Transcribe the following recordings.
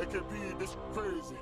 KP, this crazy.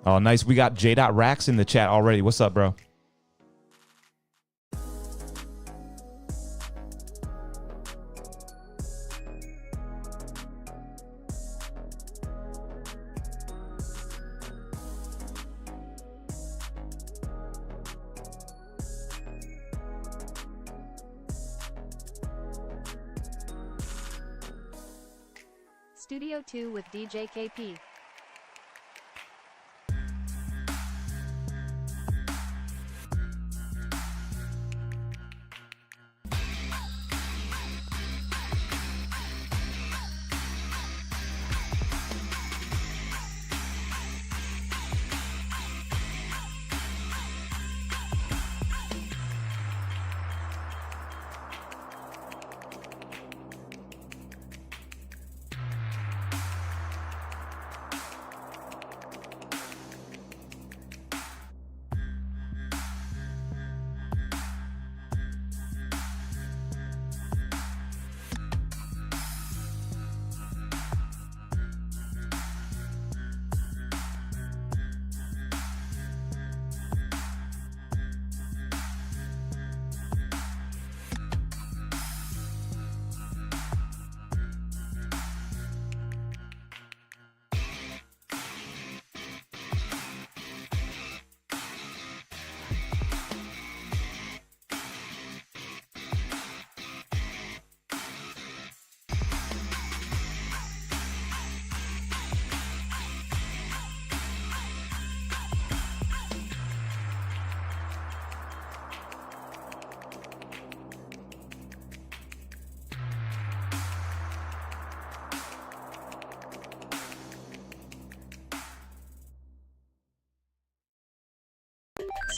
Oh, nice. We got J.Rax in the chat already. What's up, bro? Studio 2 with DJ KP.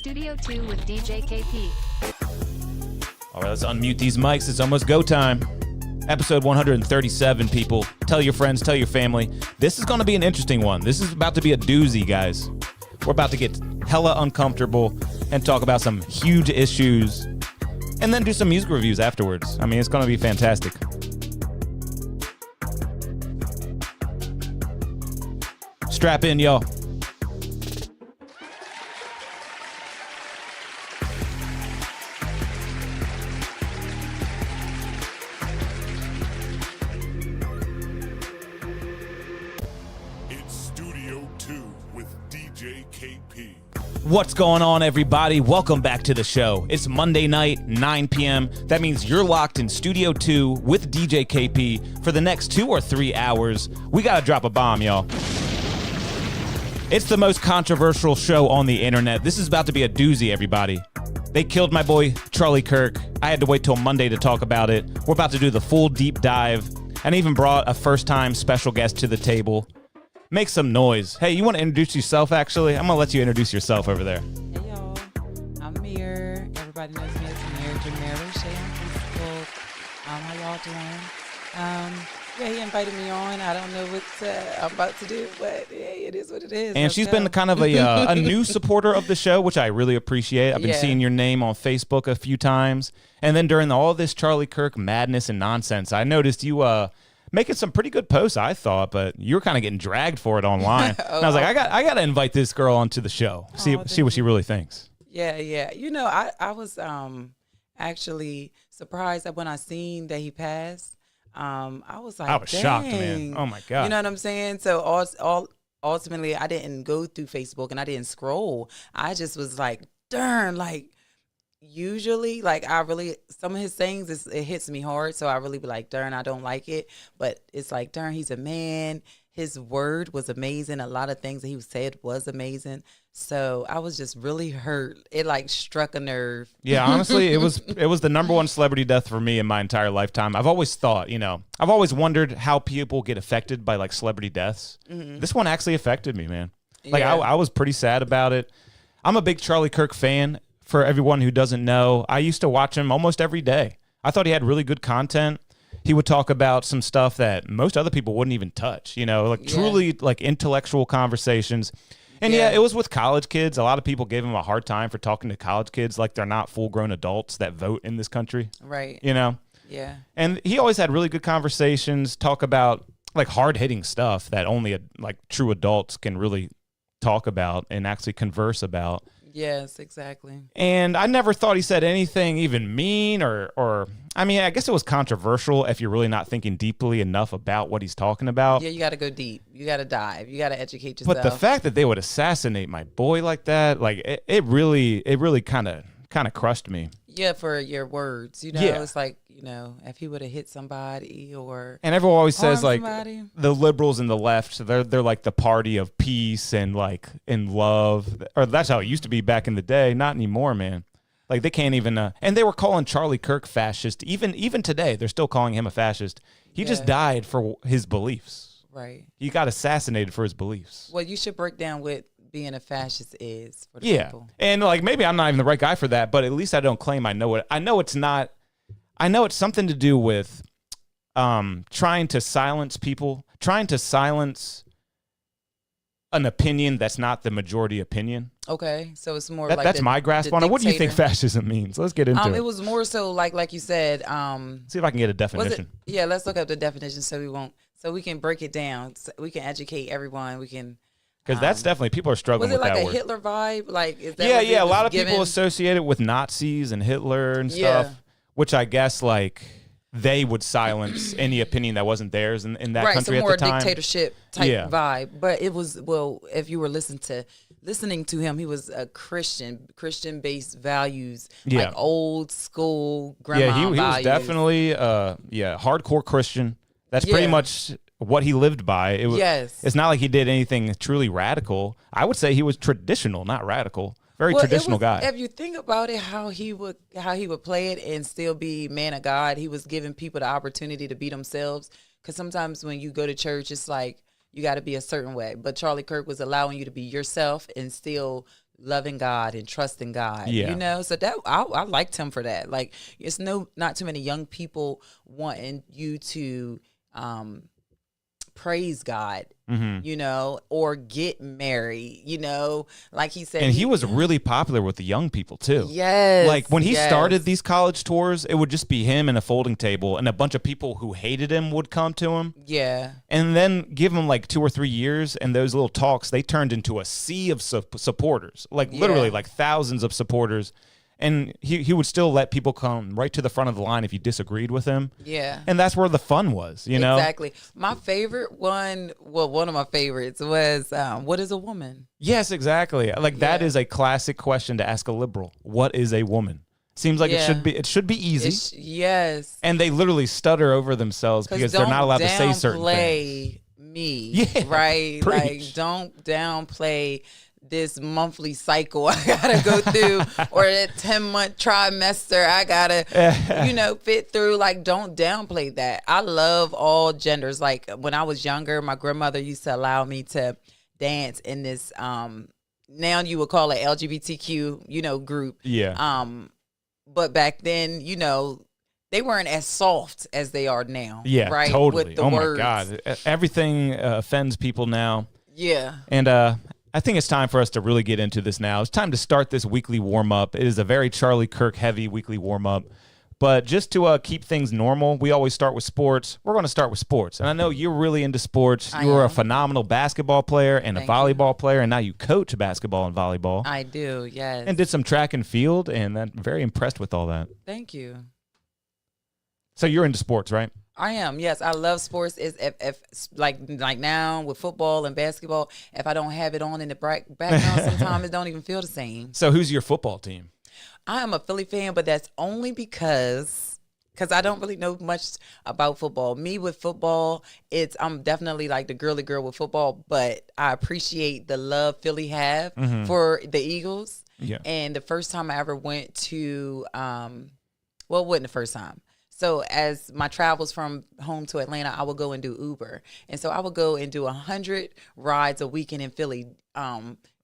Studio 2 with DJ KP. All right, let's unmute these mics. It's almost go time. Episode 137, people. Tell your friends, tell your family. This is going to be an interesting one. This is about to be a doozy, guys. We're about to get hella uncomfortable and talk about some huge issues and then do some music reviews afterwards. I mean, it's going to be fantastic. Strap in, y'all. It's Studio 2 with DJ KP. What's going on, everybody? Welcome back to the show. It's Monday night, 9 p.m. That means you're locked in Studio 2 with DJ KP for the next 2 or 3 hours. We got to drop a bomb, y'all. It's the most controversial show on the internet. This is about to be a doozy, everybody. They killed my boy, Charlie Kirk. I had to wait till Monday to talk about it. We're about to do the full deep dive and even brought a first-time special guest to the table. Make some noise. Hey, you want to introduce yourself, actually? I'm going to let you introduce yourself over there. Hey y'all, I'm Mir. Everybody knows me as Mir, Jermara Roche on Facebook. How y'all doing? Yeah, he invited me on. I don't know what I'm about to do, but hey, it is what it is. And she's been kind of a new supporter of the show, which I really appreciate. I've been seeing your name on Facebook a few times. And then during all this Charlie Kirk madness and nonsense, I noticed you making some pretty good posts, I thought, but you were kind of getting dragged for it online. And I was like, I got to invite this girl onto the show, see what she really thinks. Yeah. You know, I was actually surprised that when I seen that he passed. I was like, I was shocked, man. Oh my God. You know what I'm saying? So ultimately, I didn't go through Facebook and I didn't scroll. I just was like, darn, like usually, like some of his things, it hits me hard. So I really be like, darn, I don't like it. But it's like, darn, he's a man. His word was amazing. A lot of things that he said was amazing. So I was just really hurt. It like struck a nerve. Yeah, honestly, it was the number one celebrity death for me in my entire lifetime. I've always thought, I've always wondered how people get affected by like celebrity deaths. Mm-hmm. This one actually affected me, man. Like I was pretty sad about it. I'm a big Charlie Kirk fan. For everyone who doesn't know, I used to watch him almost every day. I thought he had really good content. He would talk about some stuff that most other people wouldn't even touch, truly like intellectual conversations. And it was with college kids. A lot of people gave him a hard time for talking to college kids like they're not full-grown adults that vote in this country. Right. Yeah. And he always had really good conversations, talk about like hard-hitting stuff that only like true adults can really talk about and actually converse about. Yes, exactly. And I never thought he said anything even mean or I mean, I guess it was controversial if you're really not thinking deeply enough about what he's talking about. Yeah, you got to go deep. You got to dive. You got to educate yourself. But the fact that they would assassinate my boy like that, like it really kind of crushed me. Yeah, for your words, it's like, if he would have hit somebody or and everyone always says like somebody. The liberals and the left, they're like the party of peace and like in love, or that's how it used to be back in the day. Not anymore, man. Like they can't even and they were calling Charlie Kirk fascist. Even today, they're still calling him a fascist. He just died for his beliefs. Right. He got assassinated for his beliefs. Well, you should break down what being a fascist is for the people. And like maybe I'm not even the right guy for that, but at least I don't claim I know it. I know it's not. I know it's something to do with trying to silence people, trying to silence an opinion that's not the majority opinion. Okay, so it's more that's my grasp on it. What do you think fascism means? Let's get into it. It was more so like you said. See if I can get a definition. Let's look up the definition so we can break it down. So we can educate everyone. We can. Because that's definitely, people are struggling with that word. Was it like a Hitler vibe? Like, is that a lot of people associate it with Nazis and Hitler and stuff, which I guess like they would silence any opinion that wasn't theirs in that country at the time. Right, so more dictatorship type vibe. But it was, if you were listening to him, he was a Christian-based values, like old school grandma values. He was definitely, hardcore Christian. That's pretty much what he lived by. It's not like he did anything truly radical. I would say he was traditional, not radical. Very traditional guy. If you think about it, how he would play it and still be man of God, he was giving people the opportunity to be themselves. Because sometimes when you go to church, it's like you got to be a certain way. But Charlie Kirk was allowing you to be yourself and still loving God and trusting God. Yeah. You know, so that I liked him for that. Like, it's not too many young people wanting you to praise God, you know, or get married, you know, like he said. And he was really popular with the young people too. Yes. Like when he started these college tours, it would just be him and a folding table, and a bunch of people who hated him would come to him. Yeah. And then give him like 2 or 3 years, and those little talks, they turned into a sea of supporters, like literally like thousands of supporters. And he would still let people come right to the front of the line if you disagreed with him. Yeah. And that's where the fun was, you know? Exactly. My favorite one, well, one of my favorites was, what is a woman? Yes, exactly. Like that is a classic question to ask a liberal. What is a woman? Seems like it should be easy. Yes. And they literally stutter over themselves because they're not allowed to say certain things. Me, right? Preach. Like, don't downplay this monthly cycle I gotta go through, or that 10-month trimester I gotta, you know, fit through. Like, don't downplay that. I love all genders. Like, when I was younger, my grandmother used to allow me to dance in this, now you would call it LGBTQ, you know, group. Yeah. But back then, you know, they weren't as soft as they are now. Yeah, right? totally. With the oh words. My God. Everything offends people now. Yeah. And I think it's time for us to really get into this now. It's time to start this weekly warm-up. It is a very Charlie Kirk heavy weekly warm-up. But just to keep things normal, we always start with sports. We're going to start with sports. And I know you're really into sports. You were a phenomenal basketball player and a volleyball player, and now you coach basketball and volleyball. I do, yes. And did some track and field, and I'm very impressed with all that. Thank you. So you're into sports, right? I am, yes. I love sports. Is if like now with football and basketball, if I don't have it on in the background, sometimes it don't even feel the same. So who's your football team? I am a Philly fan, but that's only because I don't really know much about football. Me with football, I'm definitely like the girly girl with football, but I appreciate the love Philly have for the Eagles. Yeah. And the first time I ever went to, well, it wasn't the first time. So as my travels from home to Atlanta, I would go and do Uber. And so I would go and do 100 rides a weekend in Philly,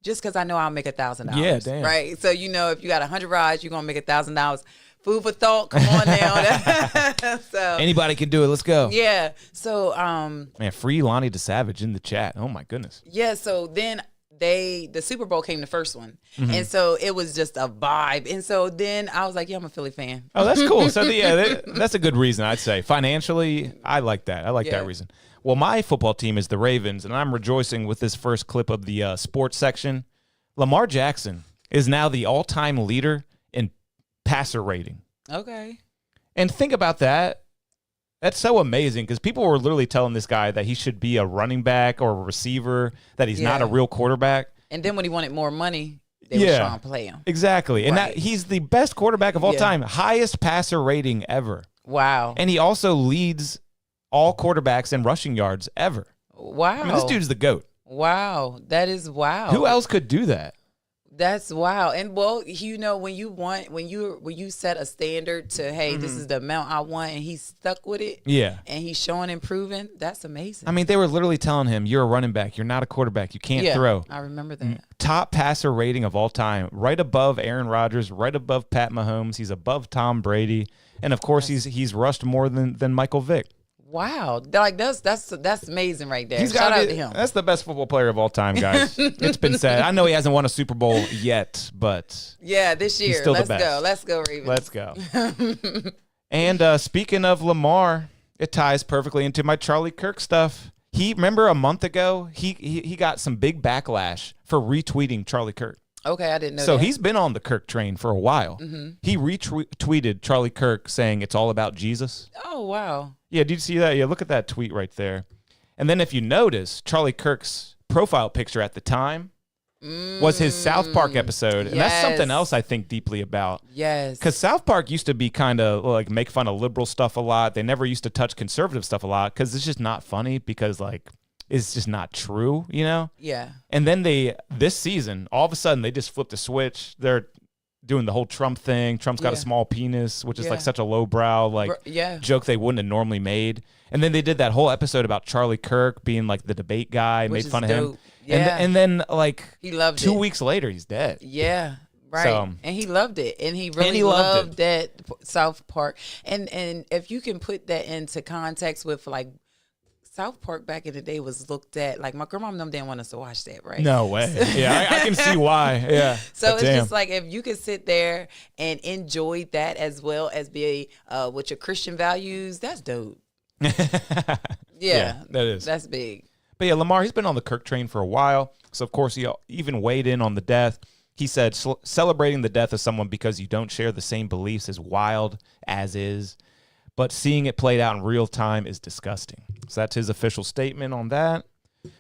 just because I know I'll make $1,000. Yeah, damn. Right? So, you know, if you got 100 rides, you're going to make $1,000. Food for thought. Come on now. So anybody can do it. Let's go. yeah. So Man, free Lonnie DeSavage in the chat. Oh, my goodness. yeah, so then the Super Bowl came the first one. And so it was just a vibe. And so then I was like, yeah, I'm a Philly fan. Oh, that's cool. So, that's a good reason, I'd say. Financially, I like that. I like that reason. Well, my football team is the Ravens, and I'm rejoicing with this first clip of the sports section. Lamar Jackson is now the all-time leader in passer rating. Okay. And think about that. That's so amazing because people were literally telling this guy that he should be a running back or a receiver, that he's not a real quarterback. And then when he wanted more money, they were trying to play him. Exactly. And that he's the best quarterback of all time, highest passer rating ever. Wow. And he also leads all quarterbacks in rushing yards ever. Wow. I mean, this dude's the GOAT. Wow. That is wow. Who else could do that? That's wow. And well, you know, when you set a standard to, hey, this is the amount I want, and he's stuck with it. Yeah. And he's showing and proving, that's amazing. I mean, they were literally telling him, you're a running back. You're not a quarterback. You can't throw. I remember that. Top passer rating of all time, right above Aaron Rodgers, right above Pat Mahomes. He's above Tom Brady. And of course, he's rushed more than Michael Vick. Wow, like that's amazing right there. Shout out to him. That's the best football player of all time, guys. It's been said. I know he hasn't won a Super Bowl yet, but yeah, this year. He's still Let's the best. go. Let's go, Ravens. Let's go. And speaking of Lamar, it ties perfectly into my Charlie Kirk stuff. Remember a month ago, he got some big backlash for retweeting Charlie Kirk. Okay, I didn't know so that. He's been on the Kirk train for a while. He retweeted Charlie Kirk saying it's all about Jesus. Oh, wow. Yeah, did you see that? Yeah, look at that tweet right there. And then if you notice, Charlie Kirk's profile picture at the time was his South Park episode. And that's something else I think deeply about. Yes. Because South Park used to be kind of like make fun of liberal stuff a lot. They never used to touch conservative stuff a lot because it's just not funny because like it's just not true, you know? Yeah. And then this season, all of a sudden they just flipped a switch. They're doing the whole Trump thing. Trump's got a small penis, which is like such a lowbrow joke they wouldn't have normally made. And then they did that whole episode about Charlie Kirk being like the debate guy, made fun of him. Yeah. And then like He loved 2 it. weeks later, he's dead. Yeah. Right. So- and he loved it. And he really he loved loved that South Park. And if you can put that into context with like South Park back in the day was looked at like my grandma and them didn't want us to watch that, right? No way. Yeah, I can see why. Yeah. So But it's damn. just like if you could sit there and enjoy that as well as be with your Christian values, that's dope. Yeah, that is. That's big. But yeah, Lamar, he's been on the Kirk train for a while. So, of course, he even weighed in on the death. He said, celebrating the death of someone because you don't share the same beliefs is wild as is, but seeing it played out in real time is disgusting. So that's his official statement on that.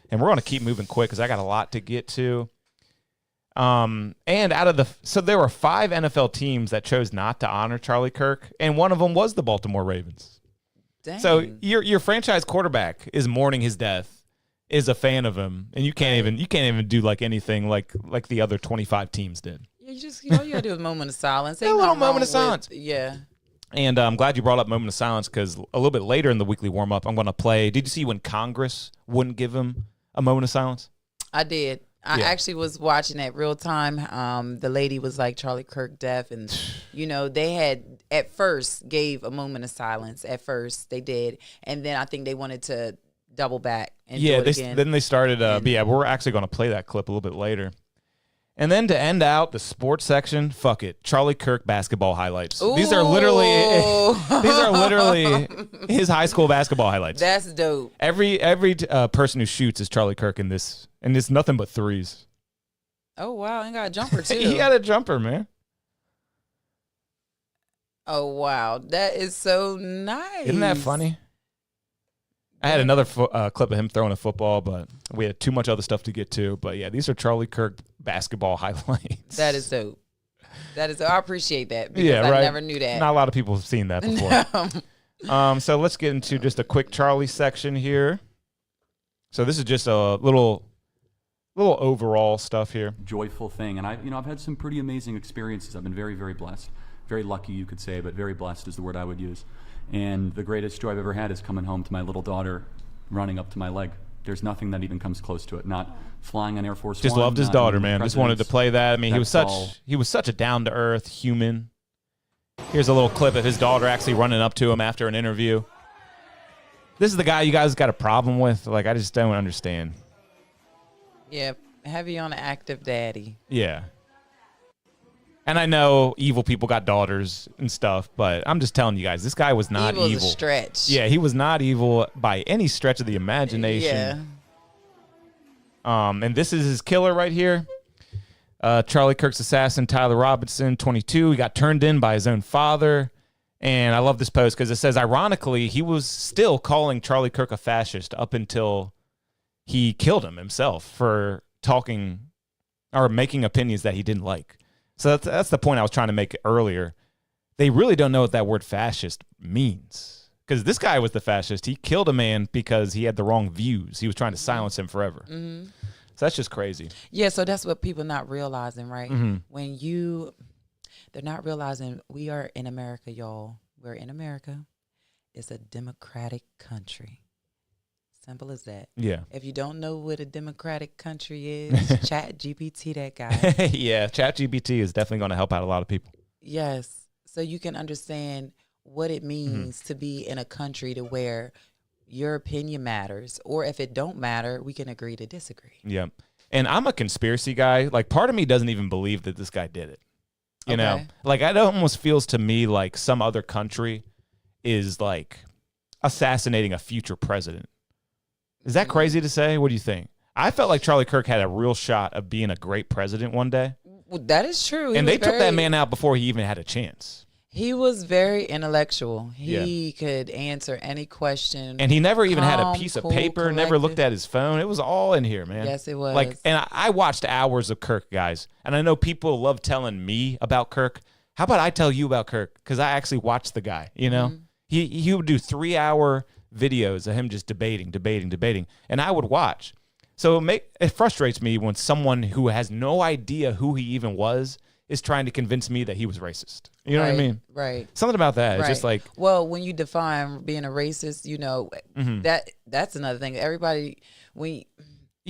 And we're going to keep moving quick because I got a lot to get to. And so there were 5 NFL teams that chose not to honor Charlie Kirk, and one of them was the Baltimore Ravens. Dang. So your franchise quarterback is mourning his death, is a fan of him, and you can't even do like anything like the other 25 teams did. Yeah, all you gotta do is a moment of silence. A Ain't little nothing moment wrong of silence. Yeah. And I'm glad you brought up moment of silence because a little bit later in the weekly warm up, I'm going to play. Did you see when Congress wouldn't give him a moment of silence? I did. I actually was watching that real time. The lady was like Charlie Kirk deaf, and they had at first gave a moment of silence. At first they did, and then I think they wanted to double back and do it again. Then they started. But yeah, we're actually going to play that clip a little bit later. And then to end out the sports section, fuck it, Charlie Kirk basketball highlights. Ooh. These are literally his high school basketball highlights. That's dope. Every person who shoots is Charlie Kirk in this, and it's nothing but threes. Oh wow, and got a jumper too. He got a jumper, man. Oh wow, that is so nice. Isn't that funny? I had another clip of him throwing a football, but we had too much other stuff to get to. But yeah, these are Charlie Kirk basketball highlights. That is dope. I appreciate that because I never knew that. Not a lot of people have seen that before. So let's get into just a quick Charlie section here. So this is just a little overall stuff here. Joyful thing, and I've had some pretty amazing experiences. I've been very, very blessed, very lucky, you could say, but very blessed is the word I would use. And the greatest joy I've ever had is coming home to my little daughter running up to my leg. There's nothing that even comes close to it. Not flying on Air Force Just One. loved his not daughter, meeting man. Just wanted to play that. I mean, he was such a down to earth human. Here's a little clip of his daughter actually running up to him after an interview. This is the guy you guys got a problem with. Like, I just don't understand. Yeah, heavy on the active daddy. Yeah. And I know evil people got daughters and stuff, but I'm just telling you guys, this guy was not evil. Evil's a stretch. Yeah, he was not evil by any stretch of the imagination. Yeah. And this is his killer right here. Charlie Kirk's assassin, Tyler Robinson, 22. He got turned in by his own father. And I love this post because it says, ironically, he was still calling Charlie Kirk a fascist up until he killed him himself for talking or making opinions that he didn't like. So that's the point I was trying to make earlier. They really don't know what that word fascist means. Because this guy was the fascist. He killed a man because he had the wrong views. He was trying to silence him forever. Mm-hmm. So that's just crazy. Yeah, so that's what people not realizing, right? Mm-hmm. They're not realizing we are in America, y'all. We're in America. It's a democratic country. Simple as that. Yeah. If you don't know what a democratic country is, Chat GPT that guy. Yeah, Chat GPT is definitely going to help out a lot of people. Yes. So you can understand what it means to be in a country to where your opinion matters, or if it don't matter, we can agree to disagree. Yeah. And I'm a conspiracy guy. Like, part of me doesn't even believe that this guy did it. You know? Like, it almost feels to me like some other country is, like, assassinating a future president. Is that crazy to say? What do you think? I felt like Charlie Kirk had a real shot of being a great president one day. Well, that is true. And they took that man out before he even had a chance. He was very intellectual. He could answer any question. And he never even had a Calm, piece of cool, paper, never collected. looked at his phone. It was all in here, man. Yes, it was. Like, and I watched hours of Kirk, guys. And I know people love telling me about Kirk. How about I tell you about Kirk? Because I actually watched the guy, you know? He would do 3-hour videos of him just debating. And I would watch. So it frustrates me when someone who has no idea who he even was is trying to convince me that he was racist. You know what I mean? Right. Something about that. It's just like, well, when you define being a racist, you know, that's another thing. Everybody,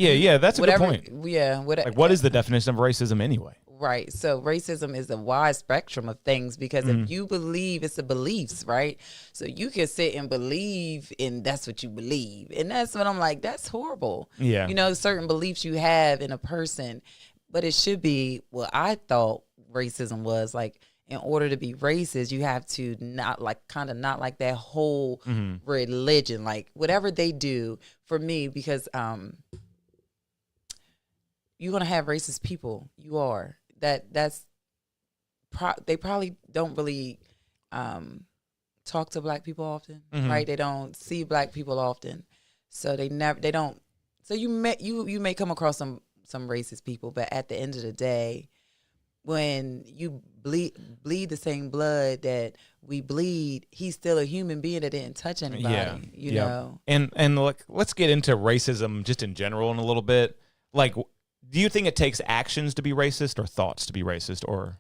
Yeah, that's a Whatever, good point. Yeah, Like, what is the definition of racism anyway? right. So racism is a wide spectrum of things because if you believe, it's the beliefs, right? So you can sit and believe, and that's what you believe, and that's what I'm like. That's horrible. Yeah. You know, certain beliefs you have in a person, but it should be what I thought racism was like. In order to be racist, you have to not like that whole religion, like whatever they do for me, because you're gonna have racist people. You are they probably don't really talk to black people often, right? They don't see black people often, so they don't. So you may come across some racist people, but at the end of the day, when you bleed the same blood that we bleed, he's still a human being that didn't touch anybody. You know. And like, let's get into racism just in general in a little bit. Like, do you think it takes actions to be racist or thoughts to be racist, or?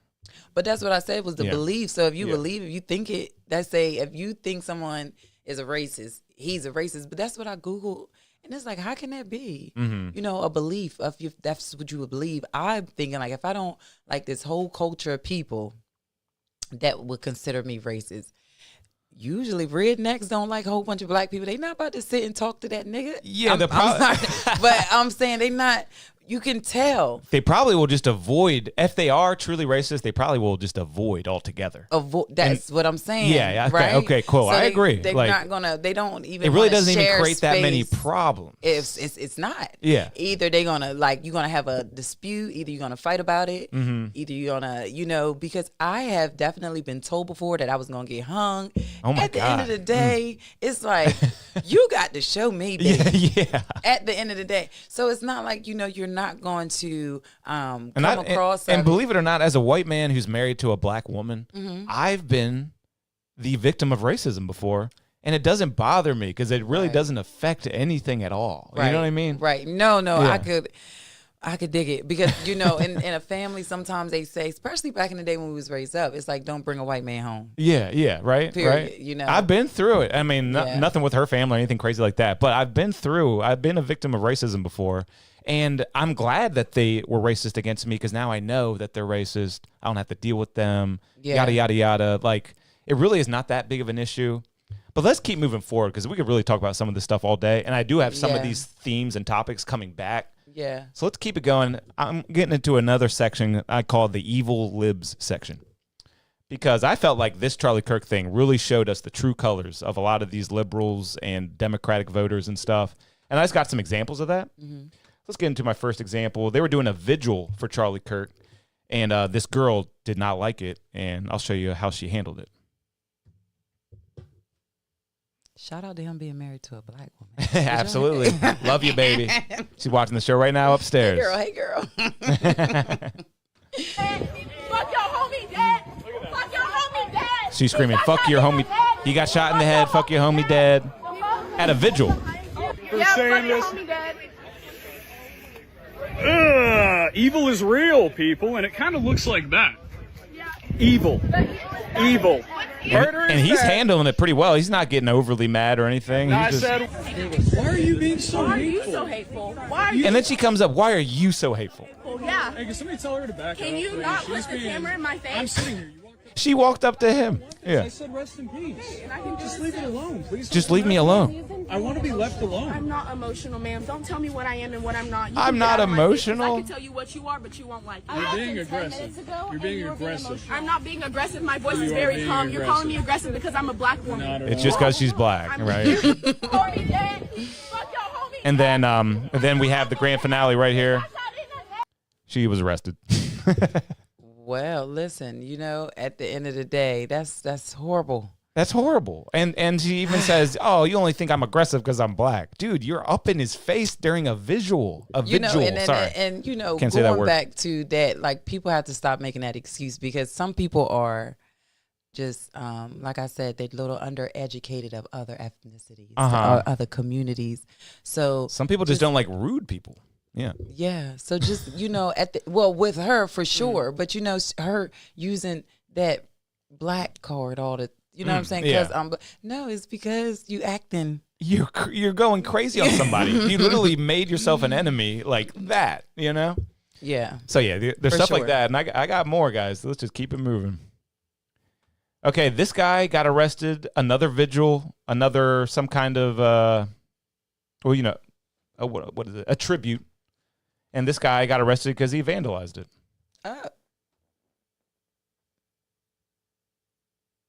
But that's what I said was the belief. So if you believe, if you think it, if you think someone is a racist, he's a racist. But that's what I Googled. And it's like, how can that be? You know, a belief of if that's what you would believe. I'm thinking like, if I don't like this whole culture of people that would consider me racist. Usually rednecks don't like a whole bunch of black people. They not about to sit and talk to that nigga. Yeah, but I'm saying they not. You can tell. They probably will just avoid, if they are truly racist, they probably will just avoid altogether. That's what I'm saying. Yeah, okay, right? okay, cool. So I agree. They're like, not gonna. They don't even. It really doesn't even share create that many space. problems. It's not. Yeah. Either they're gonna you're gonna have a dispute. Either you're gonna fight about it. Either you're gonna because I have definitely been told before that I was gonna get hung. Oh my At the God. end of the day, it's like you got to show me, baby. Yeah. At the end of the day, so it's not like you're not going to come And across. And believe it or not, as a white man who's married to a black woman, I've been the victim of racism before, and it doesn't bother me because it really doesn't affect anything at all. Right. You know what I mean? Right. No, Yeah. I could dig it because in a family sometimes they say, especially back in the day when we was raised up, it's like don't bring a white man home. Yeah, right. Period, right. you know. I've been through it. I mean, Yeah. nothing with her family or anything crazy like that, but I've been a victim of racism before. And I'm glad that they were racist against me because now I know that they're racist. I don't have to deal with them. Yeah. Yada, yada, yada. Like, it really is not that big of an issue. But let's keep moving forward because we could really talk about some of this stuff all day. And I do have some of these themes and topics coming back. Yeah. So let's keep it going. I'm getting into another section I call the evil libs section. Because I felt like this Charlie Kirk thing really showed us the true colors of a lot of these liberals and Democratic voters and stuff. And I just got some examples of that. Let's get into my first example. They were doing a vigil for Charlie Kirk, and this girl did not like it, and I'll show you how she handled it. Shout out to him being married to a black woman. Absolutely. Love you, baby. She's watching the show right now upstairs. Hey girl. Fuck your homie, Dad. Fuck your homie, Dad. She's screaming, fuck your homie. He got shot in the head. Fuck your homie, Dad. At a vigil. Yeah, fuck your homie, Dad. Evil is real, people, and it kind of looks like that. Evil. Evil. Murder is And he's bad. handling it pretty well. He's not getting overly mad or anything. I He's just- said, why are you being so Why are you hateful? so hateful? Why are you and then she comes up, why are you so hateful? hateful? Yeah. Hey, can somebody tell her to back Can up, you please? not She's put the camera in my face? I'm sitting here. You walked up. She walked up to him. I Yeah. said rest in peace. And I can Just leave it alone, please. Just leave me alone. I want to be left alone. I'm not emotional, ma'am. Don't tell me what I am and what I'm not. You can I'm get not out of my face, 'cause emotional. I can tell you what you are, but you won't like it. You're being aggressive. You're being aggressive. I'm not being aggressive. My voice You is are very being calm. You're calling me aggressive. aggressive because I'm a black woman. Not at It's all. just because she's black, right? Homie, Dad. Fuck your homie. And then we have the grand finale right here. She was arrested. Well, listen, at the end of the day, that's horrible. That's horrible. And she even says, "Oh, you only think I'm aggressive because I'm black, dude. You're up in his face during a visual. Sorry, And Can't say that going word. back to that, like people have to stop making that excuse because some people are just like I said, they're a little undereducated of other ethnicities or other communities. So Some people just don't like rude people. Yeah. yeah, so just with her for sure, but her using that black card all the You know what I'm saying? yeah. Because no, it's because you acting. You're going crazy on somebody. You literally made yourself an enemy like that, you know? Yeah. So yeah, there's For stuff like sure. that, and I got more, guys. Let's just keep it moving. Okay, this guy got arrested. Another vigil, some kind of what is it? A tribute, and this guy got arrested because he vandalized it.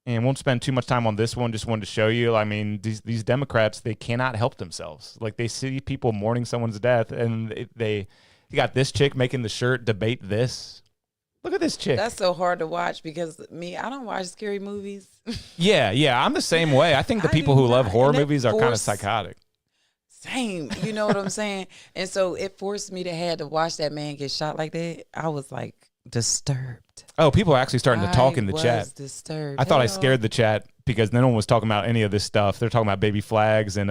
And won't spend too much time on this one. Just wanted to show you. I mean, these Democrats, they cannot help themselves. Like, they see people mourning someone's death, and you got this chick making the shirt debate this. Look at this chick. That's so hard to watch because I don't watch scary movies. Yeah, I'm the same way. I think the people who love horror movies are kind of psychotic. Same, you know what I'm saying? And so it forced me to have to watch that man get shot like that. I was like disturbed. Oh, people are actually starting to talk in the chat. Disturbed. I thought I scared the chat because no one was talking about any of this stuff. They're talking about baby flags and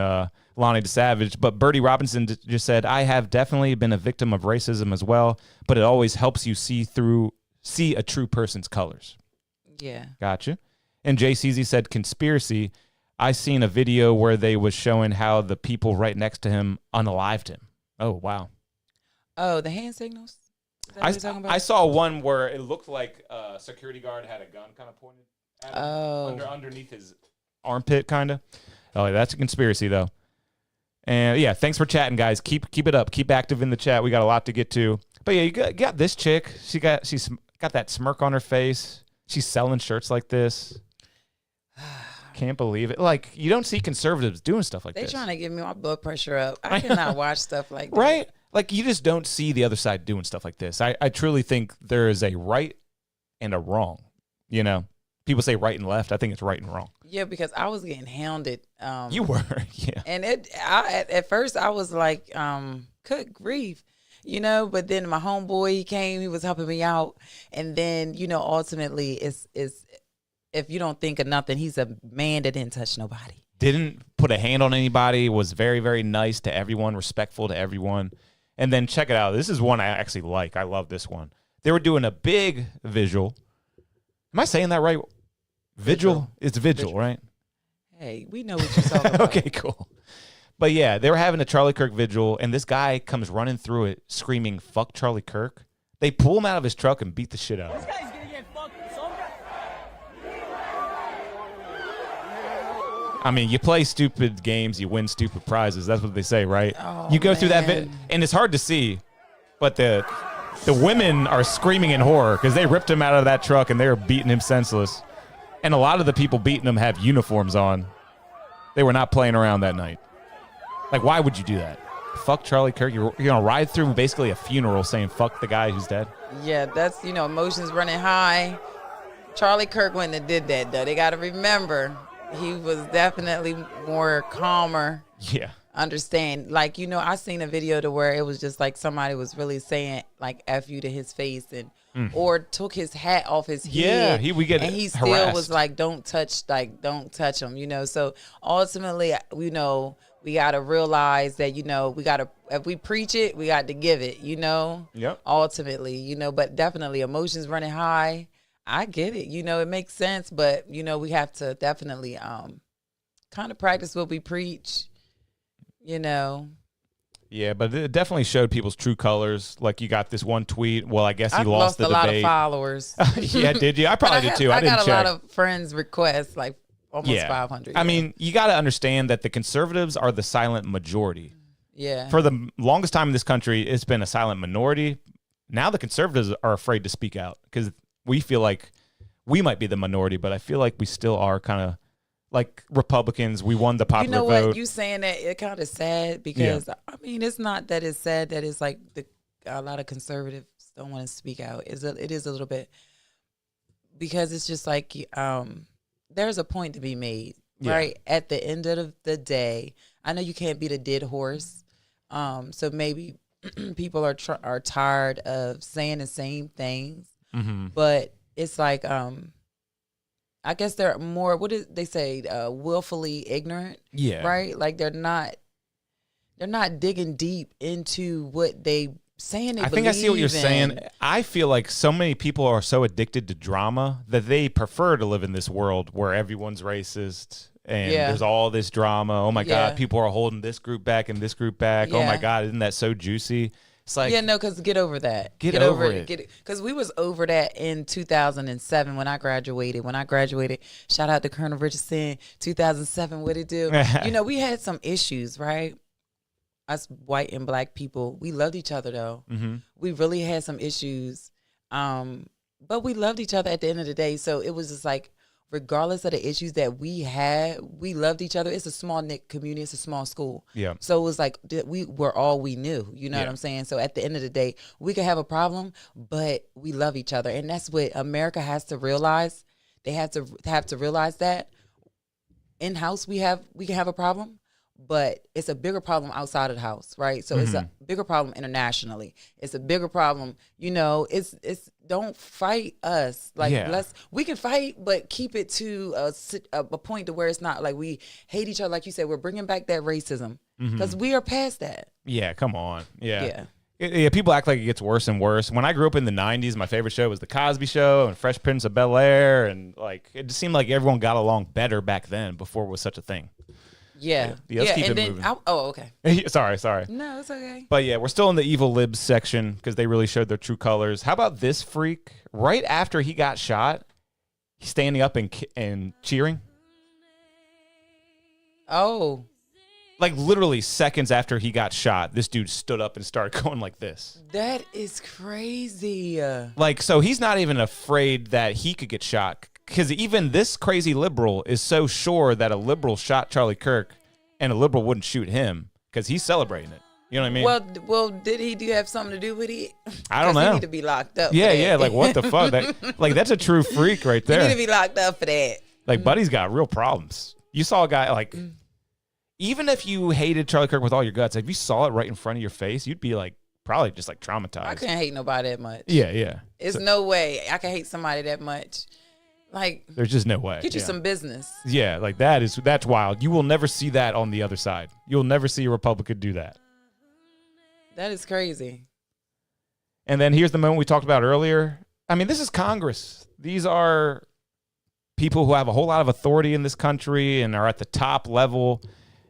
Lonnie DeSavage. But Bertie Robinson just said, I have definitely been a victim of racism as well, but it always helps you see a true person's colors. Yeah. Gotcha. And JCZ said, conspiracy. I seen a video where they was showing how the people right next to him unalived him. Oh, wow. Oh, the hand signals? Is that what you're talking about? I saw one where it looked like a security guard had a gun kind of pointed at him underneath his armpit, kind of. Oh, that's a conspiracy, though. And, yeah, thanks for chatting, guys. Keep it up. Keep active in the chat. We got a lot to get to. But, yeah, you got this chick. She's got that smirk on her face. She's selling shirts like this. Can't believe it. Like, you don't see conservatives doing stuff like this. They're trying to get me my blood pressure up. I cannot watch stuff like that. Right? Like, you just don't see the other side doing stuff like this. I truly think there is a right and a wrong. You know, people say right and left. I think it's right and wrong. Yeah, because I was getting hounded. You were, yeah. And at first I was like, good grief, you know. But then my homeboy, he came, he was helping me out, and then ultimately, it's if you don't think of nothing, he's a man that didn't touch nobody. Didn't put a hand on anybody. Was very, very nice to everyone, respectful to everyone. And then check it out. This is one I actually like. I love this one. They were doing a big visual. Am I saying that right? Vigil? It's vigil, right? Hey, we know what you're talking about. Okay, cool. But yeah, they were having a Charlie Kirk vigil, and this guy comes running through it screaming, "Fuck Charlie Kirk." They pull him out of his truck and beat the shit out of him. This guy's gonna get fucked, son. I mean, you play stupid games, you win stupid prizes. That's what they say, right? Oh, You go through that man. and it's hard to see, but the women are screaming in horror because they ripped him out of that truck and they were beating him senseless. And a lot of the people beating him have uniforms on. They were not playing around that night. Like, why would you do that? Fuck Charlie Kirk. You're gonna ride through basically a funeral saying fuck the guy who's dead. Yeah, that's emotions running high. Charlie Kirk wouldn't have did that though. They got to remember he was definitely more calmer. Yeah. Understand, like I seen a video to where it was just like somebody was really saying like "f you" to his face and or took his hat off his head. Yeah, we get and he still harassed. was like, don't touch him. So ultimately, we got to realize that we got to, if we preach it, we got to give it. Yep. Ultimately, but definitely emotions running high. I get it. It makes sense, but we have to definitely kind of practice what we preach. Yeah, but it definitely showed people's true colors. Like, you got this one tweet. Well, I guess he I've lost the a lot of debate. followers. Yeah, did you? I probably did too. I didn't got check. a lot of friends requests, like almost 500. I mean, you got to understand that the conservatives are the silent majority. Yeah. For the longest time in this country, it's been a silent minority. Now the conservatives are afraid to speak out because we feel like we might be the minority, but I feel like we still are kind of like Republicans. We won the popular vote. What? You saying that it kind of sad because I mean, it's not that it's sad that it's like a lot of conservatives don't want to speak out. It is a little bit because it's just like there's a point to be made, right? At the end of the day, I know you can't beat a dead horse, so maybe people are tired of saying the same things, but it's like I guess they're more, what did they say, willfully ignorant. Yeah. Right? Like they're not digging deep into what they saying they I think I see what you're believe saying. in. I feel like so many people are so addicted to drama that they prefer to live in this world where everyone's racist and Yeah. there's all this drama. Oh my Yeah. God, people are holding this group back and this group back. Oh my Yeah. God, isn't that so juicy? It's like, Yeah, no, because get over that. Get over it. Because we was over that in 2007 when I graduated. Shout out to Colonel Richardson, 2007, what it do? We had some issues, right? Us white and black people, we loved each other though. Mm-hmm. We really had some issues, but we loved each other at the end of the day. So it was just like, regardless of the issues that we had, we loved each other. It's a small knit community. It's a small school. Yeah. So it was like we were all we knew. You know Yeah. what I'm saying? So at the end of the day, we could have a problem, but we love each other, and that's what America has to realize. They have to realize that in house we can have a problem, but it's a bigger problem outside of the house, right? So it's a bigger problem internationally. It's a bigger problem, it's don't fight us. Like Yeah. we can fight, but keep it to a point to where it's not like we hate each other. Like you said, we're bringing back that racism because we are past that. yeah, come on. Yeah. Yeah, people act like it gets worse and worse. When I grew up in the 90s, my favorite show was The Cosby Show and Fresh Prince of Bel-Air. And like it just seemed like everyone got along better back then before it was such a thing. Yeah. let's keep and it then moving. okay. Sorry. No, it's okay. But yeah, we're still in the evil libs section because they really showed their true colors. How about this freak? Right after he got shot, he's standing up and cheering. Oh. Like literally seconds after he got shot, this dude stood up and started going like this. That is crazy. Like, so he's not even afraid that he could get shot. Because even this crazy liberal is so sure that a liberal shot Charlie Kirk and a liberal wouldn't shoot him because he's celebrating it. You know what I mean? Well, did he do have something to do with it? I don't 'Cause know. He need to be locked up. Yeah, for that. yeah. Like, what the fuck? That's a true freak right He need to there. be locked up for that. Like, Buddy's got real problems. You saw a guy, like, even if you hated Charlie Kirk with all your guts, if you saw it right in front of your face, you'd be, like, probably just, like, traumatized. I couldn't hate nobody that much. Yeah. It's no way I can hate somebody that much. Like, There's just no way. get you Yeah. some business. Yeah, like that's wild. You will never see that on the other side. You'll never see a Republican do that. That is crazy. And then here's the moment we talked about earlier. I mean, this is Congress. These are people who have a whole lot of authority in this country and are at the top level.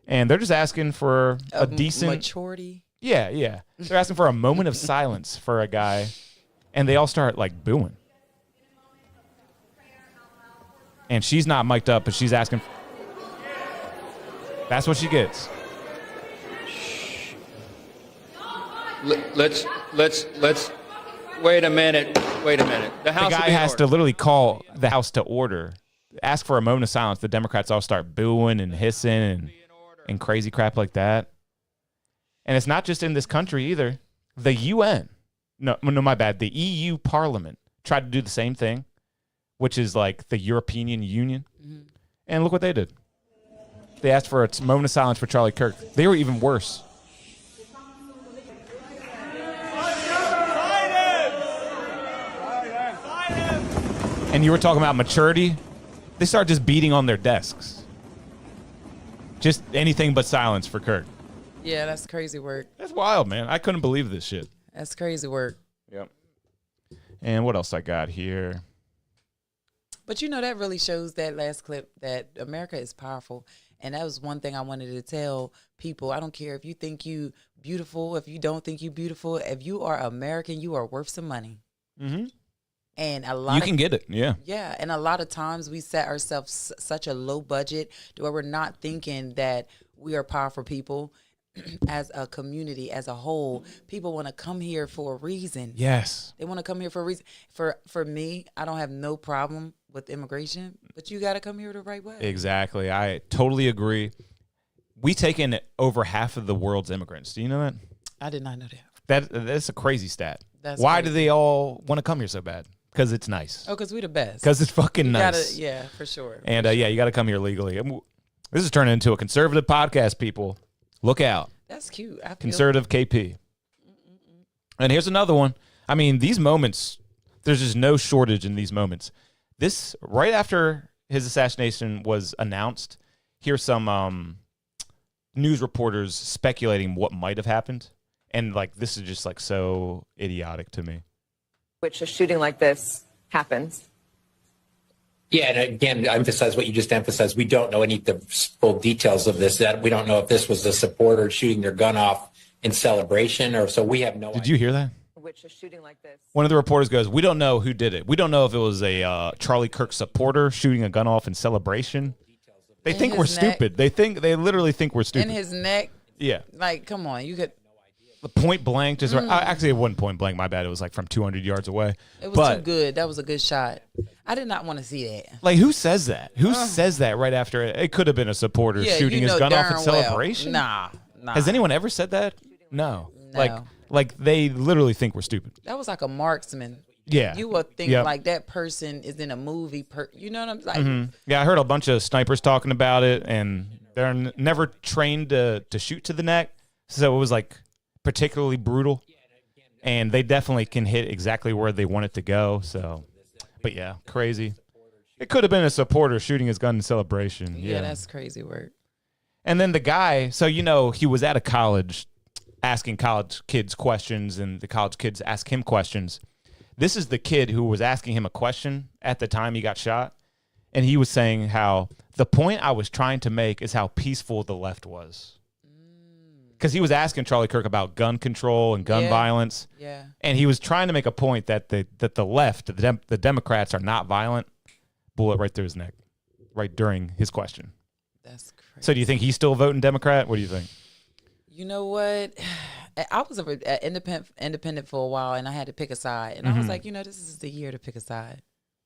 And they're just asking for a decent maturity. Yeah. They're asking for a moment of silence for a guy. And they all start like booing. And she's not mic'd up, but she's asking. That's what she gets. Let's wait a minute. The House The guy has to literally call the House to order, ask for a moment of silence. The Democrats all start booing and hissing and crazy crap like that. And it's not just in this country either. The UN, no, my bad. The EU Parliament tried to do the same thing, which is like the European Union. Mm-hmm. And look what they did. They asked for a moment of silence for Charlie Kirk. They were even worse. And you were talking about maturity. They start just beating on their desks. Just anything but silence for Kirk. Yeah, that's crazy work. That's wild, man. I couldn't believe this shit. That's crazy work. Yep. And what else I got here? But that really shows that last clip that America is powerful. And that was one thing I wanted to tell people. I don't care if you think you beautiful, if you don't think you beautiful. If you are American, you are worth some money. Mm-hmm. And a lot You can get it, yeah. Yeah, and a lot of times we set ourselves such a low budget to where we're not thinking that we are powerful people as a community, as a whole. People want to come here for a reason. Yes. They want to come here for a reason. For me, I don't have no problem with immigration, but you got to come here the right way. Exactly. I totally agree. We take in over half of the world's immigrants. Do you know that? I did not know that. That's a crazy stat. That's Why crazy. do they all want to come here so bad? Because it's nice. Oh, because we the best. Because it's fucking You nice. gotta, yeah, for sure. And yeah, you got to come here legally. This is turning into a conservative podcast, people. Look out. That's cute. I feel Conservative KP. And here's another one. I mean, these moments, there's just no shortage in these moments. This, right after his assassination was announced, here's some news reporters speculating what might have happened. And like this is just like so idiotic to me. Which a shooting like this happens. Yeah, and again, I emphasize what you just emphasized. We don't know any of the full details of this. That we don't know if this was a supporter shooting their gun off in celebration, or so we have no. Did you hear that? Which a shooting like this. One of the reporters goes, "We don't know who did it. We don't know if it was a Charlie Kirk supporter shooting a gun off in celebration. They think we're stupid. They literally think we're stupid." In his neck. Yeah. Like, come on, you could. The point blank, just actually it wasn't point blank. My bad. It was like from 200 yards away. It was too good. That was a good shot. I did not want to see that. Like, who says that? Who says that right after it? It could have been a supporter shooting his gun off in celebration. Nah. Has anyone ever said that? No. Like they literally think we're stupid. That was like a marksman. Yeah. You would think like that person is in a movie. You know what I'm saying? Yeah, I heard a bunch of snipers talking about it, and they're never trained to shoot to the neck, so it was like particularly brutal, and they definitely can hit exactly where they want it to go. So, but yeah, crazy. It could have been a supporter shooting his gun in celebration. Yeah, that's crazy work. And then the guy, so he was at a college asking college kids questions, and the college kids ask him questions. This is the kid who was asking him a question at the time he got shot, and he was saying how the point I was trying to make is how peaceful the left was. Because he was asking Charlie Kirk about gun control and gun violence. Yeah. And he was trying to make a point that the left, the Democrats, are not violent. Bullet right through his neck, right during his question. That's crazy. So do you think he's still voting Democrat? What do you think? You know what? I was an independent for a while, and I had to pick a side. And I was like, this is the year to pick a side.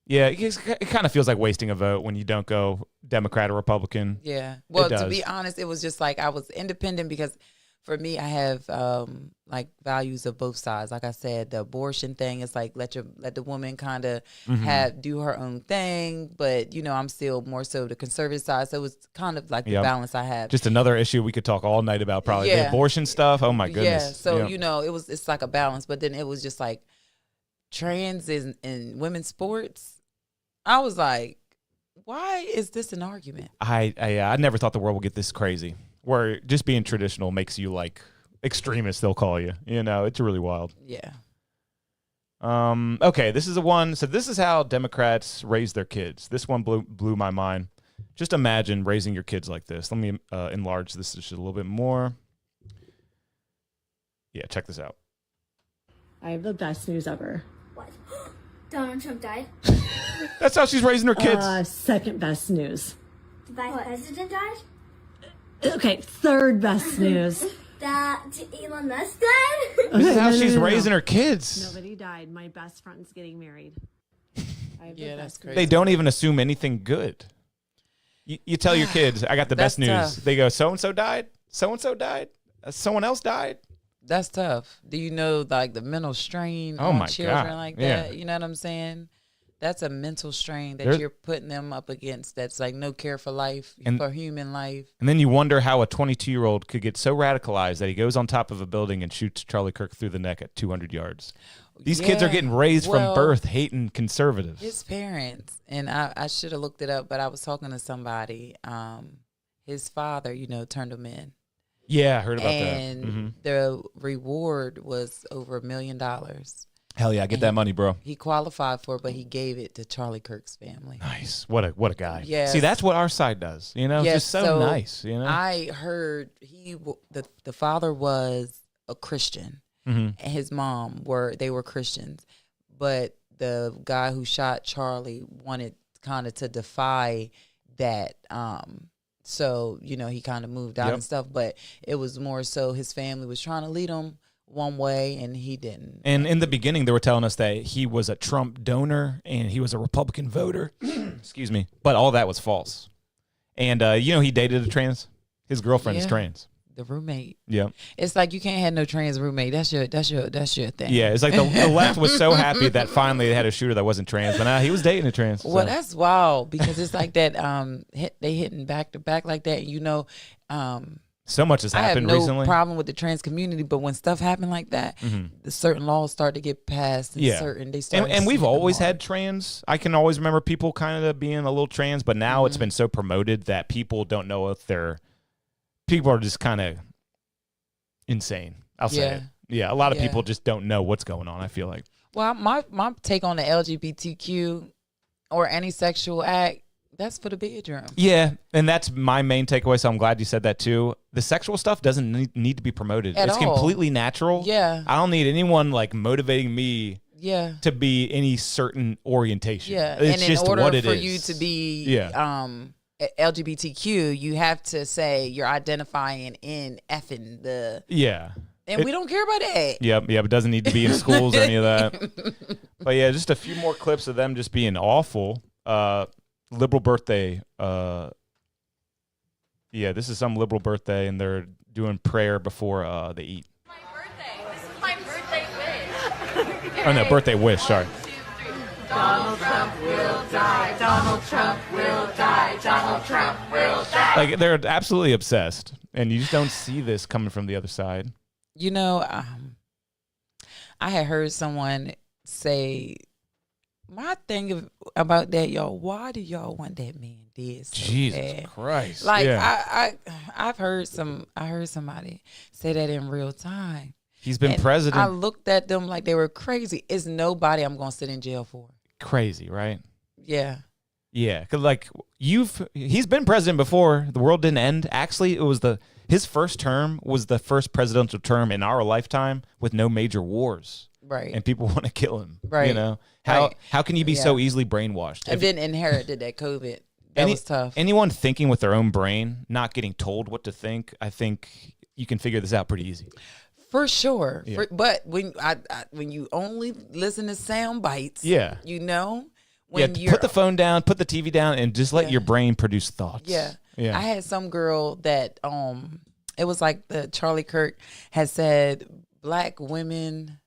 Yeah, it kind of feels like wasting a vote when you don't go Democrat or Republican. Yeah. Well, to be honest, it was just like I was independent because for me, I have like values of both sides. Like I said, the abortion thing is like let the woman kind of do her own thing, but I'm still more so the conservative side. So it was kind of like the balance I have. Just another issue we could talk all night about, probably the abortion stuff. Oh my goodness. Yeah. So it's like a balance, but then it was just like trans in women's sports. I was like, why is this an argument? I never thought the world would get this crazy, where just being traditional makes you like extremists, they'll call you. It's really wild. Yeah. Okay, this is the one. So this is how Democrats raise their kids. This one blew my mind. Just imagine raising your kids like this. Let me enlarge this just a little bit more. Yeah, check this out. I have the best news ever. What? Donald Trump died? That's how she's raising her kids. Second best news. The vice president died? Okay, third best news. That Elon Musk died? This is how she's raising her kids. Nobody died. My best friend's getting married. Yeah, that's crazy. They don't even assume anything good. You tell your kids, I got the best news. Tough. They go, so-and-so died? So-and-so died? Someone else died? That's tough. Do you know like the mental strain on children like that? Yeah. You know what I'm saying? That's a mental strain that you're putting them up against. That's like no care for life, for human life. And then you wonder how a 22-year-old could get so radicalized that he goes on top of a building and shoots Charlie Kirk through the neck at 200 yards. These kids are getting raised from birth hating conservatives. His parents, and I should have looked it up, but I was talking to somebody. His father, turned him in. Yeah, I heard about that. And the reward was over $1 million. Hell yeah, get that money, bro. He qualified for it, but he gave it to Charlie Kirk's family. Nice. What a guy. Yes. See, that's what our side does. It's just so nice. I heard the father was a Christian, and his mom were Christians, but the guy who shot Charlie wanted kind of to defy that. So he kind of moved out and stuff, but it was more so his family was trying to lead him one way, and he didn't. And in the beginning, they were telling us that he was a Trump donor and he was a Republican voter. Excuse me. But all that was false. And, he dated a trans. His girlfriend is trans. The roommate. Yeah. It's like you can't have no trans roommate. That's your thing. Yeah, it's like the left was so happy that finally they had a shooter that wasn't trans, but he was dating a trans. So. Well, that's wild because it's like that. They hitting back to back like that. So much has happened recently. I recently. have no problem with the trans community, but when stuff happen like that, certain laws start to get passed. And and we've always had trans. I can always remember people kind of being a little trans, but now it's been so promoted that people don't know if people are just kind of insane. I'll say it. Yeah, a lot of people just don't know what's going on, I feel like. Well, my take on the LGBTQ or any sexual act, that's for the bedroom. Yeah, and that's my main takeaway, so I'm glad you said that too. The sexual stuff doesn't need to be promoted. It's completely natural. Yeah. I don't need anyone like motivating me to be any certain orientation. Yeah, It's and just in order what it for is. you to be LGBTQ, you have to say you're identifying in effing the... And we don't care about that. Yep, it doesn't need to be in schools or any of that. But yeah, just a few more clips of them just being awful. Liberal birthday. This is some liberal birthday, and they're doing prayer before they eat. My birthday. This is my birthday wish. Oh, no, birthday wish, sorry. 1, 2, 3. Donald Trump will die. Donald Trump will die. Donald Trump will die. Like, they're absolutely obsessed, and you just don't see this coming from the other side. You know, I had heard someone say, my thing about that, y'all, why do y'all want that man dead so Jesus bad? Christ. Like, I heard somebody say that in real time. He's been president. I looked at them like they were crazy. It's nobody I'm going to sit in jail for. Crazy, right? Yeah. Yeah, because like he's been president before. The world didn't end. Actually, it was his first term was the first presidential term in our lifetime with no major wars. Right. And people want to kill him. Right. You know how can you be so easily brainwashed? And then inherited that COVID. That was tough. Anyone thinking with their own brain, not getting told what to think, I think you can figure this out pretty easy. For sure. Yeah. But when you only listen to sound bites, you know. Put the phone down, put the TV down, and just let your brain produce thoughts. Yeah. I had some girl that it was like the Charlie Kirk had said, black women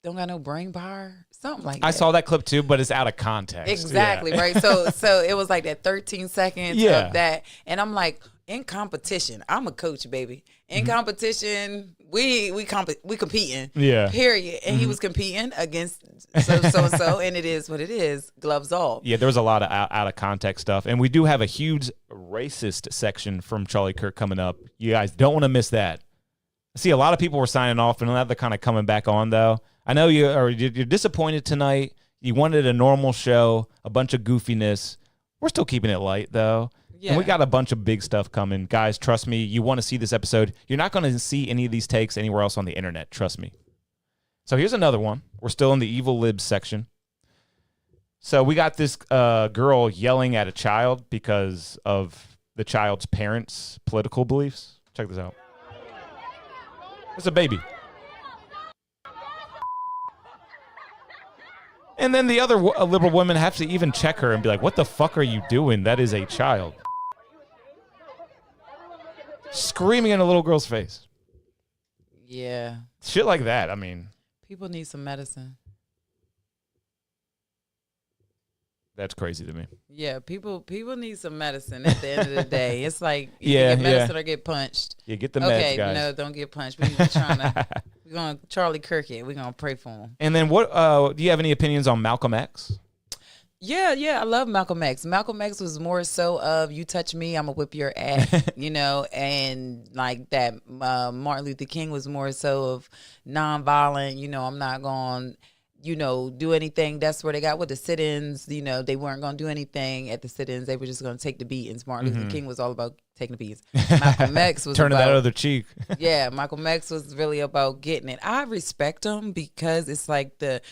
don't got no brain power, something like that. I saw that clip too, but it's out of context. Exactly, right? So it was like that 13 seconds of that, and I'm like, in competition, I'm a coach, baby. In competition, we competing. Yeah. Period. And he was competing against so and it is what it is. Gloves off. Yeah, there was a lot of out of context stuff, and we do have a huge racist section from Charlie Kirk coming up. You guys don't want to miss that. I see a lot of people were signing off, and now they're kind of coming back on though. I know you're disappointed tonight. You wanted a normal show, a bunch of goofiness. We're still keeping it light though. Yeah. And we got a bunch of big stuff coming. Guys, trust me, you want to see this episode. You're not going to see any of these takes anywhere else on the internet. Trust me. So here's another one. We're still in the evil libs section. So we got this girl yelling at a child because of the child's parents' political beliefs. Check this out. It's a baby. And then the other liberal women have to even check her and be like, what the fuck are you doing? That is a child. Screaming in a little girl's face. Yeah. Shit like that. I mean, people need some medicine. That's crazy to me. Yeah, people need some medicine at the end of the day. It's like get medicine or get punched. Yeah, get the meds, guys. Okay, no, don't get punched. We're going to Charlie Kirk it. We're going to pray for him. And then what do you have any opinions on Malcolm X? Yeah, I love Malcolm X. Malcolm X was more so of you touch me, I'm gonna whip your ass, you know, and like that. Martin Luther King was more so of nonviolent. You know, I'm not gonna, do anything. That's where they got with the sit-ins. You know, they weren't gonna do anything at the sit-ins. They were just gonna take the beatings. Martin Luther King was all about taking the beatings. Malcolm X was turning that other cheek. Yeah, Malcolm X was really about getting it. I respect him because it's like the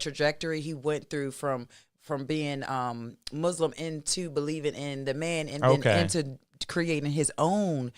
trajectory he went through from being Muslim into believing in the man and then into creating his own,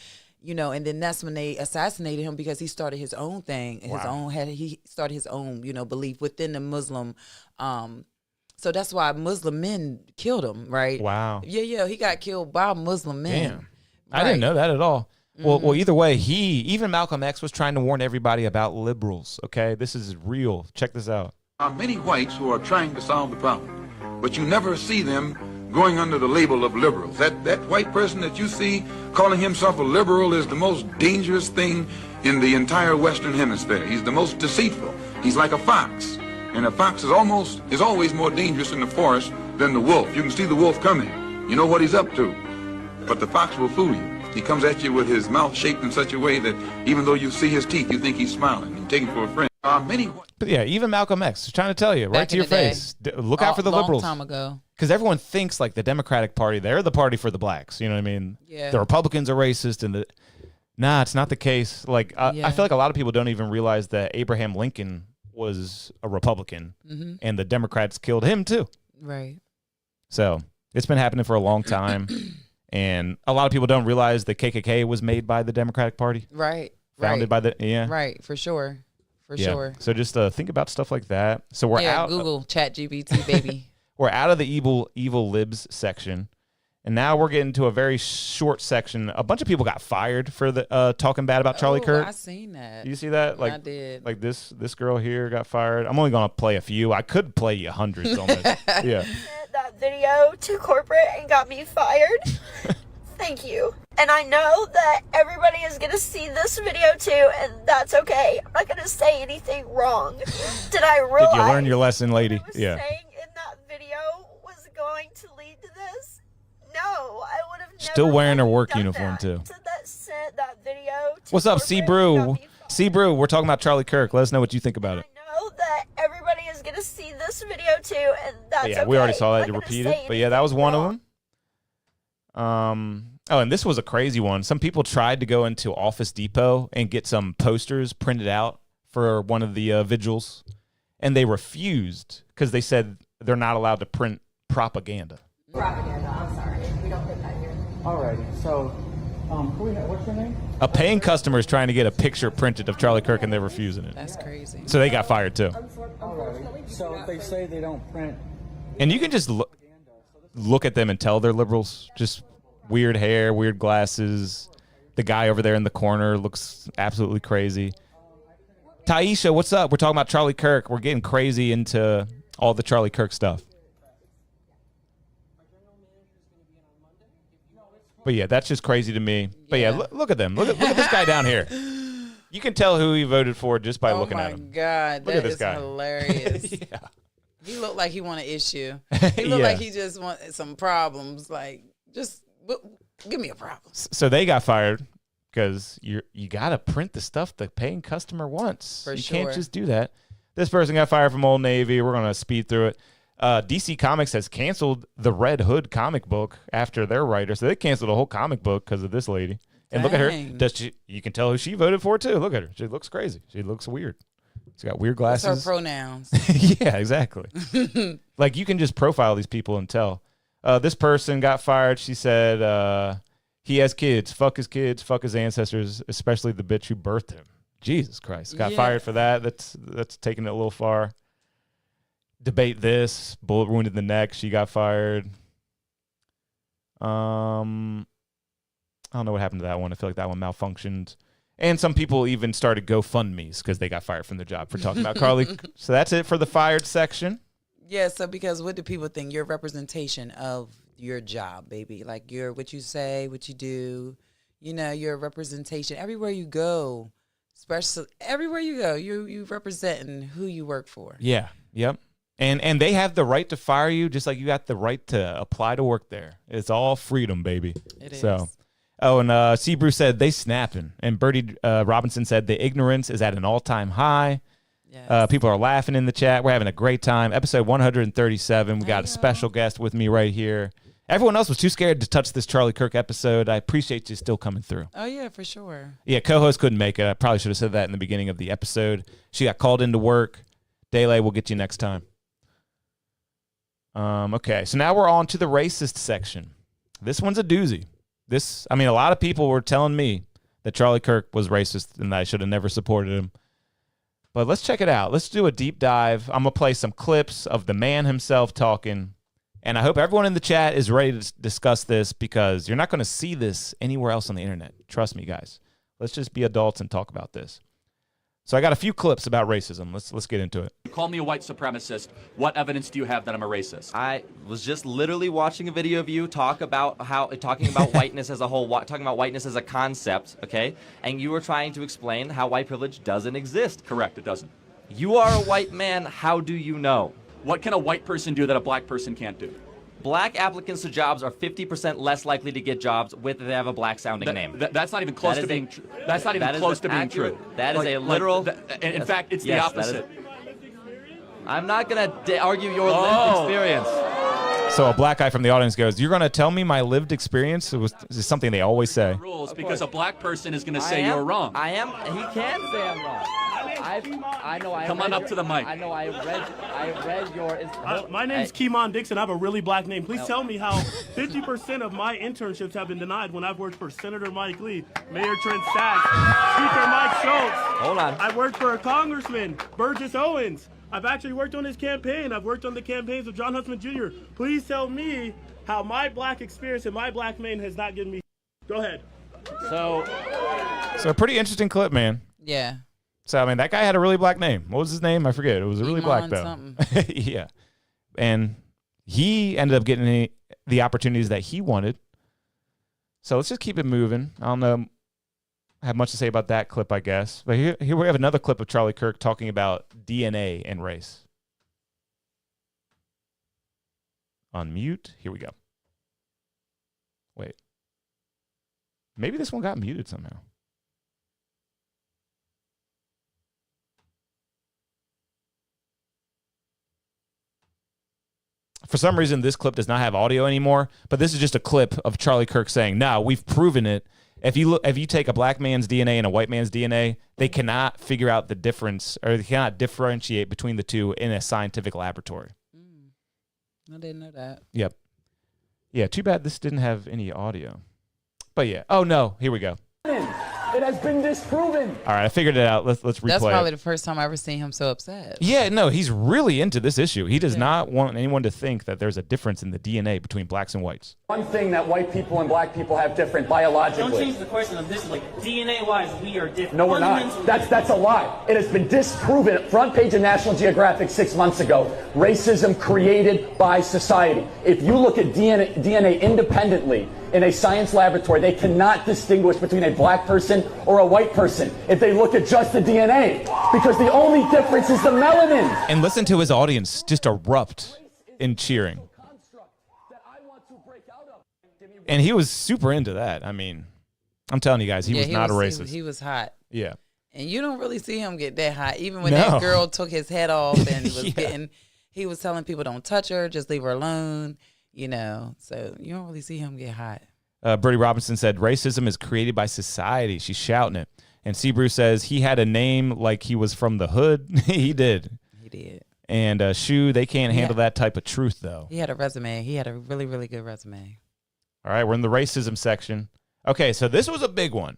and then that's when they assassinated him because he started his own thing. He started his own, belief within the Muslim. So that's why Muslim men killed him, right? Wow. Yeah, he got killed by Muslim men. Damn. I didn't know that at all. Well, either way, even Malcolm X was trying to warn everybody about liberals, okay? This is real. Check this out. There are many whites who are trying to solve the problem, but you never see them going under the label of liberals. That white person that you see calling himself a liberal is the most dangerous thing in the entire Western Hemisphere. He's the most deceitful. He's like a fox, and a fox is always more dangerous in the forest than the wolf. You can see the wolf coming. You know what he's up to, but the fox will fool you. He comes at you with his mouth shaped in such a way that even though you see his teeth, you think he's smiling. You take him for a friend. But yeah, even Malcolm X is trying to tell you right Back to in your the day. face. Look out for the liberals. Long time ago. Because everyone thinks like the Democratic Party, they're the party for the blacks. You know what I mean? Yeah. The Republicans are racist, and nah, it's not the case. Like I feel like a lot of people don't even realize that Abraham Lincoln was a Republican, and the Democrats killed him too. Right. So it's been happening for a long time, and a lot of people don't realize the KKK was made by the Democratic Party. Right. Founded by the Right, for sure. For sure. So just think about stuff like that. So we're out. Google ChatGPT, baby. We're out of the evil libs section, and now we're getting to a very short section. A bunch of people got fired for the talking bad about Charlie Kirk. I seen that. You see that? Like, I did. Like this girl here got fired. I'm only gonna play a few. I could play you hundreds on this. Yeah. That video to corporate and got me fired. Thank you. And I know that everybody is going to see this video too, and that's okay. I'm not going to say anything wrong. Did I realize Did you learn your lesson, lady? saying in that video was going to lead to this? No, I would have never Still wearing her work done uniform that. too. That sent that video to What's up, corporate C and Brew? got me C Brew, we're talking about Charlie Kirk. Let us know what you think about it. know that everybody is going to see this video too, and that's Yeah, okay. we already saw that. I'm You not gonna repeated, say but yeah, that was anything one wrong. of them. Oh, and this was a crazy one. Some people tried to go into Office Depot and get some posters printed out for one of the vigils, and they refused because they said they're not allowed to print propaganda. Propaganda, I'm sorry. We don't put that here. Alrighty, so, what's your name? A paying customer is trying to get a picture printed of Charlie Kirk, and they're refusing it. That's crazy. So they got fired too. Alrighty, so if they say they don't print... And you can just look at them and tell they're liberals. Just weird hair, weird glasses. The guy over there in the corner looks absolutely crazy. Taisha, what's up? We're talking about Charlie Kirk. We're getting crazy into all the Charlie Kirk stuff. But yeah, that's just crazy to me. But yeah, look at them. Look at this guy down here. You can tell who he voted for just by looking at him. Oh my God, Look that at this is guy. hilarious. Yeah. He looked like he want an issue. He looked like he just want some problems. Like, just give me a problem. So they got fired because you got to print the stuff the paying customer wants. For you sure. can't just do that. This person got fired from Old Navy. We're going to speed through it. DC Comics has canceled the Red Hood comic book after their writer. So they canceled a whole comic book because of this lady. And look at her. You can tell who she voted for, too. Look at her. She looks crazy. She looks weird. She's got weird glasses. What's her pronouns? Yeah, exactly. Like, you can just profile these people and tell. This person got fired. She said he has kids. Fuck his kids. Fuck his ancestors, especially the bitch who birthed him. Jesus Christ. Got fired for that. That's taking it a little far. Debate this. Bullet wounded in the neck. She got fired. I don't know what happened to that one. I feel like that one malfunctioned. And some people even started GoFundMes because they got fired from their job for talking about Carly. So that's it for the fired section. Yeah, so because what do people think? Your representation of your job, baby. Like what you say, what you do, your representation. Everywhere you go, especially everywhere you go, you representing who you work for. Yeah. Yep. And they have the right to fire you just like you got the right to apply to work there. It's all freedom, baby. It is. So. Oh, and C. Bruce said they snapping. And Bertie Robinson said the ignorance is at an all-time high. Yes. People are laughing in the chat. We're having a great time. Episode 137. We got a special guest with me right here. Everyone else was too scared to touch this Charlie Kirk episode. I appreciate you still coming through. Oh, yeah, for sure. Yeah, co-host couldn't make it. I probably should have said that in the beginning of the episode. She got called into work. Dele, we'll get you next time. Okay, so now we're on to the racist section. This one's a doozy. A lot of people were telling me that Charlie Kirk was racist and that I should have never supported him. But let's check it out. Let's do a deep dive. I'm going to play some clips of the man himself talking. And I hope everyone in the chat is ready to discuss this because you're not going to see this anywhere else on the internet. Trust me, guys. Let's just be adults and talk about this. So I got a few clips about racism. Let's get into it. You call me a white supremacist. What evidence do you have that I'm a racist? I was just literally watching a video of you talking about whiteness as a whole, talking about whiteness as a concept, okay? And you were trying to explain how white privilege doesn't exist. Correct, it doesn't. You are a white man. How do you know? What can a white person do that a black person can't do? black applicants to jobs are 50% less likely to get jobs with they have a black sounding name. That's not even close to being true. That's not even close to being true. That is a literal. In fact, it's the opposite. I'm not going to argue your lived experience. So a black guy from the audience goes, "You're going to tell me my lived experience?" This is something they always say. Rules because a black person is going to say you're wrong. I am. He can say I'm wrong. I know. Come on up to the mic. I know. I read your. My name's Keemon Dixon. I have a really black name. Please tell me how 50% of my internships have been denied when I've worked for Senator Mike Lee, Mayor Trent Sachs, Speaker Mike Schultz. Hold on. I worked for a Congressman, Burgess Owens. I've actually worked on his campaign. I've worked on the campaigns of John Huntsman Jr. Please tell me how my black experience and my black name has not given me. Go ahead. So a pretty interesting clip, man. Yeah. So, I mean, that guy had a really black name. What was his name? I forget. It was really black, though. Yeah. And he ended up getting the opportunities that he wanted. So let's just keep it moving. I don't know. I have much to say about that clip, I guess. But here we have another clip of Charlie Kirk talking about DNA and race. Unmute. Here we go. Wait. Maybe this one got muted somehow. For some reason, this clip does not have audio anymore, but this is just a clip of Charlie Kirk saying, "No, we've proven it. If you take a black man's DNA and a white man's DNA, they cannot figure out the difference, or they cannot differentiate between the two in a scientific laboratory." I didn't know that. Yep. Yeah, too bad this didn't have any audio. But yeah. Oh, no. Here we go. It has been disproven. All right, I figured it out. Let's replay That's probably it. the first time I ever seen him so upset. Yeah, no, he's really into this issue. He does not want anyone to think that there's a difference in the DNA between blacks and whites. One thing that white people and black people have different biologically. Don't change the question of this. Like DNA-wise, we are different. No, we're not. That's a lie. It has been disproven. Front page of National Geographic 6 months ago. Racism created by society. If you look at DNA independently in a science laboratory, they cannot distinguish between a black person or a white person if they look at just the DNA, because the only difference is the melanin. And listen to his audience just erupt in cheering. And he was super into that. I mean, I'm telling you guys, he was not a racist. He was hot. Yeah. And you don't really see him get that hot. Even when that girl took his head off and was he was telling people, "Don't touch her, just leave her alone." You know, so you don't really see him get hot. Bertie Robinson said, "Racism is created by society." She's shouting it. And Sebrew says he had a name like he was from the hood. He did. He did. And Shu, they can't handle that type of truth, though. He had a resume. He had a really, really good resume. All right, we're in the racism section. Okay, so this was a big one.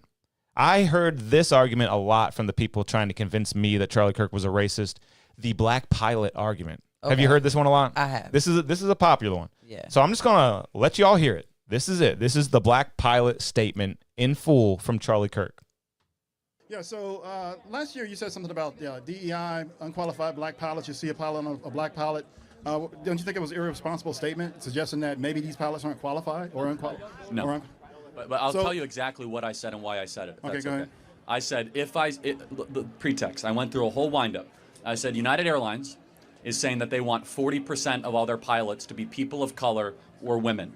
I heard this argument a lot from the people trying to convince me that Charlie Kirk was a racist. The black pilot argument. Okay. Have you heard this one a lot? I have. This is a popular one. Yeah. So I'm just going to let you all hear it. This is it. This is the black pilot statement in full from Charlie Kirk. Yeah, so last year you said something about DEI, unqualified black pilots. You see a pilot on a black pilot. Don't you think it was an irresponsible statement suggesting that maybe these pilots aren't qualified or unqualified? No. But I'll tell you exactly what I said and why I said it. Okay, go ahead. I said, the pretext, I went through a whole windup. I said United Airlines is saying that they want 40% of all their pilots to be people of color or women.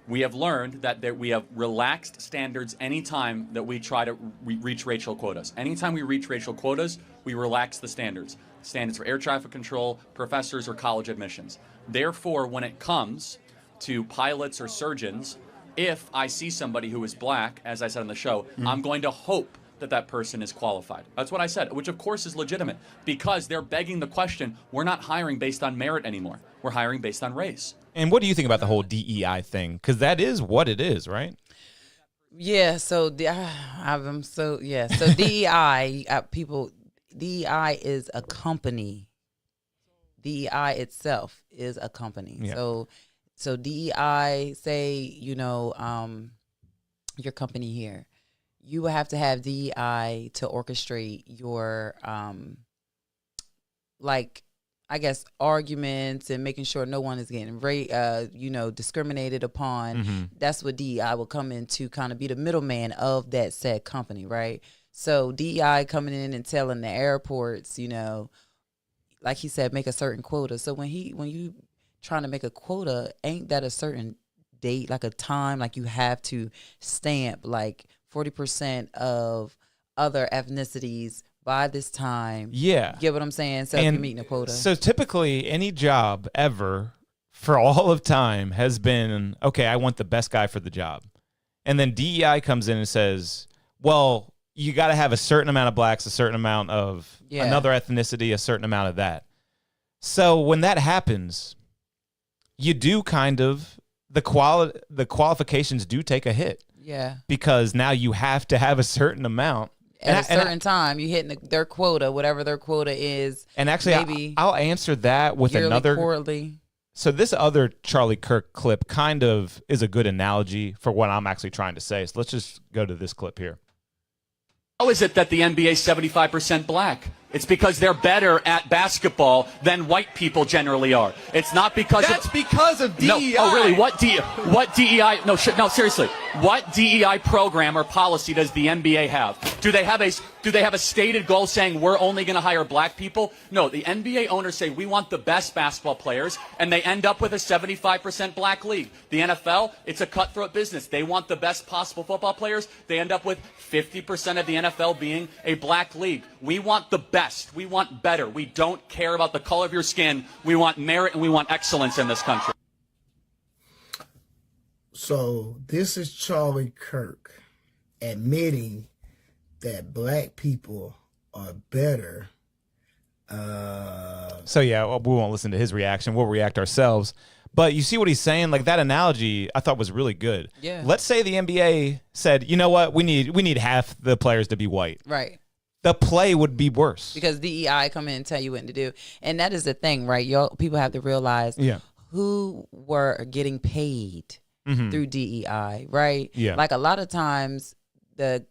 We have learned that we have relaxed standards anytime that we try to reach racial quotas. Anytime we reach racial quotas, we relax the standards. Standards for air traffic control, professors, or college admissions. Therefore, when it comes to pilots or surgeons, if I see somebody who is black, as I said on the show, I'm going to hope that person is qualified. That's what I said, which of course is legitimate, because they're begging the question, we're not hiring based on merit anymore. We're hiring based on race. And what do you think about the whole DEI thing? Because that is what it is, right? Yeah, so so DEI, DEI is a company. DEI itself is a company. Yeah. So DEI, say, your company here, you will have to have DEI to orchestrate your, arguments and making sure no one is getting discriminated upon. Mm-hmm. That's what DEI will come in to kind of be the middleman of that said company, right? So DEI coming in and telling the airports, like he said, make a certain quota. So when you trying to make a quota, ain't that a certain date, like a time, like you have to stamp like 40% of other ethnicities by this time? Yeah. Get what I'm saying? So if you're meeting a quota. So typically any job ever for all of time has been, okay, I want the best guy for the job. And then DEI comes in and says, well, you got to have a certain amount of blacks, a certain amount of another ethnicity, a certain amount of that. So when that happens, you do kind of, the qualifications do take a hit. Yeah. Because now you have to have a certain amount. At a certain time, you hitting their quota, whatever their quota is. And actually, maybe I'll answer that with yearly, another. quarterly. So this other Charlie Kirk clip kind of is a good analogy for what I'm actually trying to say. So let's just go to this clip here. How is it that the NBA is 75% black? It's because they're better at basketball than white people generally are. It's not because That's because of DEI. No, oh, really? What DEI? No, no, seriously. What DEI program or policy does the NBA have? Do they have a stated goal saying we're only going to hire black people? No, the NBA owners say we want the best basketball players, and they end up with a 75% black league. The NFL, it's a cutthroat business. They want the best possible football players. They end up with 50% of the NFL being a black league. We want the best. We want better. We don't care about the color of your skin. We want merit and we want excellence in this country. So this is Charlie Kirk admitting that black people are better. So yeah, we won't listen to his reaction. We'll react ourselves. But you see what he's saying? Like that analogy I thought was really good. Yeah. Let's say the NBA said, you know what, we need half the players to be white. Right. The play would be worse. Because DEI come in and tell you what to do. And that is the thing, right? People have to realize who were getting paid through DEI, right? Yeah. Like a lot of times the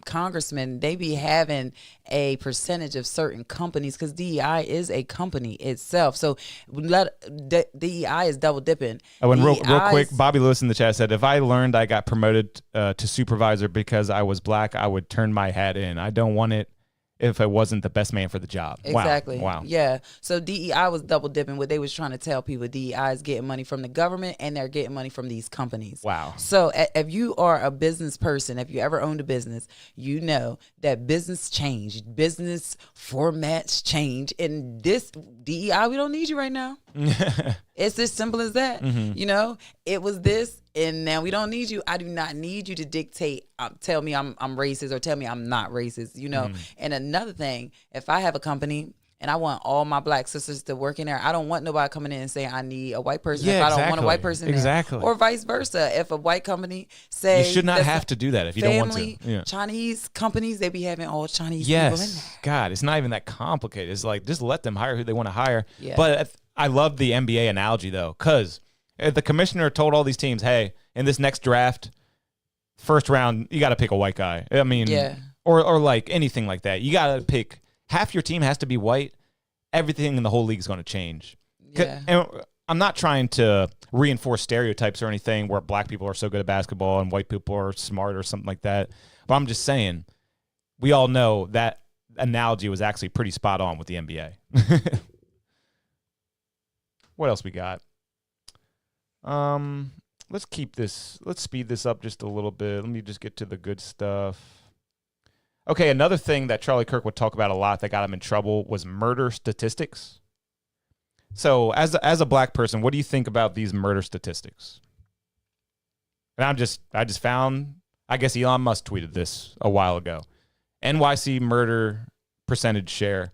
congressmen, they be having a percentage of certain companies because DEI is a company itself. So DEI is double dipping. Oh, and real quick, Bobby Lewis in the chat said, if I learned I got promoted to supervisor because I was black, I would turn my hat in. I don't want it if it wasn't the best man for the job. Exactly. Wow. Yeah. So DEI was double dipping. What they was trying to tell people, DEI is getting money from the government and they're getting money from these companies. Wow. So if you are a business person, if you ever owned a business, you know that business change, business formats change. And this DEI, we don't need you right now. It's as simple as that. You know, it was this, and now we don't need you. I do not need you to dictate, tell me I'm racist or tell me I'm not racist, you know. And another thing, if I have a company and I want all my black sisters to work in there, I don't want nobody coming in and saying I need a white person if I don't want a white person there. Or vice versa. If a white company says you should not have to do that if you don't want to. Yeah. Chinese companies, they be having all Chinese people in there. God, it's not even that complicated. It's like just let them hire who they want to hire. Yeah. But I love the NBA analogy though, because the commissioner told all these teams, hey, in this next draft, first round, you got to pick a white guy. I mean, or like anything like that. You got to pick, half your team has to be white. Everything in the whole league is going to change. Yeah. And I'm not trying to reinforce stereotypes or anything where black people are so good at basketball and white people are smart or something like that. But I'm just saying, we all know that analogy was actually pretty spot on with the NBA. What else we got? Let's speed this up just a little bit. Let me just get to the good stuff. Okay, another thing that Charlie Kirk would talk about a lot that got him in trouble was murder statistics. So as a black person, what do you think about these murder statistics? And I just found, I guess Elon Musk tweeted this a while ago. NYC murder percentage share.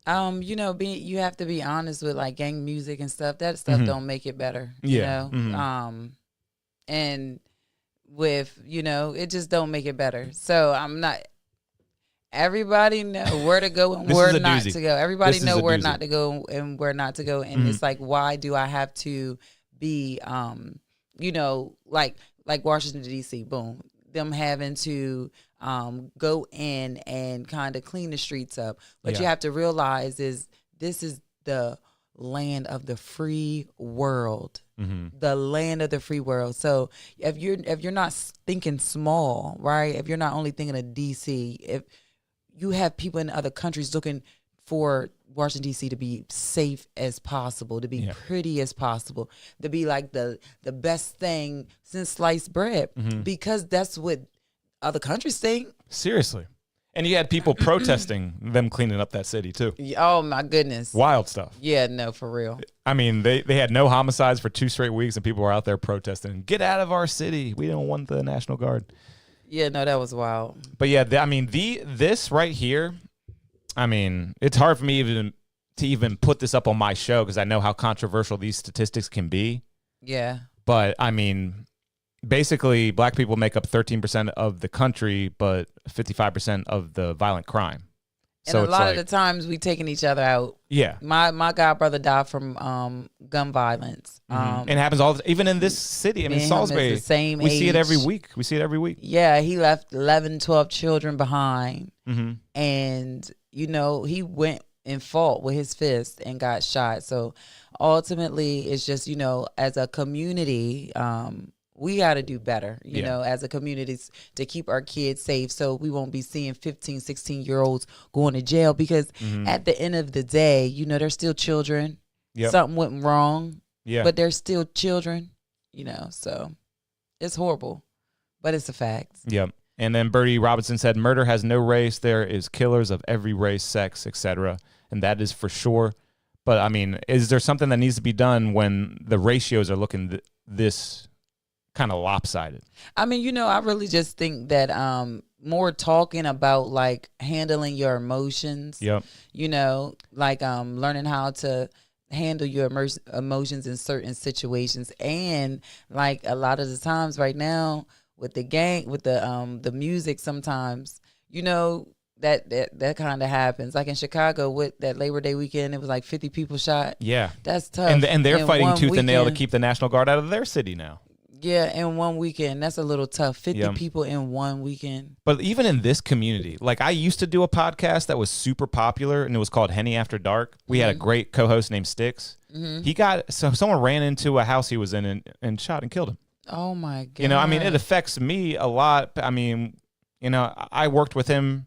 You know, you have to be honest with like gang music and stuff. That stuff don't make it better. You know? And with, you know, it just don't make it better. So I'm not. Everybody know where to go and where not to go. Everybody know where not to go and where not to go. And it's like, why do I have to be, you know, like Washington D.C. Boom, them having to go in and kind of clean the streets up. But you have to realize this is the land of the free world. The land of the free world. So if you're not thinking small, right? If you're not only thinking of DC, if you have people in other countries looking for Washington D.C. to be safe as possible, to be pretty as possible, to be like the best thing since sliced bread, because that's what other countries think. Seriously. And you had people protesting them cleaning up that city too. Oh my goodness. Wild stuff. Yeah, no, for real. I mean, they had no homicides for 2 straight weeks, and people were out there protesting, "Get out of our city. We don't want the National Guard." Yeah, no, that was wild. But yeah, this right here, I mean, it's hard for me to even put this up on my show because I know how controversial these statistics can be. Yeah. But I mean, basically, black people make up 13% of the country, but 55% of the violent crime. And a lot of the times we taking each other out. Yeah. My god brother died from gun violence. And it happens even in this city. I mean, Salisbury. The same we see it every age. week. Yeah, he left 11, 12 children behind. Mm-hmm. And, he went and fought with his fist and got shot. So ultimately, it's just, as a community, we got to do better, you know, as a community to keep our kids safe so we won't be seeing 15, 16-year-olds going to jail because at the end of the day, they're still children. Yep. Something went wrong, but they're still children, so it's horrible, but it's a fact. Yep. And then Bertie Robinson said, "Murder has no race. There is killers of every race, sex, etc." And that is for sure. But, I mean, is there something that needs to be done when the ratios are looking this kind of lopsided? I mean, I really just think that more talking about like handling your emotions. Yep. Learning how to handle your emotions in certain situations, and like a lot of the times right now with the music, sometimes that kind of happens. Like in Chicago with that Labor Day weekend, it was like 50 people shot. Yeah, that's tough. And they're fighting tooth and nail to weekend. keep the National Guard out of their city now. Yeah, in one weekend. That's a little tough. 50 people in one weekend. But even in this community, like I used to do a podcast that was super popular, and it was called Henny After Dark. We had a great co-host named Styx. Someone ran into a house he was in and shot and killed him. Oh my God. I mean, it affects me a lot. I mean, I worked with him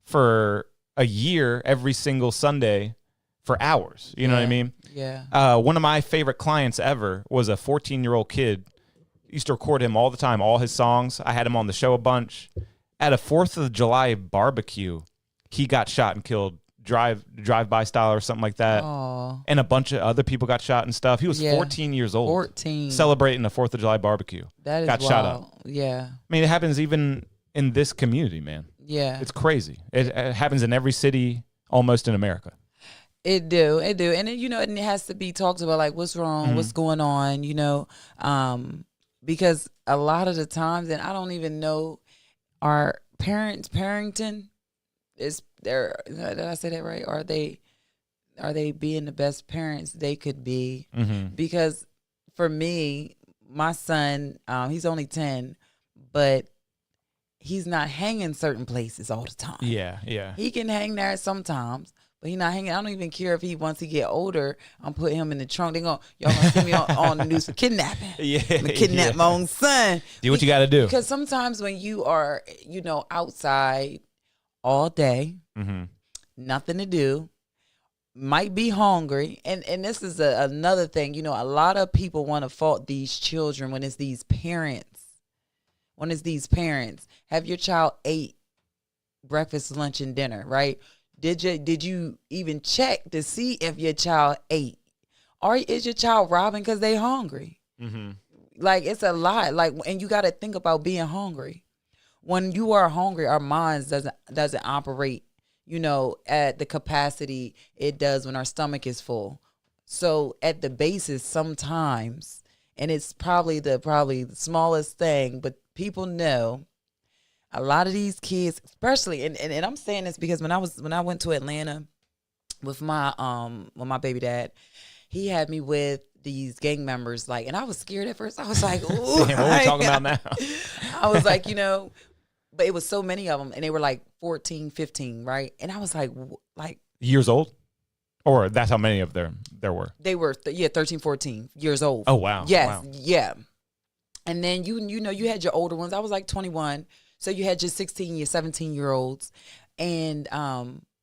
for a year every single Sunday for hours. You know what I mean? Yeah. One of my favorite clients ever was a 14-year-old kid. Used to record him all the time, all his songs. I had him on the show a bunch. At a 4th of July barbecue, he got shot and killed, drive-by style or something like that. Aww. And a bunch of other people got shot and stuff. He was 14 years old. 14. Celebrating the 4th of July barbecue. That is got wild. shot up. Yeah. I mean, it happens even in this community, man. Yeah. It's crazy. It happens in every city almost in America. It do. And it has to be talked about, like what's wrong, what's going on, because a lot of the times, and I don't even know, our parenting is there. Did I say that right? Are they being the best parents they could be? Because for me, my son, he's only 10, but he's not hanging certain places all the time. Yeah. He can hang there sometimes, but he's not hanging. I don't even care if once he get older, I'm putting him in the trunk. Y'all gonna see me on the news for kidnapping. Yeah. I'm gonna kidnap my own son. Do what you got to do. Because sometimes when you are, outside all day, nothing to do, might be hungry, and this is another thing. A lot of people want to fault these children when it's these parents. Have your child ate breakfast, lunch, and dinner, right? Did you even check to see if your child ate? Or is your child robbing because they hungry? Like, it's a lot. Like, and you got to think about being hungry. When you are hungry, our minds doesn't operate, at the capacity it does when our stomach is full. So at the basis, sometimes, and it's probably the smallest thing, but people know a lot of these kids, especially, and I'm saying this because when I went to Atlanta with my baby dad, he had me with these gang members, and I was scared at first. I was like, ooh. Damn, what are we talking about now? I was like, but it was so many of them, and they were like 14, 15, right? And I was like Years old? Or that's how many of them there were? They were, 13, 14 years old. Oh, wow. Yes, wow. Yeah. And then, you had your older ones. I was like 21. So you had your 16, your 17-year-olds. And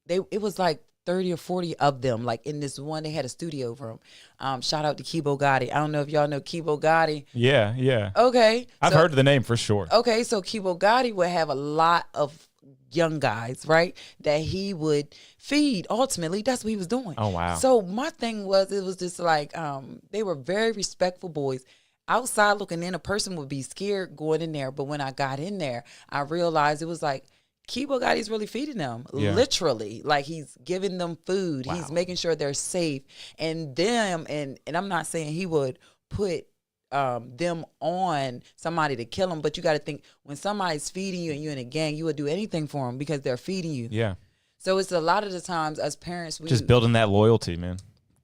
it was like 30 or 40 of them, like in this one. They had a studio room. Shout out to Kibo Gotti. I don't know if y'all know Kibo Gotti. Yeah. Okay. I've heard of the name for sure. Okay, so Kibo Gotti would have a lot of young guys, right, that he would feed. Ultimately, that's what he was doing. Oh, wow. So my thing was, it was just like, they were very respectful boys. Outside looking in, a person would be scared going in there. But when I got in there, I realized it was like, Kibo Gotti's really feeding them, literally. Like, he's giving them food. He's making sure they're safe. And them, and I'm not saying he would put them on somebody to kill them, but you got to think, when somebody's feeding you and you're in a gang, you would do anything for them because they're feeding you. Yeah. So it's a lot of the times as parents, we just building that loyalty, man.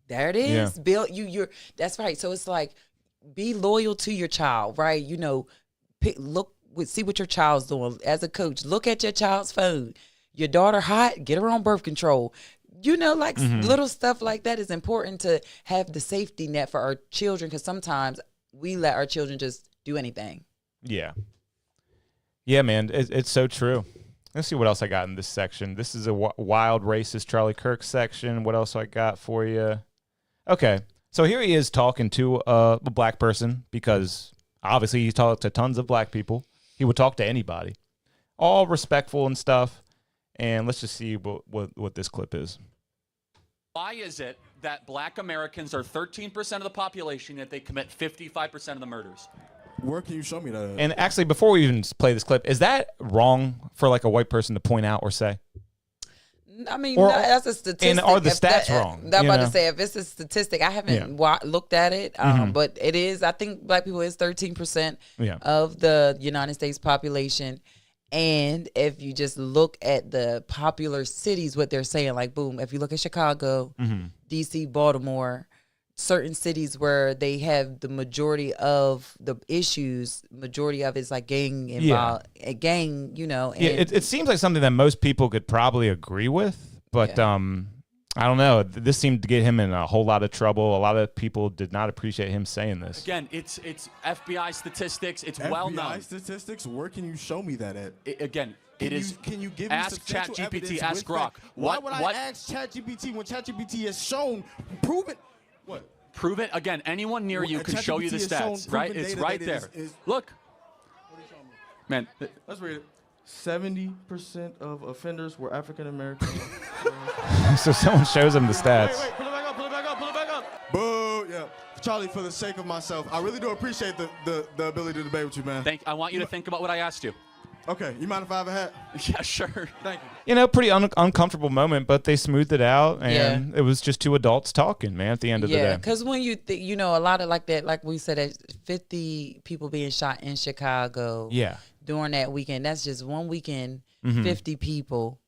There it is. Yeah. Build you're that's right. So it's like, be loyal to your child, right? You know, see what your child's doing. As a coach, look at your child's phone. Your daughter hot, get her on birth control. You know, like little stuff like that is important to have the safety net for our children, because sometimes we let our children just do anything. Yeah, man, it's so true. Let's see what else I got in this section. This is a wild racist Charlie Kirk section. What else I got for you? Okay, so here he is talking to a black person, because obviously he talked to tons of black people. He would talk to anybody, all respectful and stuff. And let's just see what this clip is. Why is it that black Americans are 13% of the population, yet they commit 55% of the murders? Where can you show me that? And actually, before we even play this clip, is that wrong for like a white person to point out or say? I mean, that's a statistic. And are the stats wrong? I'm about to say, if it's a statistic, I haven't looked at it, but it is. I think black people is 13% of the United States population. And if you just look at the popular cities, what they're saying, like, boom, if you look at Chicago, D.C., Baltimore, certain cities where they have the majority of the issues, majority of it's like gang involved, gang, you know. And it seems like something that most people could probably agree with, but I don't know. This seemed to get him in a whole lot of trouble. A lot of people did not appreciate him saying this. Again, it's FBI statistics. It's well known. FBI statistics? Where can you show me that at? Can you give ask me ChatGPT, ask Grok. Why would I ask ChatGPT when ChatGPT has shown, proven? What? Prove it. Again, anyone near you can show you the stats, right? It's right there. Look. Man. Let's read it. 70% of offenders were African American. So someone shows him the stats. Wait, pull it back up. Boo, yeah. Charlie, for the sake of myself, I really do appreciate the ability to debate with you, man. I want you to think about what I asked you. Okay, you mind if I have a hat? Yeah, sure. Thank you. You know, pretty uncomfortable moment, but they smoothed it out, and it was just two adults talking, man, at the end of the day. Yeah, because when you you know, a lot of like that, like we said, 50 people being shot in Chicago during that weekend, that's just one weekend, 50 people.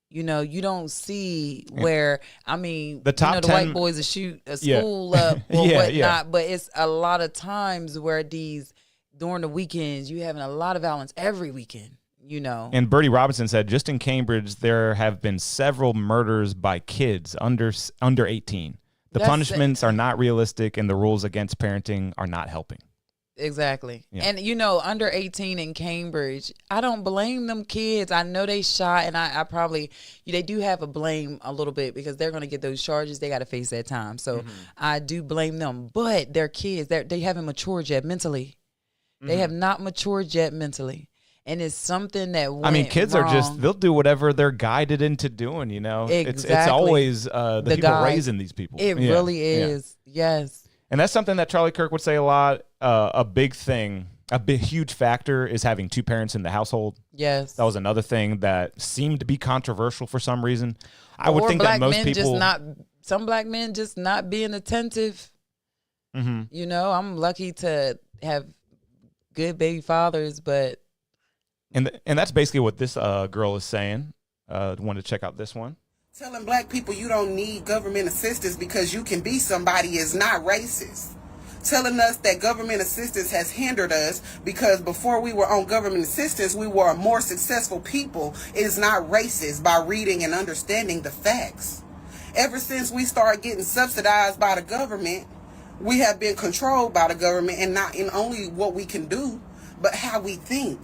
You know, you don't see where, I mean, the top 10, the white boys will shoot a school up or whatnot, but it's a lot of times where during the weekends, you having a lot of violence every weekend, you know. And Bertie Robinson said, just in Cambridge, there have been several murders by kids under 18. The punishments are not realistic, and the rules against parenting are not helping. Exactly. Yeah. And, you know, under 18 in Cambridge, I don't blame them kids. I know they shot, and I probably, they do have a blame a little bit because they're going to get those charges. They got to face that time. So I do blame them. But they're kids. They haven't matured yet mentally. They have not matured yet mentally. And it's something that kids wrong. are just, they'll do whatever they're guided into doing, you know. Exactly. It's always the people raising these people. It really is. Yes. And that's something that Charlie Kirk would say a lot. A big thing, huge factor is having two parents in the household. Yes. That was another thing that seemed to be controversial for some reason. I would think that most people. Some black men just not being attentive. You know, I'm lucky to have good baby fathers, but. And that's basically what this girl is saying. Wanted to check out this one. Telling black people you don't need government assistance because you can be somebody is not racist. Telling us that government assistance has hindered us because before we were on government assistance, we were a more successful people is not racist by reading and understanding the facts. Ever since we started getting subsidized by the government, we have been controlled by the government, and not in only what we can do, but how we think.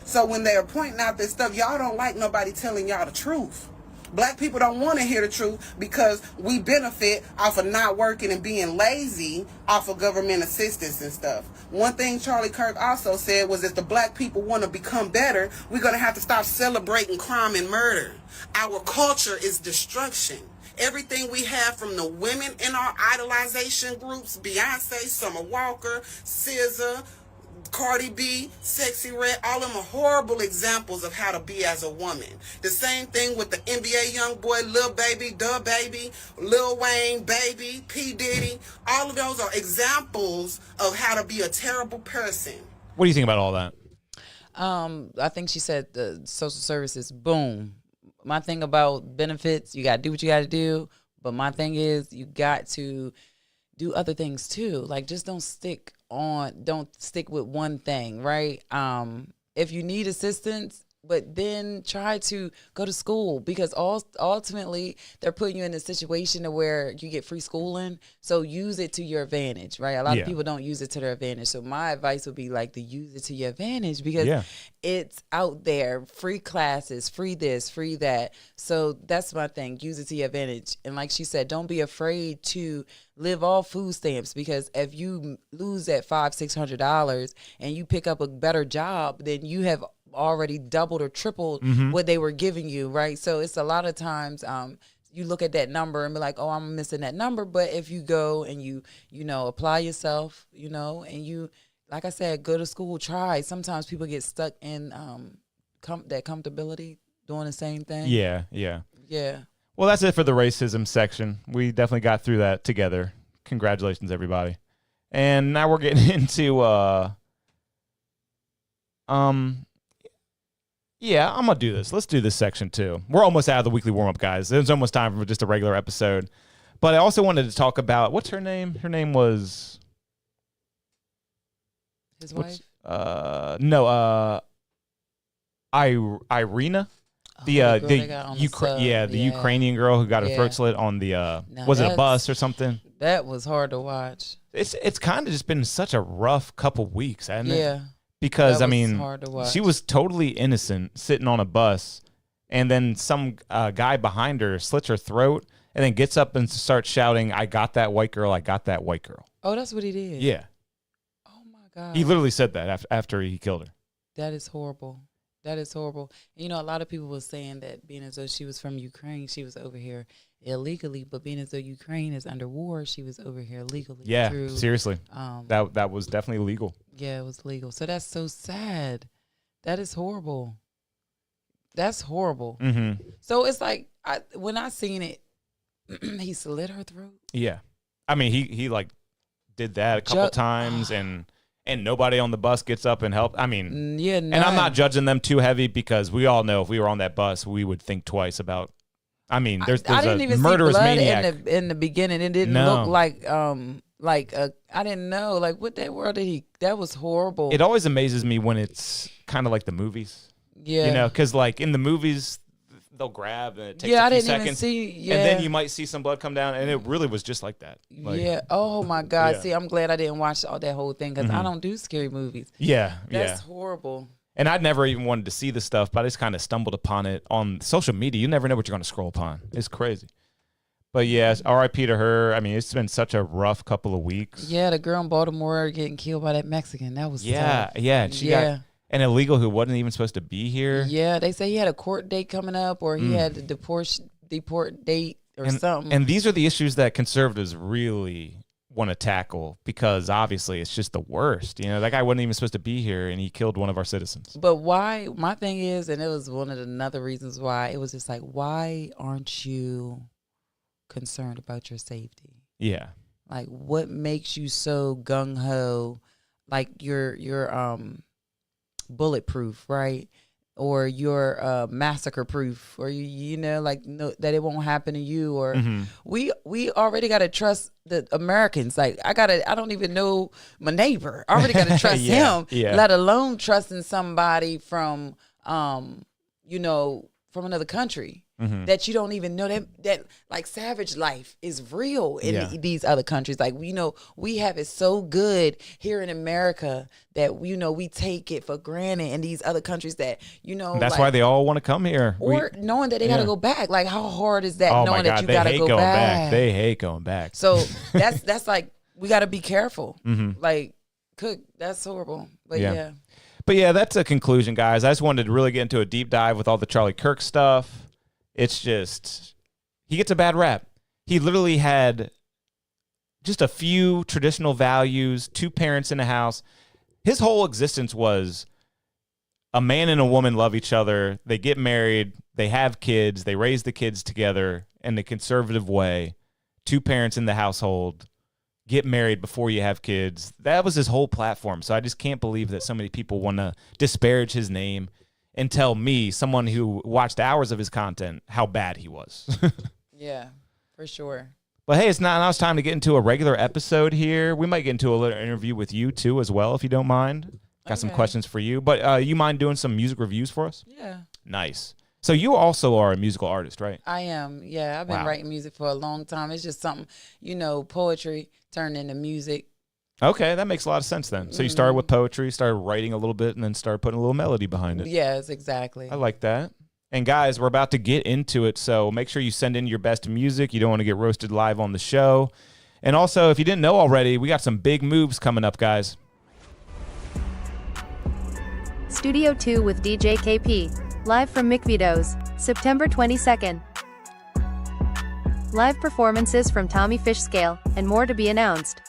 So when they're pointing out this stuff, y'all don't like nobody telling y'all the truth. Black people don't want to hear the truth because we benefit off of not working and being lazy off of government assistance and stuff. One thing Charlie Kirk also said was if the black people want to become better, we're going to have to stop celebrating crime and murder. Our culture is destruction. Everything we have from the women in our idolization groups, Beyonce, Summer Walker, SZA, Cardi B, Sexy Red, all of them are horrible examples of how to be as a woman. The same thing with the NBA young boy, Lil Baby, Da Baby, Lil Wayne, Baby, P. Diddy. All of those are examples of how to be a terrible person. What do you think about all that? I think she said the social services, boom. My thing about benefits, you got to do what you got to do. But my thing is you got to do other things too. Like just don't stick with one thing, right? If you need assistance, but then try to go to school because ultimately they're putting you in a situation to where you get free schooling. So use it to your advantage, right? A lot of people don't use it to their advantage. So my advice would be like to use it to your advantage because it's out there, free classes, free this, free that. So that's my thing. Use it to your advantage. And like she said, don't be afraid to live off food stamps because if you lose that $500-$600 and you pick up a better job, then you have already doubled or tripled what they were giving you, right? So it's a lot of times you look at that number and be like, oh, I'm missing that number. But if you go and you apply yourself, and you, like I said, go to school, try. Sometimes people get stuck in that comfortability doing the same thing. Yeah. Well, that's it for the racism section. We definitely got through that together. Congratulations, everybody. And now we're getting into yeah, I'm going to do this. Let's do this section too. We're almost out of the weekly warm-up, guys. It's almost time for just a regular episode. But I also wanted to talk about, what's her name? Her name was... His wife? Irina. The Ukrainian girl who got her throat slit on the, was it a bus or something? That was hard to watch. It's kind of just been such a rough couple weeks, hasn't it? Yeah. Because, I mean, she was totally innocent sitting on a bus, and then some guy behind her slits her throat and then gets up and starts shouting, I got that white girl, I got that white girl. Oh, that's what he did? Yeah. Oh, my God. He literally said that after he killed her. That is horrible. That is horrible. And, a lot of people were saying that being as though she was from Ukraine, she was over here illegally, but being as though Ukraine is under war, she was over here legally. Yeah, through, seriously. That was definitely legal. Yeah, it was legal. So that's so sad. That is horrible. That's horrible. Mm-hmm. So it's like, when I seen it, he slit her throat. Yeah. I mean, he like did that a couple times and nobody on the bus gets up and help. I mean, and I'm not judging them too heavy because we all know if we were on that bus, we would think twice about. I mean, there's I didn't a even murderous see blood maniac in the beginning. It didn't look like I didn't know what that world did he. That was horrible. It always amazes me when it's kind of like the movies. Yeah, because like in the movies they'll grab and it takes a few seconds. And then you might see some blood come down, and it really was just like that. Yeah. Oh my God. See, I'm glad I didn't watch all that whole thing because I don't do scary movies. Yeah. That's horrible. And I'd never even wanted to see the stuff, but I just kind of stumbled upon it on social media. You never know what you're going to scroll upon. It's crazy. But yes, R.I.P. to her. I mean, it's been such a rough couple of weeks. Yeah, the girl in Baltimore getting killed by that Mexican. That was tough. Yeah. And she got an illegal who wasn't even supposed to be here. Yeah, they say he had a court date coming up or he had a deport date or something. And these are the issues that conservatives really want to tackle because obviously it's just the worst. That guy wasn't even supposed to be here and he killed one of our citizens. But why? My thing is, and it was one of the another reasons why, it was just like, why aren't you concerned about your safety? Yeah. Like, what makes you so gung-ho? Like, you're bulletproof, right? Or you're massacre proof, or that it won't happen to you, or we already gotta trust the Americans. Like I don't even know my neighbor. I already gotta trust him, let alone trusting somebody from from another country. that you don't even know that like savage life is real in these other countries. Like, we have it so good here in America that, we take it for granted in these other countries that, That's why they all want to come here. Or knowing that they got to go back. Like, how hard is that knowing that you got to go going back? They hate going back. So that's like, we got to be careful. Like, Cook, that's horrible. But yeah. But yeah, that's a conclusion, guys. I just wanted to really get into a deep dive with all the Charlie Kirk stuff. It's just, he gets a bad rap. He literally had just a few traditional values, 2 parents in a house. His whole existence was a man and a woman love each other. They get married. They have kids. They raise the kids together in the conservative way. 2 parents in the household. Get married before you have kids. That was his whole platform. So I just can't believe that so many people want to disparage his name and tell me, someone who watched hours of his content, how bad he was. Yeah, for sure. But hey, now it's time to get into a regular episode here. We might get into a little interview with you too as well, if you don't mind. Got some questions for you. But you mind doing some music reviews for us? Yeah. Nice. So you also are a musical artist, right? I am. Yeah, I've been writing music for a long time. It's just something, poetry turned into music. Okay, that makes a lot of sense then. So you started with poetry, started writing a little bit, and then started putting a little melody behind it. Yes, exactly. I like that. And guys, we're about to get into it, so make sure you send in your best music. You don't want to get roasted live on the show. And also, if you didn't know already, we got some big moves coming up, guys. Studio 2 with DJ KP. Live from McVito's, September 22nd. Live performances from Tommy Fishscale, and more to be announced.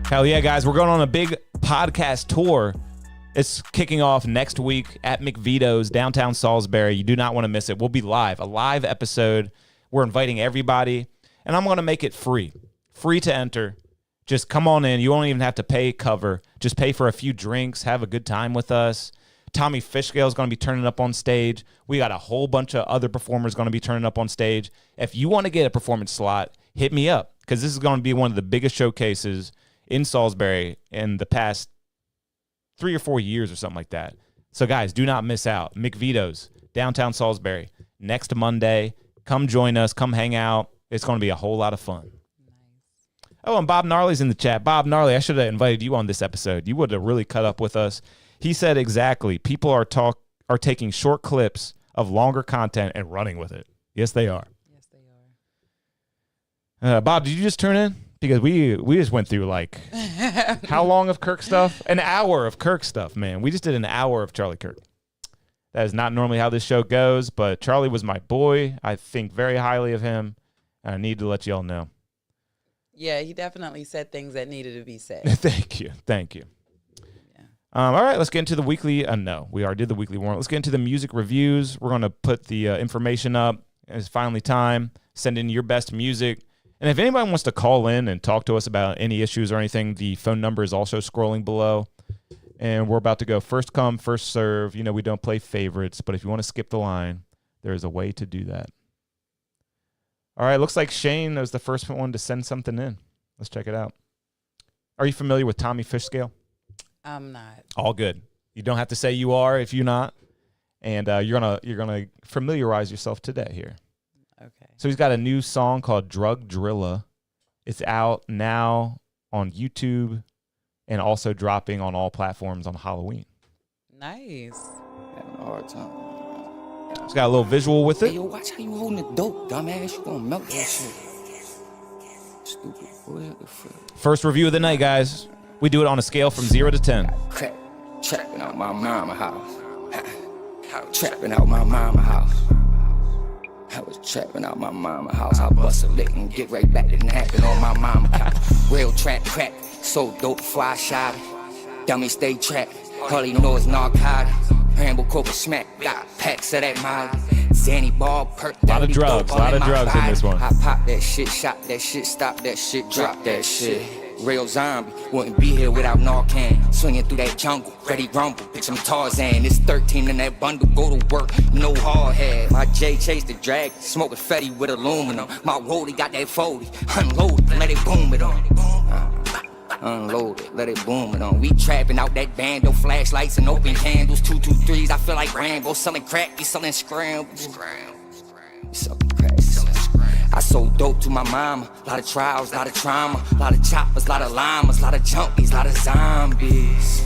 Hell yeah, guys. We're going on a big podcast tour. It's kicking off next week at McVito's, downtown Salisbury. You do not want to miss it. We'll be live, a live episode. We're inviting everybody, and I'm going to make it free. Free to enter. Just come on in. You won't even have to pay cover. Just pay for a few drinks. Have a good time with us. Tommy Fishscale is going to be turning up on stage. We got a whole bunch of other performers going to be turning up on stage. If you want to get a performance slot, hit me up, because this is going to be one of the biggest showcases in Salisbury in the past 3 or 4 years or something like that. So, guys, do not miss out. McVito's, downtown Salisbury, next Monday. Come join us. Come hang out. It's going to be a whole lot of fun. Oh, and Bob Gnarly's in the chat. Bob Gnarly, I should have invited you on this episode. You would have really cut up with us. He said exactly, people are taking short clips of longer content and running with it. Yes, they are. Yes, they are. Bob, did you just turn in? Because we just went through like how long of Kirk stuff? An hour of Kirk stuff, man. We just did an hour of Charlie Kirk. That is not normally how this show goes, but Charlie was my boy. I think very highly of him, and I need to let y'all know. Yeah, he definitely said things that needed to be said. Thank you. All right, let's get into the weekly. No, we already did the weekly warrant. Let's get into the music reviews. We're going to put the information up. It's finally time. Send in your best music. And if anybody wants to call in and talk to us about any issues or anything, the phone number is also scrolling below. And we're about to go first come, first serve. We don't play favorites, but if you want to skip the line, there's a way to do that. All right, looks like Shane was the first one to send something in. Let's check it out. Are you familiar with Tommy Fishscale? I'm not. All good. You don't have to say you are if you're not. And you're gonna familiarize yourself today here. Okay. So he's got a new song called Drug Drilla. It's out now on YouTube and also dropping on all platforms on Halloween. Nice. Having a hard time. It's got a little visual with it. Hey, yo, watch how you holding the dope, dumbass. You gonna melt that shit. Stupid boy. First review of the night, guys. We do it on a scale from 0 to 10. Crap, trapping out my mama house. Trapping out my mama house. I was trapping out my mama house. I bust a lick and get right back to napping on my mama couch. Real trap crack, so dope before I shot it. Dummy stay trapped, all he know is narcotics. Rambo Cobra smack, got packs of that Molly. Zanny ball perk. A lot of drugs in this one. I pop that shit, shot that shit, stop that shit, drop that shit. Real zombie, wouldn't be here without Narcan. Swinging through that jungle, ready rumble, bitch I'm Tarzan. It's 13 in that bundle, go to work, no hard head. My J chased the dragon, smoking Fetty with aluminum. My rollie got that 40, unload it, let it boom it on. Unload it, let it boom it on. We trapping out that bando, flashlights and open candles, 223s. I feel like Rambo, selling crack, we selling scrambles. So crazy. I sold dope to my mama. Lot of trials, lot of trauma. Lot of choppers, lot of llamas. Lot of junkies, lot of zombies.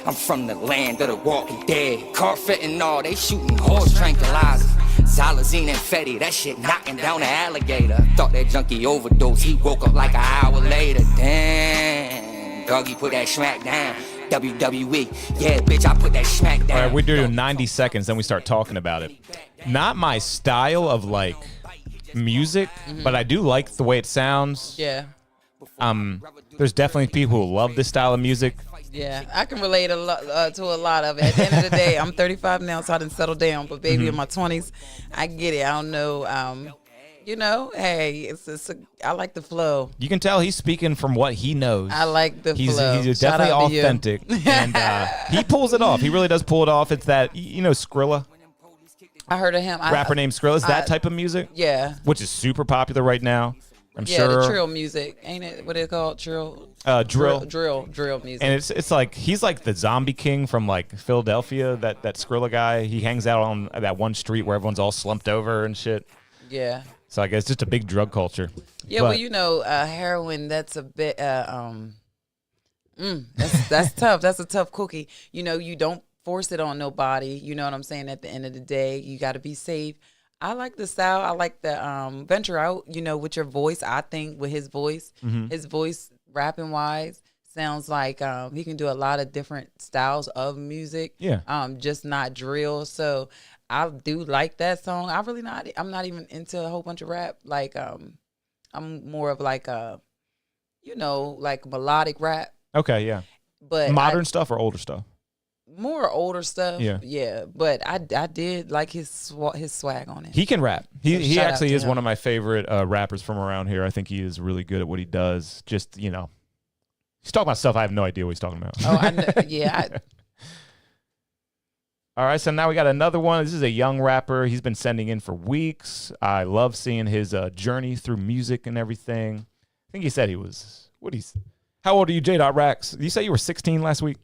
I'm from the land of the walking dead. Car fentanyl, they shooting horse tranquilizers. Xylazine and Fetty, that shit knocking down the alligator. Thought that junkie overdosed, he woke up like an hour later. Damn, doggy put that smack down. WWE, yeah, bitch, I put that smack down. All right, we do 90 seconds, then we start talking about it. Not my style of like music, but I do like the way it sounds. Yeah. There's definitely people who love this style of music. Yeah, I can relate a lot to a lot of it. At the end of the day, I'm 35 now, so I didn't settle down. But baby, in my 20s, I get it. I don't know. You know, hey, I like the flow. You can tell he's speaking from what he knows. I like the flow. He's definitely authentic, and he pulls it off. He really does pull it off. It's that, you know, Skrilla. I heard of him. Rapper named Skrilla. Is that type of music? Yeah. Which is super popular right now. I'm yeah, sure. the trill music, ain't it? What they call it? Drill music. And it's like he's like the zombie king from like Philadelphia. That Skrilla guy. He hangs out on that one street where everyone's all slumped over and shit. Yeah. So I guess just a big drug culture. Yeah, well, you know, heroin. That's a bit. That's tough. That's a tough cookie. You know, you don't force it on nobody. You know what I'm saying? At the end of the day, you got to be safe. I like the style. I like the venture out, you know, with your voice. I think with his voice, rapping wise, sounds like he can do a lot of different styles of music. Yeah. Just not drill. So I do like that song. I'm not even into a whole bunch of rap. Like I'm more of like you know, like melodic rap. Okay, yeah. But modern stuff or older stuff? More older stuff, yeah. But I did like his swag on it. He can rap. He shout actually out to is him. one of my favorite rappers from around here. I think he is really good at what he does. Just, you know, he's talking about stuff I have no idea what he's talking about. Oh, I know. Yeah. All right, so now we got another one. This is a young rapper. He's been sending in for weeks. I love seeing his journey through music and everything. I think he said he was how old are you, J.Rax? Did you say you were 16 last week?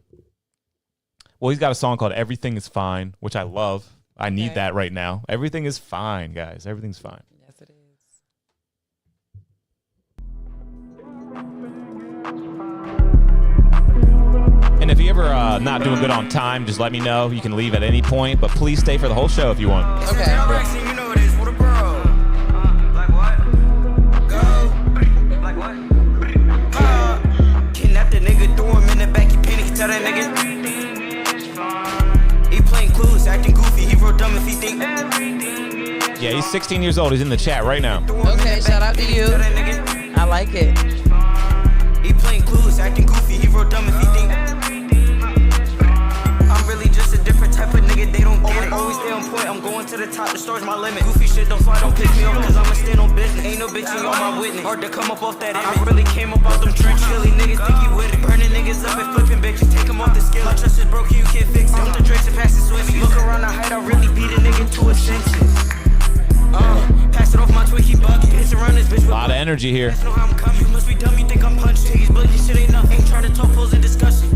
Well, he's got a song called Everything Is Fine, which I love. I need that right now. Everything is fine, guys. Everything's fine. Yes, it is. And if you ever not doing good on time, just let me know. You can leave at any point, but please stay for the whole show if you want. Okay. You know it is. What a bro. Like what? Go. Like what? Kidnap the nigga, throw him in the back, you panic, tell that nigga. He playing clues, acting goofy, he real dumb if he think. Yeah, he's 16 years old. He's in the chat right now. Okay, shout out to you. I like it. He playing clues, acting goofy, he real dumb if he think. I'm really just a different type of nigga, they don't get it. Always stay on point, I'm going to the top, the store's my limit. Goofy shit don't fly, don't pick me up, cause I'ma stand on business. Ain't no bitching on my witness. Hard to come up off that image. I really came up out them trench. Silly niggas think he with it. Burning niggas up and flipping bitches, take him off the scale. My trust is broken, you can't fix it. I'm the drinks and pass it swimming. Look around the height, I really beat a nigga to a sentence. Pass it off my Twinkie bucket. It's around this bitch. A lot of energy here. Know how I'm coming. You must be dumb, you think I'm punching. Take his blood, this shit ain't nothing. Ain't trying to talk, pose in discussion.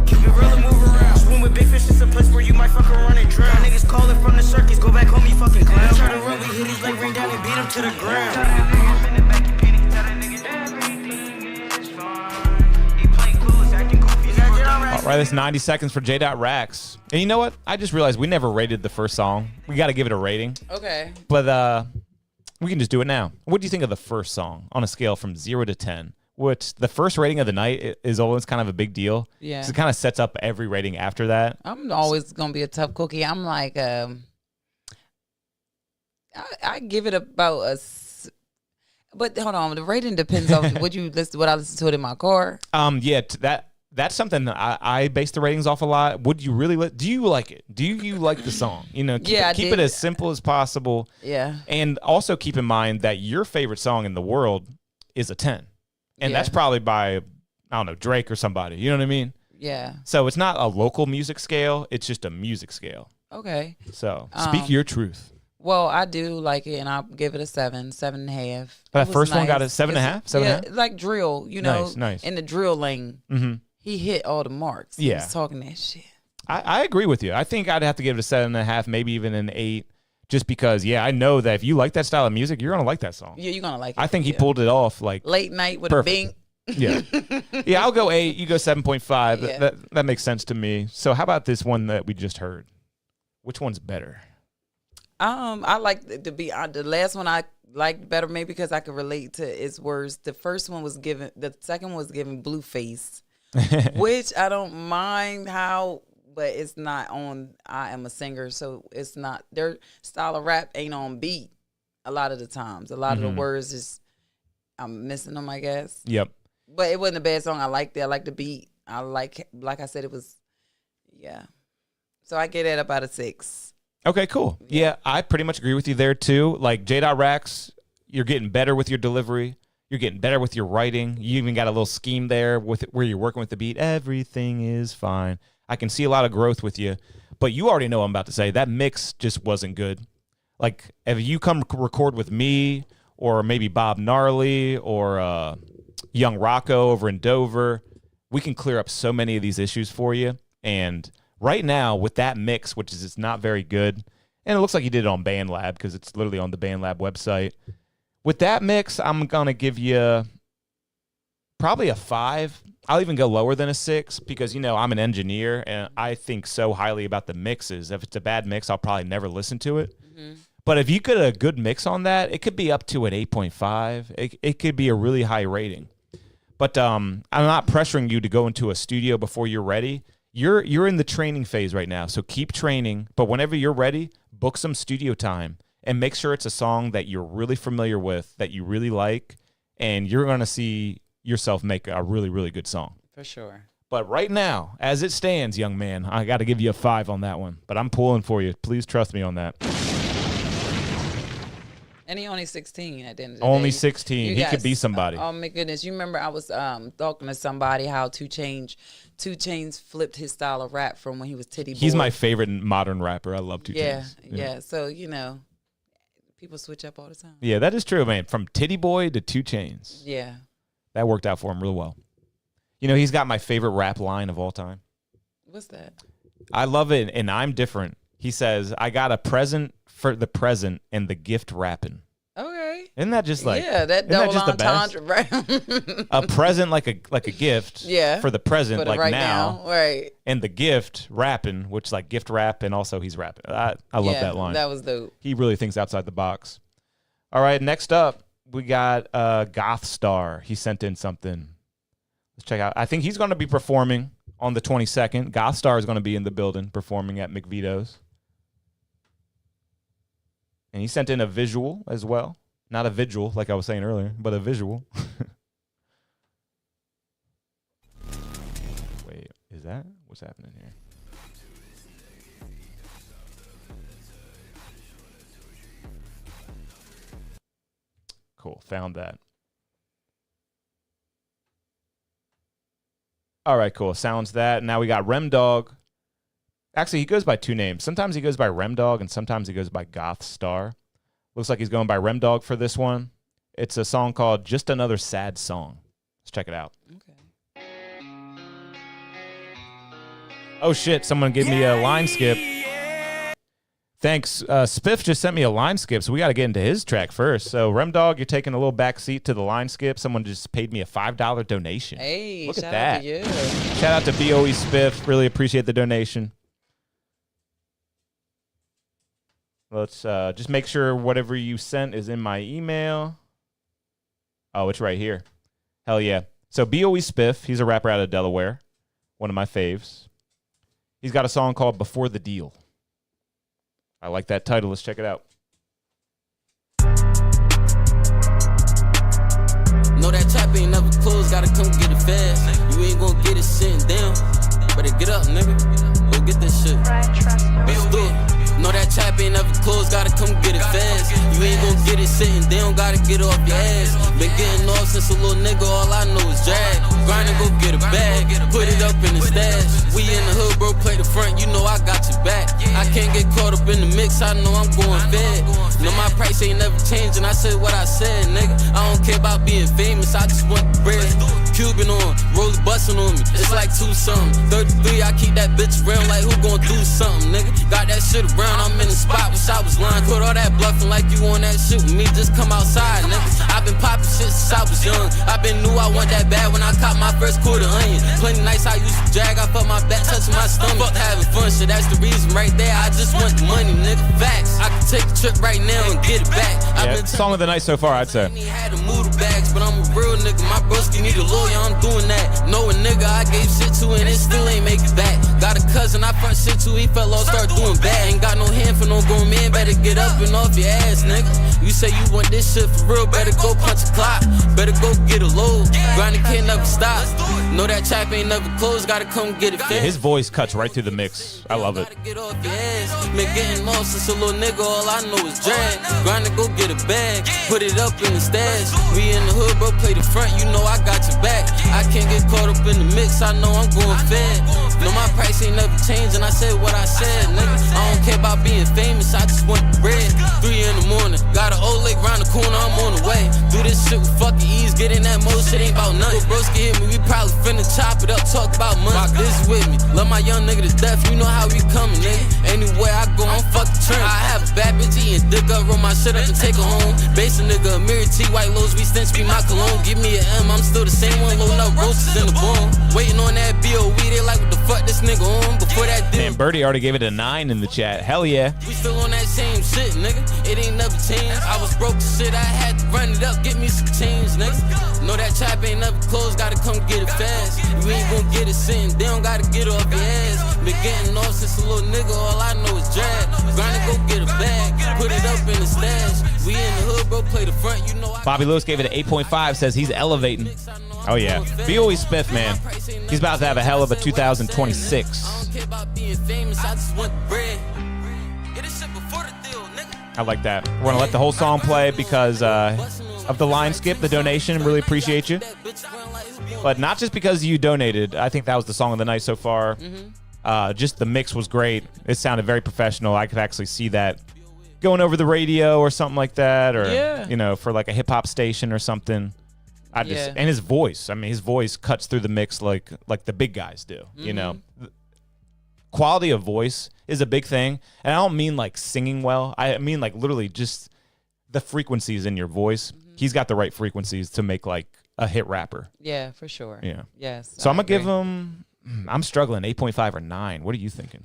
Keep it real and move around. Swim with big fish, it's a place where you might fucking run and drown. Niggas calling from the circus, go back home, you fucking clown. Try to run, we hit his leg, ring down and beat him to the ground. All right, that's 90 seconds for J.Rax. And you know what? I just realized we never rated the first song. We got to give it a rating. Okay. But we can just do it now. What do you think of the first song on a scale from 0 to 10? Which the first rating of the night is always kind of a big deal. Yeah. So it kind of sets up every rating after that. I'm always gonna be a tough cookie. I'm like, I give it about a. But hold on, the rating depends on what I listen to it in my car. Yeah, that's something that I base the ratings off a lot. Would you really do you like it? Do you like the song? You know, keep it as simple as possible. Yeah. And also keep in mind that your favorite song in the world is a 10. And that's probably by, I don't know, Drake or somebody. You know what I mean? Yeah. So it's not a local music scale. It's just a music scale. Okay. So speak your truth. Well, I do like it, and I'll give it a 7.5. That first one got a 7.5? 7.5? Like drill, you know, nice. in the drill lane. Mm-hmm. He hit all the marks. Yeah. He was talking that shit. I agree with you. I think I'd have to give it a 7.5, maybe even an 8. just because, I know that if you like that style of music, you're going to like that song. Yeah, you're going to like it. I think he pulled it off like late night with perfect. a bing. Yeah. Yeah, I'll go 8. You go 7.5. Yeah. That makes sense to me. So how about this one that we just heard? Which one's better? I like the last one I liked better, maybe because I could relate to its words. The first one was given, the second one was given Blueface, which I don't mind how, but it's not on I Am a Singer, so it's not, their style of rap ain't on beat a lot of the times. A lot of the words is, I'm missing them, I guess. Yep. But it wasn't a bad song. I liked it. I liked the beat. I like I said, it was, So I get it about a 6. Okay, cool. Yeah, I pretty much agree with you there too. Like J.Rax, you're getting better with your delivery. You're getting better with your writing. You even got a little scheme there with where you're working with the beat. Everything is fine. I can see a lot of growth with you. But you already know what I'm about to say. That mix just wasn't good. Like, if you come record with me or maybe Bob Gnarly or Young Rocco over in Dover, we can clear up so many of these issues for you. And right now, with that mix, which is it's not very good, and it looks like you did it on BandLab because it's literally on the BandLab website. With that mix, I'm going to give you probably a 5. I'll even go lower than a 6 because, I'm an engineer and I think so highly about the mixes. If it's a bad mix, I'll probably never listen to it. But if you get a good mix on that, it could be up to an 8.5. It could be a really high rating. But I'm not pressuring you to go into a studio before you're ready. You're in the training phase right now, so keep training. But whenever you're ready, book some studio time and make sure it's a song that you're really familiar with, that you really like, and you're going to see yourself make a really, really good song. For sure. But right now, as it stands, young man, I got to give you a 5 on that one. But I'm pulling for you. Please trust me on that. And he only 16 at the end of the Only day. 16. He could be somebody. Oh my goodness! You remember I was talking to somebody how 2 Chainz flipped his style of rap from when he was Titty Boy. He's my favorite modern rapper. I love 2 Chainz. Yeah. So people switch up all the time. Yeah, that is true, man. From Titty Boy to 2 Chainz. Yeah. That worked out for him real well. He's got my favorite rap line of all time. What's that? I love it, and I'm different. He says, I got a present for the present and the gift rapping. Okay. Isn't that just like that double entendre, right? A present like a gift for the present, for like right now. Right. And the gift rapping, which like gift rap, and also he's rapping. I love that line. That was dope. He really thinks outside the box. All right, next up, we got Goth Star. He sent in something. Let's check out. I think he's going to be performing on the 22nd. Goth Star is going to be in the building performing at McVito's. And he sent in a visual as well. Not a vigil, like I was saying earlier, but a visual. Wait, is that? What's happening here? Cool, found that. All right, cool. Sounds that. Now we got Rem Dog. Actually, he goes by 2 names. Sometimes he goes by Rem Dog, and sometimes he goes by Goth Star. Looks like he's going by Rem Dog for this one. It's a song called Just Another Sad Song. Let's check it out. Okay. Oh, shit. Someone gave me a line skip. Thanks. Spiff just sent me a line skip, so we got to get into his track first. So, Rem Dog, you're taking a little back seat to the line skip. Someone just paid me a $5 donation. Hey, look at shout that. out to you. Shout out to BOE Spiff. Really appreciate the donation. Let's just make sure whatever you sent is in my email. Oh, it's right here. Hell yeah. So BOE Spiff, he's a rapper out of Delaware. One of my faves. He's got a song called Before the Deal. I like that title. Let's check it out. No, that trap ain't never closed. Gotta come get it fast. You ain't gonna get it sitting down. Better get up, nigga. Go get this shit. Let's do it. No, that trap ain't never closed, gotta come get it fast. You ain't gon' get it sitting down, gotta get off your ass. Been getting off since a little nigga, all I know is drag. Grind and go get a bag, put it up in the stash. We in the hood, bro, play the front, you know I got your back. I can't get caught up in the mix, I know I'm going fed. No, my price ain't never changing, I said what I said, nigga. I don't care about being famous, I just want the bread. Cuban on, roll the bus bustin' on me. It's like 2 something. 33, I keep that bitch around like who gon' do something, nigga. Got that shit around, I'm in the spot, wish I was lying. Put all that bluffing like you on that shit with me, just come outside, nigga. I been poppin' shit since I was young. I been knew I want that bad when I caught my first quarter onion. Plenty nights I used to drag, I fuck my back, touching my stomach. Fuck having fun, shit, that's the reason right there. I just want the money, nigga. Facts. I can take a trip right now and get it back. Yeah, song of the night so far, I'd say. Had to move the bags, but I'm a real nigga. My broski need a lawyer, I'm doing that. Know a nigga I gave shit to and it still ain't make it back. Got a cousin I front shit to, he fell off, start doing bad. Ain't got no hand for no grown man, better get up and off your ass, nigga. You say you want this shit for real, better go punch a clock. Better go get a load. Grinding can't never stop. Know that trap ain't never closed, gotta come get it fixed. Yeah, his voice cuts right through the mix. I love it. Get off your ass. Been getting lost since a little nigga, all I know is drag. Grinding, go get a bag, put it up in the stash. We in the hood, bro, play the front, you know I got your back. I can't get caught up in the mix, I know I'm going fed. No, my price ain't never changing, I said what I said, nigga. I don't care about being famous, I just want the bread. 3 in the morning, got an old lake round the corner, I'm on the way. Do this shit with fucking ease, get in that mode, shit ain't about nothing. Broski hit me, we probably finna chop it up, talk about money. Rock this with me, love my young nigga to death, you know how we coming, nigga. Anywhere I go, I'm fucking trend. I have a bad bitch eating dick up, roll my shit up and take her home. Base a nigga, a mirror T, white lows, we stench, be my cologne. Give me an M, I'm still the same one, loading up roasts in the bone. Waiting on that BOE, they like what the fuck this nigga on. Before that deal. Man, Birdie already gave it a 9 in the chat. Hell yeah. We still on that same shit, nigga. It ain't never changed. I was broke as shit, I had to run it up, get me some change, nigga. Know that trap ain't never closed, gotta come get it fast. You ain't gon' get it sitting down, gotta get off your ass. Been getting off since a little nigga, all I know is drag. Grinding, go get a bag, put it up in the stash. We in the hood, bro, play the front, you know I. Bobby Lewis gave it an 8.5, says he's elevating. Oh, yeah. BOE Spiff, man. He's about to have a hell of a 2026. I like that. We're going to let the whole song play because of the line skip, the donation. Really appreciate you. But not just because you donated. I think that was the song of the night so far. Just the mix was great. It sounded very professional. I could actually see that going over the radio or something like that, or you know, for like a hip hop station or something. And his voice. I mean, his voice cuts through the mix like the big guys do. You know, quality of voice is a big thing, and I don't mean like singing well. I mean like literally just the frequencies in your voice. He's got the right frequencies to make like a hit rapper. Yeah, for sure. Yeah. Yes. So I'm gonna give him. I'm struggling. 8.5 or 9. What are you thinking?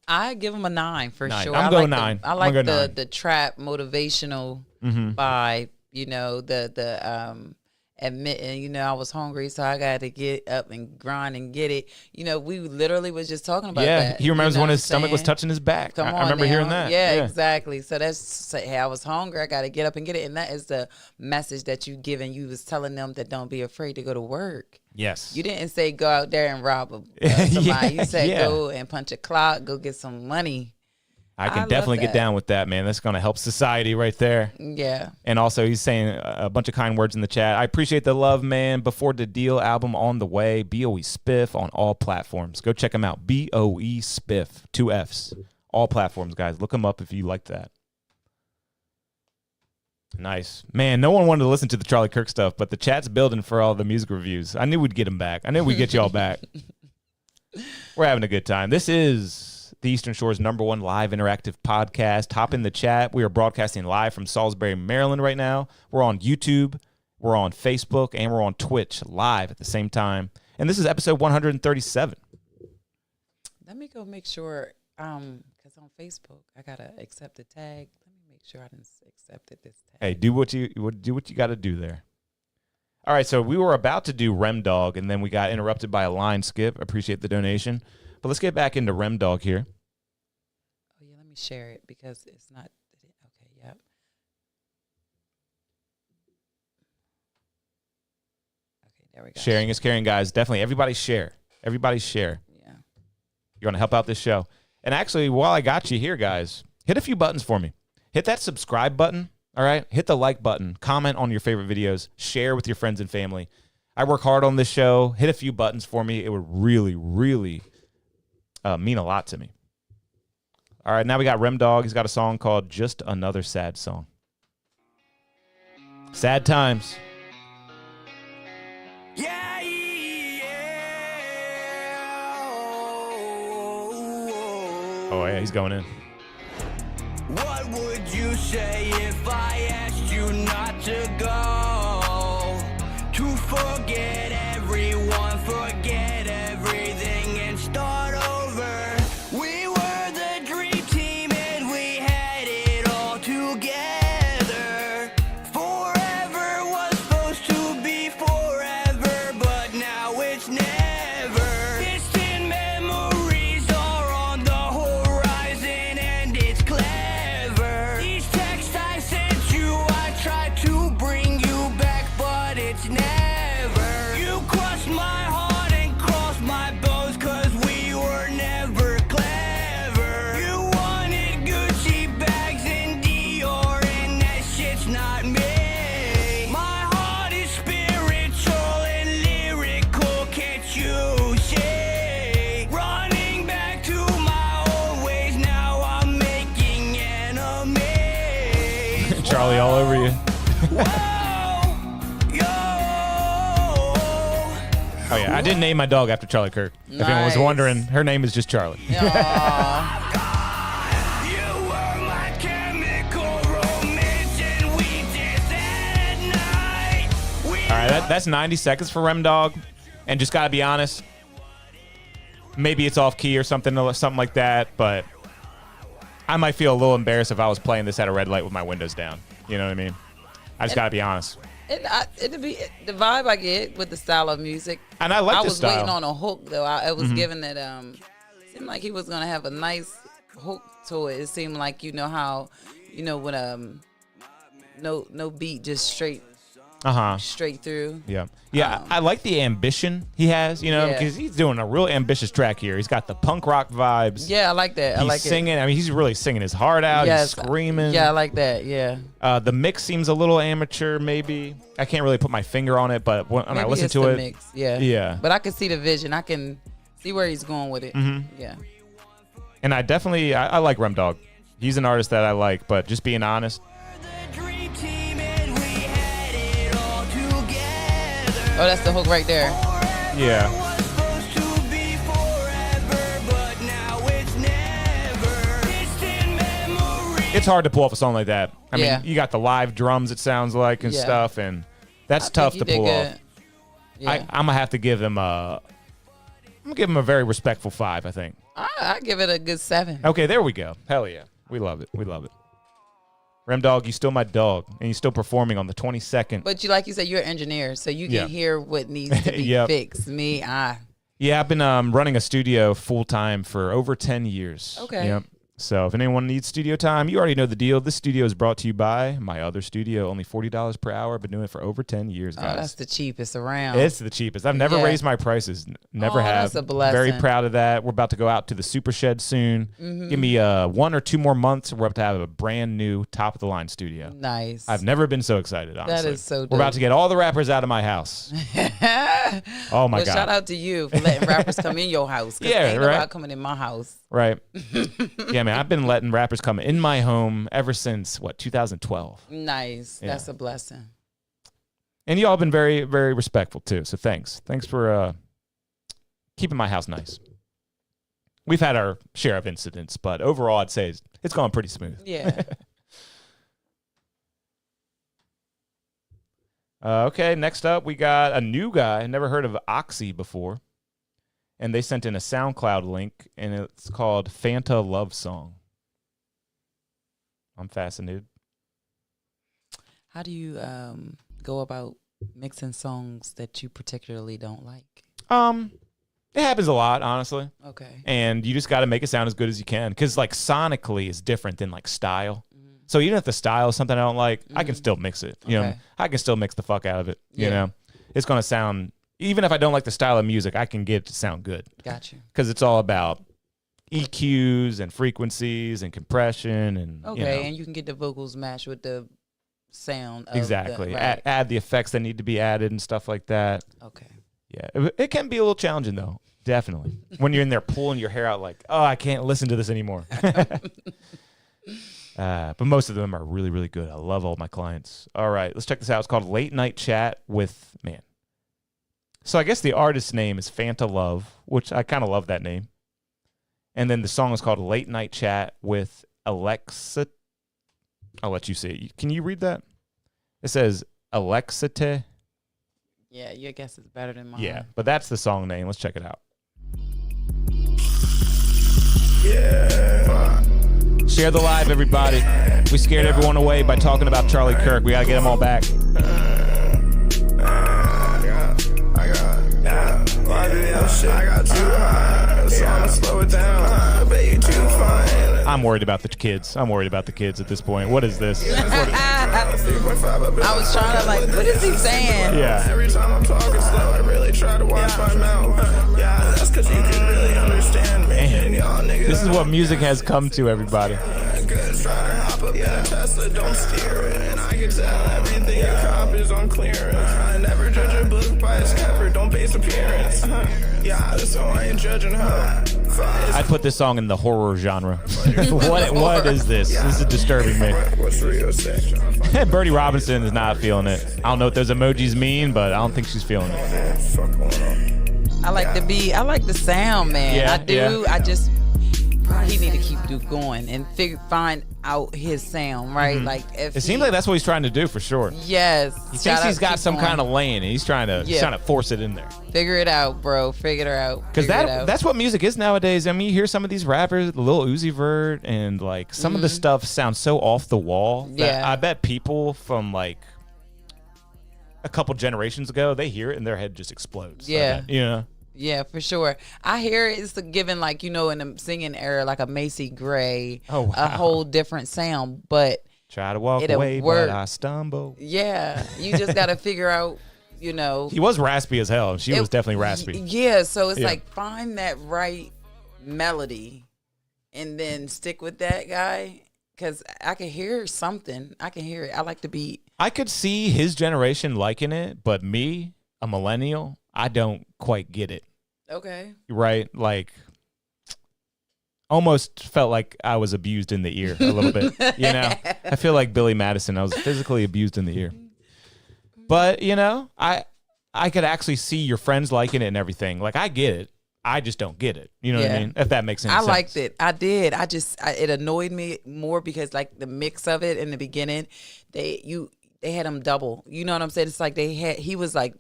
I give him a 9 for 9. sure. I'm going 9. I like go the trap motivational vibe. You know, the admitting, you know, I was hungry, so I got to get up and grind and get it. You know, we literally was just talking about that. He remembers you know when his stomach was touching his back. Come on, I remember hearing that. Yeah, exactly. So that's, hey, I was hungry, I got to get up and get it. And that is the message that you given. You was telling them that don't be afraid to go to work. Yes. You didn't say go out there and rob somebody. You said go and punch a clock, go get some money. I can definitely get down with that, man. That's going to help society right there. Yeah. And also, he's saying a bunch of kind words in the chat. I appreciate the love, man. Before the Deal album on the way. BOE Spiff on all platforms. Go check him out. BOE Spiff. 2 Fs. All platforms, guys. Look him up if you like that. Nice. Man, no one wanted to listen to the Charlie Kirk stuff, but the chat's building for all the music reviews. I knew we'd get him back. I knew we'd get y'all back. We're having a good time. This is the Eastern Shore's #1 live interactive podcast. Hop in the chat. We are broadcasting live from Salisbury, Maryland right now. We're on YouTube, we're on Facebook, and we're on Twitch live at the same time. And this is episode 137. Let me go make sure, because on Facebook, I got to accept the tag. Let me make sure I didn't accept this tag. Hey, do what you got to do there. All right, so we were about to do Rem Dog, and then we got interrupted by a line skip. Appreciate the donation. But let's get back into Rem Dog here. Oh, yeah, let me share it because it's not. Okay, yep. Okay, there we go. Sharing is caring, guys. Definitely. Everybody share. Everybody share. Yeah. You're going to help out this show. And actually, while I got you here, guys, hit a few buttons for me. Hit that subscribe button. All right? Hit the like button. Comment on your favorite videos. Share with your friends and family. I work hard on this show. Hit a few buttons for me. It would really, really mean a lot to me. All right, now we got Rem Dog. He's got a song called Just Another Sad Song. Sad times. Yeah, yeah. Oh, yeah, he's going in. What would you say if I asked you not to go? To forget everyone, forget everything and start over. We were the dream team and we had it all together. Forever was supposed to be forever, but now it's never. Distant memories are on the horizon and it's clever. These texts I sent you, I tried to bring you back, but it's never. You crushed my heart and crossed my bones, cause we were never clever. You wanted Gucci bags and Dior, and that shit's not me. My heart is spiritual and lyrical, can't you see? Running back to my old ways, now I'm making enemies. Charlie all over you. Oh, yeah. I didn't name my dog after Charlie Kirk. If anyone was Nice. wondering, her name is just Charlie. All right, that's 90 seconds for Rem Dog. And just got to be honest, maybe it's off key or something like that, but I might feel a little embarrassed if I was playing this at a red light with my windows down. You know what I mean? I just got to be honest. It'd be the vibe I get with the style of music. And I like the was style. waiting on a hook though. I was Mhm. given that seemed like he was gonna have a nice hook to it. It seemed like how when no beat, just straight straight through. Yeah. Yeah, I like the ambition he has, Yeah. because he's doing a real ambitious track here. He's got the punk rock vibes. Yeah, I like that. I He's like singing. it. I mean, he's really singing his heart out. Yes. He's screaming. Yeah, I like that. Yeah. The mix seems a little amateur, maybe. I can't really put my finger on it, but when I Maybe listen it's to the it, mix. Yeah. yeah. But I can see the vision. I can see where he's going with it. Mhm. Yeah. And I definitely, I like Rem Dog. He's an artist that I like, but just being honest, Oh, that's the hook right there. yeah. It's hard to pull off a song like that. I Yeah. mean, you got the live drums, it sounds like, and Yeah. stuff, and that's I tough think to you pull did off. good. Yeah. I'm gonna have to give him a very respectful 5, I think. I give it a good 7. Okay, there we go. Hell yeah. We love it. We love it. Rem Dog, you still my dog, and you're still performing on the 22nd. But like you said, you're an engineer, so you can Yeah. hear what needs to be Yep. fixed. Yeah, I've been running a studio full time for over 10 years. Okay. Yep. So if anyone needs studio time, you already know the deal. This studio is brought to you by my other studio, only $40 per hour. Been doing it for over 10 years, guys. Oh, that's the cheapest around. It's the cheapest. I've never Yeah. raised my prices. Never Oh, have. that's a blessing. Very proud of that. We're about to go out to the Super Shed soon. Mhm. Give me 1 or 2 more months. We're about to have a brand new top of the line studio. Nice. I've never been so excited, honestly. is so We're about dope. to get all the rappers out of my house. Oh my Well, God. shout out to you for letting rappers come in your house. 'Cause Yeah, ain't right. nobody coming in my house. Right. Yeah, man. I've been letting rappers come in my home ever since, 2012. Nice. Yeah. That's a blessing. And y'all been very, very respectful, too. So thanks. Thanks for keeping my house nice. We've had our share of incidents, but overall, I'd say it's gone pretty smooth. Yeah. Okay, next up, we got a new guy. Never heard of Oxy before. And they sent in a SoundCloud link, and it's called Fanta Love Song. I'm fascinated. How do you go about mixing songs that you particularly don't like? It happens a lot, honestly. Okay. And you just got to make it sound as good as you can, because like sonically is different than like style. So even if the style is something I don't like, I can still mix it. You know, Okay. I can still mix the fuck out of it. You Yeah. know, it's gonna sound, even if I don't like the style of music, I can get it to sound good. Gotcha. Because it's all about EQs and frequencies and compression and Okay, you know, and you can get the vocals matched with the sound. Of exactly. The, right. Add the effects that need to be added and stuff like that. Okay. Yeah, it can be a little challenging though. Definitely. When you're in there pulling your hair out like, oh, I can't listen to this anymore. But most of them are really, really good. I love all my clients. All right, let's check this out. It's called Late Night Chat with, man. So I guess the artist's name is Fanta Love, which I kind of love that name. And then the song is called Late Night Chat with Alexa. I'll let you see it. Can you read that? It says Alexite. Yeah, your guess is better than mine. Yeah, but that's the song name. Let's check it out. Yeah. Share the live, everybody. We scared everyone away by talking about Charlie Kirk. We got to get them all back. I got too high, so I'ma slow it down. I bet you too fine. I'm worried about the kids. I'm worried about the kids at this point. What is this? I was trying to like, what is he saying? Yeah. Every time I'm talking slow, I really try to watch my mouth. Yeah, that's because you can really understand me. Man, this is what music has come to, everybody. Trying to hop up in a Tesla, don't steer it. And I can tell everything you cop is on clearance. I never judge a book by its cover, don't base appearance. Yeah, so I ain't judging her. I'd put this song in the horror genre. What is this? This is disturbing me. What's Rio say? Birdie Robinson is not feeling it. I don't know what those emojis mean, but I don't think she's feeling it. I like the beat. I like the sound, man. Yeah, I do. yeah. I just he need to keep going and find out his sound, right? Like if It seems like that's what he's trying to do for sure. Yes, He thinks he's got some kind of lane, and he's trying to force it in there. Figure it out, bro. Figure it out. Because that's what music is nowadays. I mean, you hear some of these rappers, Lil Uzi Vert, and like some of the stuff sounds so off the wall. That Yeah. I bet people from like a couple generations ago, they hear it and their head just explodes. Yeah. You know? Yeah, for sure. I hear it's given like, you know, in the singing era, like a Macy Gray, a whole different sound, but try to walk it'll away, work. but I stumble. Yeah, you just got to figure out, you know. He was raspy as hell. She was definitely raspy. Yeah, so it's like find that right melody and then stick with that guy because I can hear something. I can hear it. I like the beat. I could see his generation liking it, but me, a millennial, I don't quite get it. Okay. Right? Like, almost felt like I was abused in the ear a little bit. You know? I feel like Billy Madison. I was physically abused in the ear. But, you know, I could actually see your friends liking it and everything. Like, I get it. I just don't get it. You know what I mean? If that makes any sense. I liked it. I did. It annoyed me more because like the mix of it in the beginning, they had him double. You know what I'm saying? It's like he was like,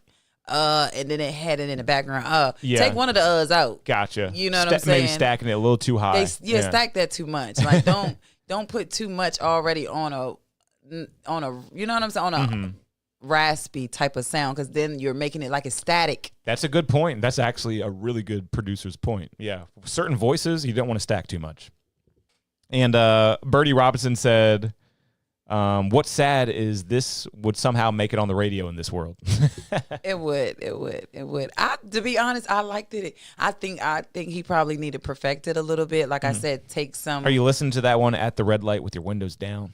and then it had it in the background. Take one of the uhs out. Gotcha. You know what I'm saying? Maybe stacking it a little too high. Stack that too much. Like don't put too much already on a you know what I'm saying, on a raspy type of sound, because then you're making it like a static. That's a good point. That's actually a really good producer's point. Yeah. Certain voices, you don't want to stack too much. And Birdie Robinson said, what's sad is this would somehow make it on the radio in this world. It would. To be honest, I liked it. I think he probably need to perfect it a little bit. Like I said, take some. Are you listening to that one at the red light with your windows down?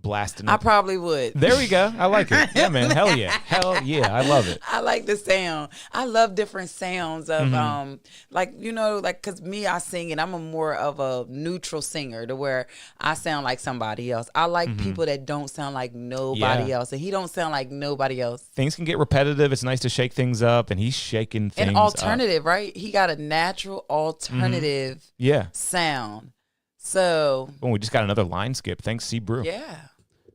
Blasting it? I probably would. There we go. I like it. Yeah, man. Hell yeah. Hell yeah. I love it. I like the sound. I love different sounds of like, you know, like, because me, I sing and I'm more of a neutral singer to where I sound like somebody else. I like people that don't sound like nobody else, and he don't sound like nobody else. Things can get repetitive. It's nice to shake things up, and he's shaking things An alternative, right? He got a natural alternative sound. So we just got another line skip. Thanks, C Brew. Yeah.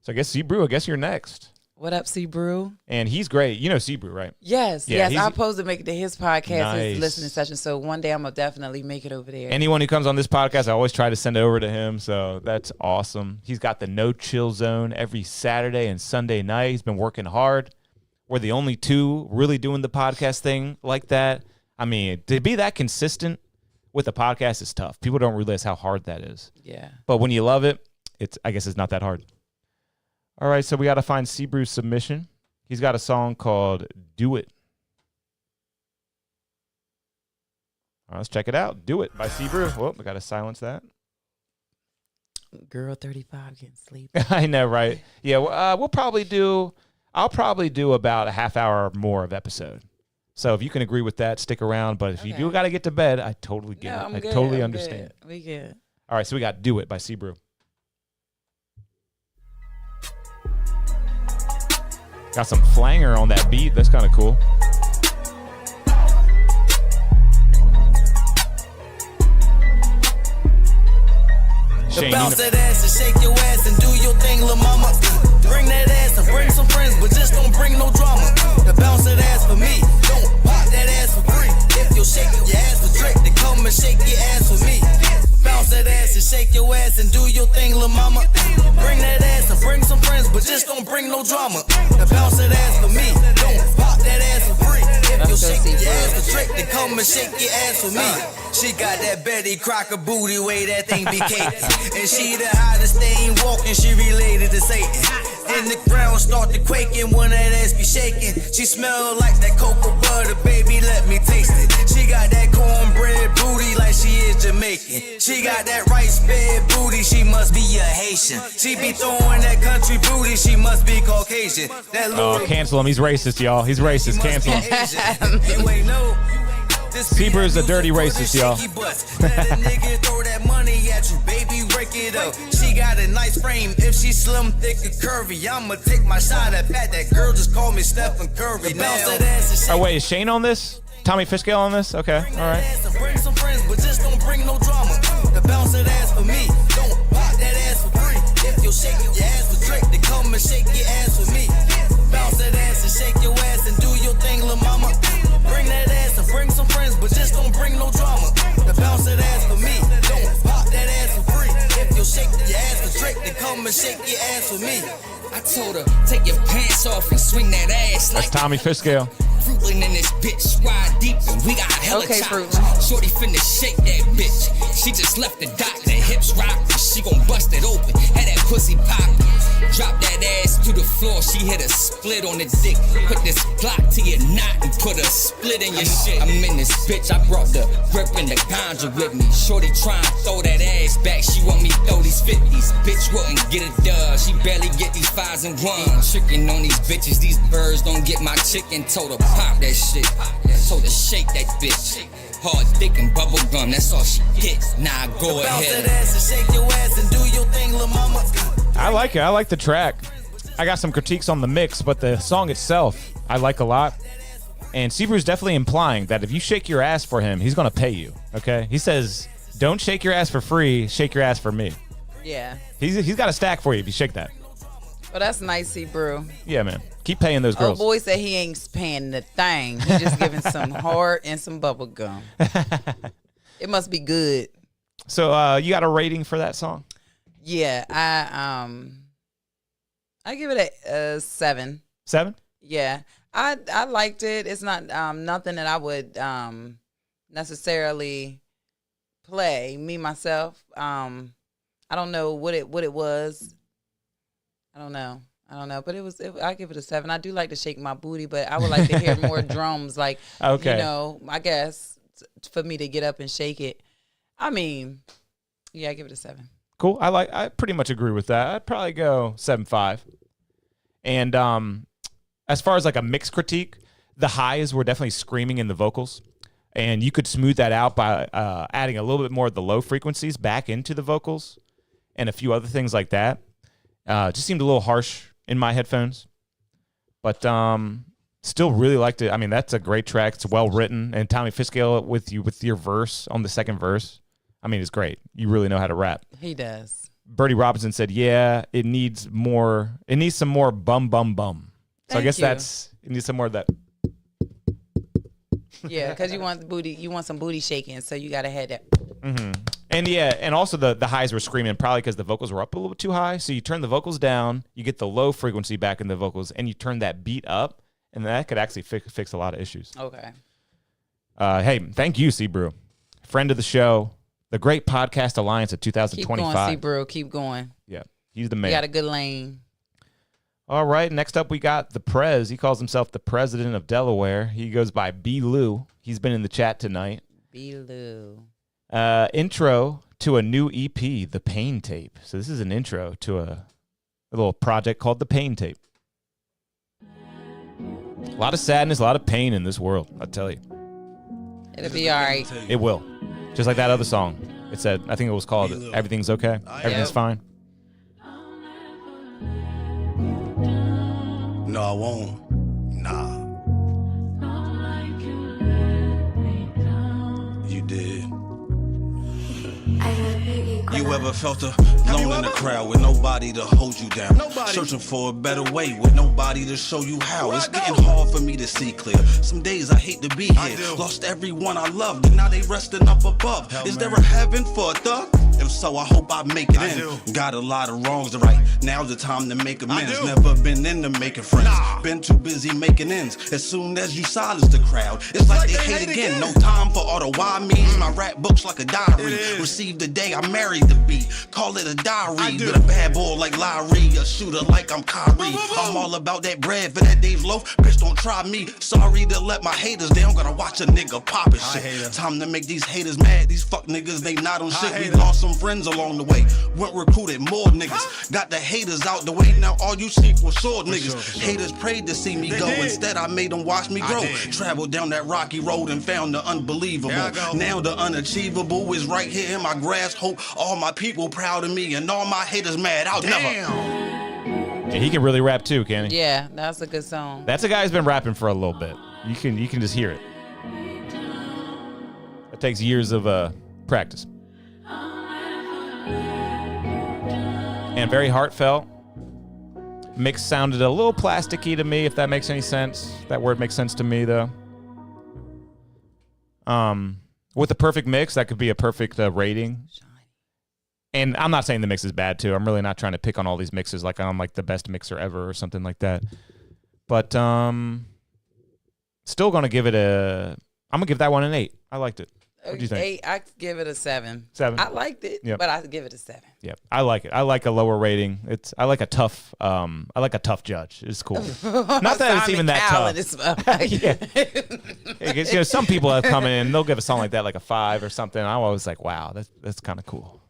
So I guess C Brew, you're next. What up, C Brew? And he's great. You know C Brew, right? Yes. I'm supposed to make it to his podcast, his listening session. So one day I'm gonna definitely make it over there. Anyone who comes on this podcast, I always try to send it over to him. So that's awesome. He's got the No Chill Zone every Saturday and Sunday night. He's been working hard. We're the only two really doing the podcast thing like that. I mean, to be that consistent with a podcast is tough. People don't realize how hard that is. Yeah. But when you love it, I guess it's not that hard. All right, so we got to find C Brew's submission. He's got a song called Do It. All right, let's check it out. Do It by C Brew. Whoop, we got to silence that. Girl 35 getting sleep. I know, right? Yeah, I'll probably do about a half hour more of episode. So if you can agree with that, stick around. But if you do got to get to bed, I totally get it. I totally understand. We good. All right, so we got Do It by C Brew. Got some flanger on that beat. That's kind of cool. Shane, Bounce that ass and shake your ass and do your thing, lil' mama. Bring that ass and bring some friends, but just don't bring no drama. The bounce that ass for me, don't pop that ass for free. If you're shaking your ass for trick, then come and shake your ass for me. Bounce that ass and shake your ass and do your thing, lil' mama. Bring that ass and bring some friends, but just don't bring no drama. The bounce that ass for me, don't pop that ass for free. If you're shaking your ass for trick, then come and shake your ass for me. She got that Betty Crocker booty way that thing be caked. And she the hottest thing walking, she related to Satan. And the ground started quaking when that ass be shaking. She smell like that cocoa butter, baby, let me taste it. She got that cornbread booty like she is Jamaican. She got that rice bed booty, she must be a Haitian. She be throwing that country booty, she must be Caucasian. That cancel him. He's racist, y'all. He's racist. Cancel him. Seabrew's a dirty racist, y'all. Let a nigga throw that money at you, baby, break it up. She got a nice frame, if she slim, thick, and curvy, I'ma take my shot at that girl, just call me Stephen Curry. Oh, wait, is Shane on this? Tommy Fishkill on this? Okay, all right. Bring some friends, but just don't bring no drama. The bounce that ass for me, don't pop that ass for free. If you're shaking your ass for trick, then come and shake your ass for me. Bounce that ass and shake your ass and do your thing, lil' mama. Bring that ass and bring some friends, but just don't bring no drama. The bounce that ass for me, don't pop that ass for free. If you're shaking your ass for trick, then come and shake your ass for me. I told her, take your pants off and swing that ass like That's Tommy Fishkill. Fruitlin in this bitch, ride deep and we got hella choppers. Shorty finna shake that bitch. She just left the doctor, hips rock, she gon' bust it open. Had that pussy pop. Drop that ass to the floor, she hit a split on the dick. Put this Glock to your knot and put a split in your shit. I'm in this bitch, I brought the grip and the ganja with me. Shorty trying to throw that ass back, she want me throw these 50s. Bitch wouldn't get a dub, she barely get these 5s and 1s. Tricking on these bitches, these birds don't get my chicken. Told her pop that shit, told her shake that bitch. Hard, thick, and bubble gum, that's all she gets. Nah, go ahead. Bounce that ass and shake your ass and do your thing, lil' mama. I like it. I like the track. I got some critiques on the mix, but the song itself, I like a lot. And Seabrew's definitely implying that if you shake your ass for him, he's going to pay you, okay? He says, don't shake your ass for free, shake your ass for me. Yeah. He's got a stack for you if you shake that. Well, that's nice, Seabrew. Yeah, man. Keep paying those girls. Oh, boy said he ain't paying the thing. He just giving some heart and some bubble gum. It must be good. So you got a rating for that song? Yeah, I give it a 7. 7? Yeah, I liked it. It's not nothing that I would necessarily play me myself. I don't know what it was. I don't know, but I give it a 7. I do like to shake my booty, but I would like to hear more drums. Like, okay. You know, I guess for me to get up and shake it. I mean, yeah, I give it a 7. Cool. I pretty much agree with that. I'd probably go 7.5. And as far as like a mix critique, the highs were definitely screaming in the vocals. And you could smooth that out by adding a little bit more of the low frequencies back into the vocals and a few other things like that. Just seemed a little harsh in my headphones. But still really liked it. I mean, that's a great track. It's well written. And Tommy Fishkill with your verse on the second verse. I mean, it's great. You really know how to rap. He does. Bertie Robinson said, yeah, it needs some more bum, bum, bum. So I guess it needs some more of that. Yeah, because you want some booty shaking, so you got to have that. Mm-hmm. And yeah, and also the highs were screaming probably because the vocals were up a little bit too high. So you turn the vocals down, you get the low frequency back in the vocals, and you turn that beat up, and that could actually fix a lot of issues. Okay. Hey, thank you, Seabrew. Friend of the show. The Great Podcast Alliance of 2025. Keep going, Seabrew. Keep going. Yeah, he's the man. You got a good lane. All right, next up we got the Prez. He calls himself the President of Delaware. He goes by B. Lou. He's been in the chat tonight. B. Lou. Intro to a new EP, The Pain Tape. So this is an intro to a little project called The Pain Tape. A lot of sadness, a lot of pain in this world, I tell you. It'll be all right. It will. Just like that other song. It said, I think it was called Everything's Okay. Everything's fine. No, I won't. Nah. You did. You you ever felt alone in the crowd with nobody to hold you down? Searching for a better way with nobody to show you how. It's getting hard for me to see clear. Some days I hate to be here. Lost everyone I loved and now they resting up above. Is there a heaven for a thug? If so, I hope I make it in. Got a lot of wrongs to right. Now's the time to make amends. Never been into making friends. Been too busy making ends. As soon as you silence the crowd, it's like they hate again. No time for all the why me's. My rap book's like a diary. Received the day I married the beat. Call it a diary. But a bad boy like Larry, a shooter like I'm Kyrie. I'm all about that bread for that day's loaf. Bitch, don't try me. Sorry to let my haters down. Gotta watch a nigga pop and shit. Time to make these haters mad. These fuck niggas, they not on shit. We lost some friends along the way. Went recruited more niggas. Got the haters out the way. Now all you see for sword niggas. Haters prayed to see me go. Instead I made them watch me grow. Traveled down that rocky road and found the unbelievable. Now the unachievable is right here in my grasp. Hope all my people proud of me and all my haters mad. I'll never. Yeah, he can really rap too, can he? Yeah, that's a good song. That's a guy who's been rapping for a little bit. You can just hear it. It takes years of practice. And very heartfelt. Mix sounded a little plasticky to me, if that makes any sense. That word makes sense to me, though. With the perfect mix, that could be a perfect rating. And I'm not saying the mix is bad, too. I'm really not trying to pick on all these mixes like I'm like the best mixer ever or something like that. But still going to give it I'm going to give that one an 8. I liked it. What do you think? 8, I give it a 7. 7. I liked it, but I give it a 7. Yep, I like it. I like a lower rating. I like a tough judge. It's cool. Not that it's even that tough. Yeah. Because, some people have come in and they'll give a song like that like a 5 or something. I'm always like, wow, that's kind of cool.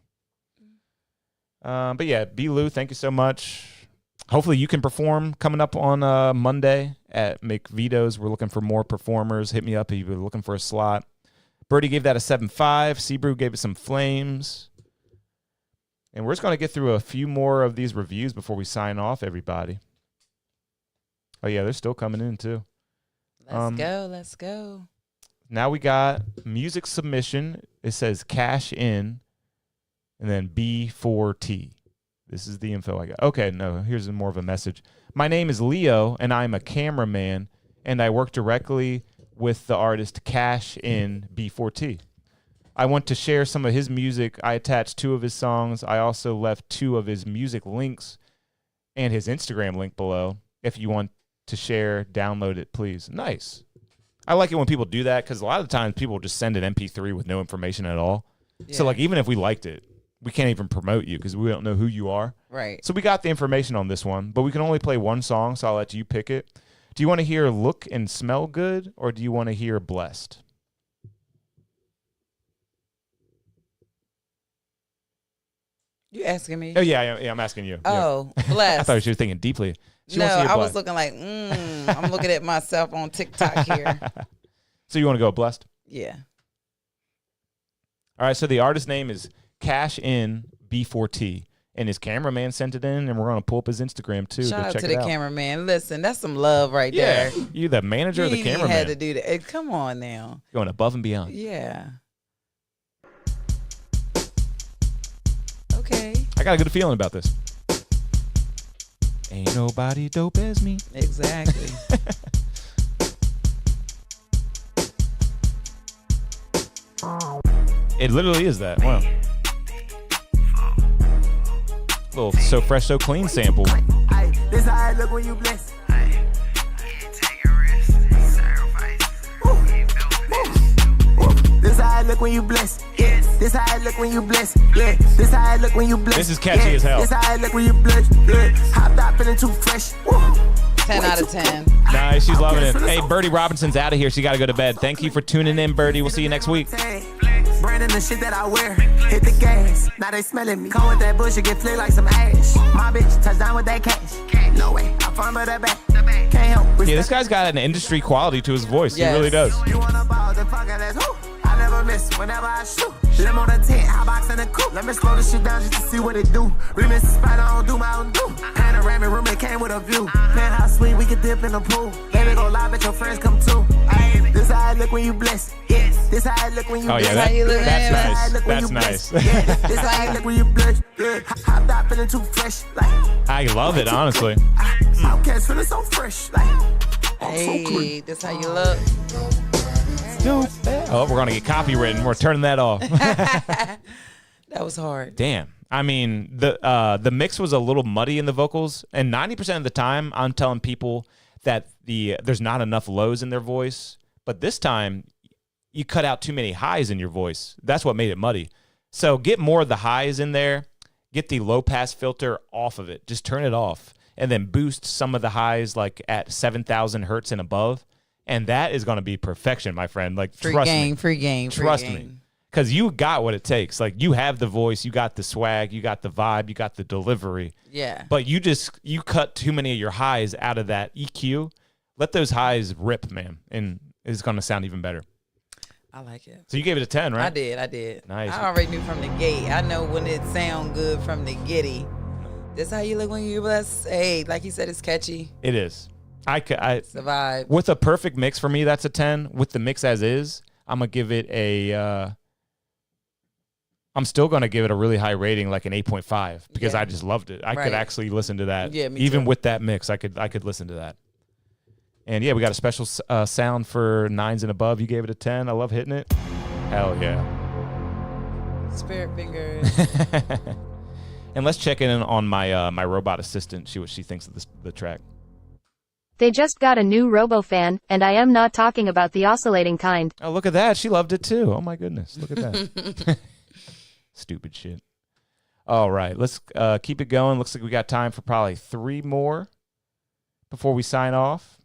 But yeah, B. Lou, thank you so much. Hopefully you can perform coming up on Monday at McVito's. We're looking for more performers. Hit me up if you're looking for a slot. Birdie gave that a 7.5. Seabrew gave it some flames. And we're just going to get through a few more of these reviews before we sign off, everybody. Oh, yeah, they're still coming in, too. Let's go. Now we got music submission. It says cash in and then B4T. This is the info I got. Okay, no, here's more of a message. My name is Leo, and I'm a cameraman, and I work directly with the artist Cash in B4T. I want to share some of his music. I attached 2 of his songs. I also left 2 of his music links and his Instagram link below. If you want to share, download it, please. Nice. I like it when people do that because a lot of times people just send an MP3 with no information at all. Yeah. So, even if we liked it, we can't even promote you because we don't know who you are. Right. So we got the information on this one, but we can only play one song, so I'll let you pick it. Do you want to hear Look and Smell Good, or do you want to hear Blessed? You asking me? Oh, yeah, I'm asking you. Oh, yeah. Blessed. I thought she was thinking deeply. No, I was looking like, I'm looking at myself on TikTok here. So you want to go Blessed? Yeah. All right, so the artist name is Cash in B4T. And his cameraman sent it in, and we're going to pull up his Instagram, too. Shout to out check to it the out. cameraman. Listen, that's some love right there. You the manager of the cameraman. Had to do that. Come on now. Going above and beyond. Yeah. Okay. I got a good feeling about this. Ain't nobody dope as me. Exactly. It literally is that. Wow. Little So Fresh, So Clean sample. This how I look when you bless. This how I look when you bless. Yeah. This how I look when you bless. Yeah. This how I look when you bless. This is catchy as hell. This how I look when you bless. Yeah. Hopped out feeling too fresh. 10 out of 10. Nice, she's loving it. Hey, Birdie Robinson's out of here. She got to go to bed. Thank you for tuning in, Birdie. We'll see you next week. Branding the shit that I wear. Hit the gas. Now they smelling me. Come with that bullshit, get flicked like some ash. My bitch touch down with that cash. No way. I'm from that back. Can't help. Yeah, this guy's got an industry quality to his voice. Yes. He really does. You wanna ball, then fuck it, let's who. I never miss whenever I shoot. Limo the tent, hot box in the coupe. Let me slow this shit down just to see what it do. Remix the spot, I don't do my own do. Panoramic room, it came with a view. Man, how sweet, we can dip in the pool. Baby, go live, bet your friends come too. This how I look when you bless. Yeah. This how I look when you Oh, yeah, that's nice. That's nice. This how you look when you blush. I'm not feeling too fresh. Like, I love it, honestly. Outcast feeling so fresh. Like, Hey, this how you look. Oh, we're gonna get copywritten. We're turning that off. That was hard. Damn. I mean, the mix was a little muddy in the vocals, and 90% of the time, I'm telling people that there's not enough lows in their voice. But this time, you cut out too many highs in your voice. That's what made it muddy. So get more of the highs in there. Get the low pass filter off of it. Just turn it off, and then boost some of the highs like at 7,000 hertz and above. And that is going to be perfection, my friend. Like, Free trust game, me. free game, free Trust game. me. Because you got what it takes. Like, you have the voice, you got the swag, you got the vibe, you got the delivery. Yeah. But you cut too many of your highs out of that EQ. Let those highs rip, man. And it's going to sound even better. I like it. So you gave it a 10, right? I did. Nice. I already knew from the gate. I know when it sound good from the giddy. That's how you look when you're blessed. Hey, like you said, it's catchy. It is. It's a vibe. With a perfect mix for me, that's a 10. With the mix as is, I'm going to give it I'm still going to give it a really high rating, like an 8.5, because I just loved it. I could actually listen to that. Yeah, me Even too. with that mix, I could listen to that. And yeah, we got a special sound for 9s and above. You gave it a 10. I love hitting it. Hell yeah. Spirit fingers. And let's check in on my my robot assistant, see what she thinks of the track. They just got a new RoboFan, and I am not talking about the oscillating kind. Oh, look at that. She loved it too. Oh, my goodness. Look at that. Stupid shit. All right. Let's keep it going. Looks like we got time for probably 3 more before we sign off.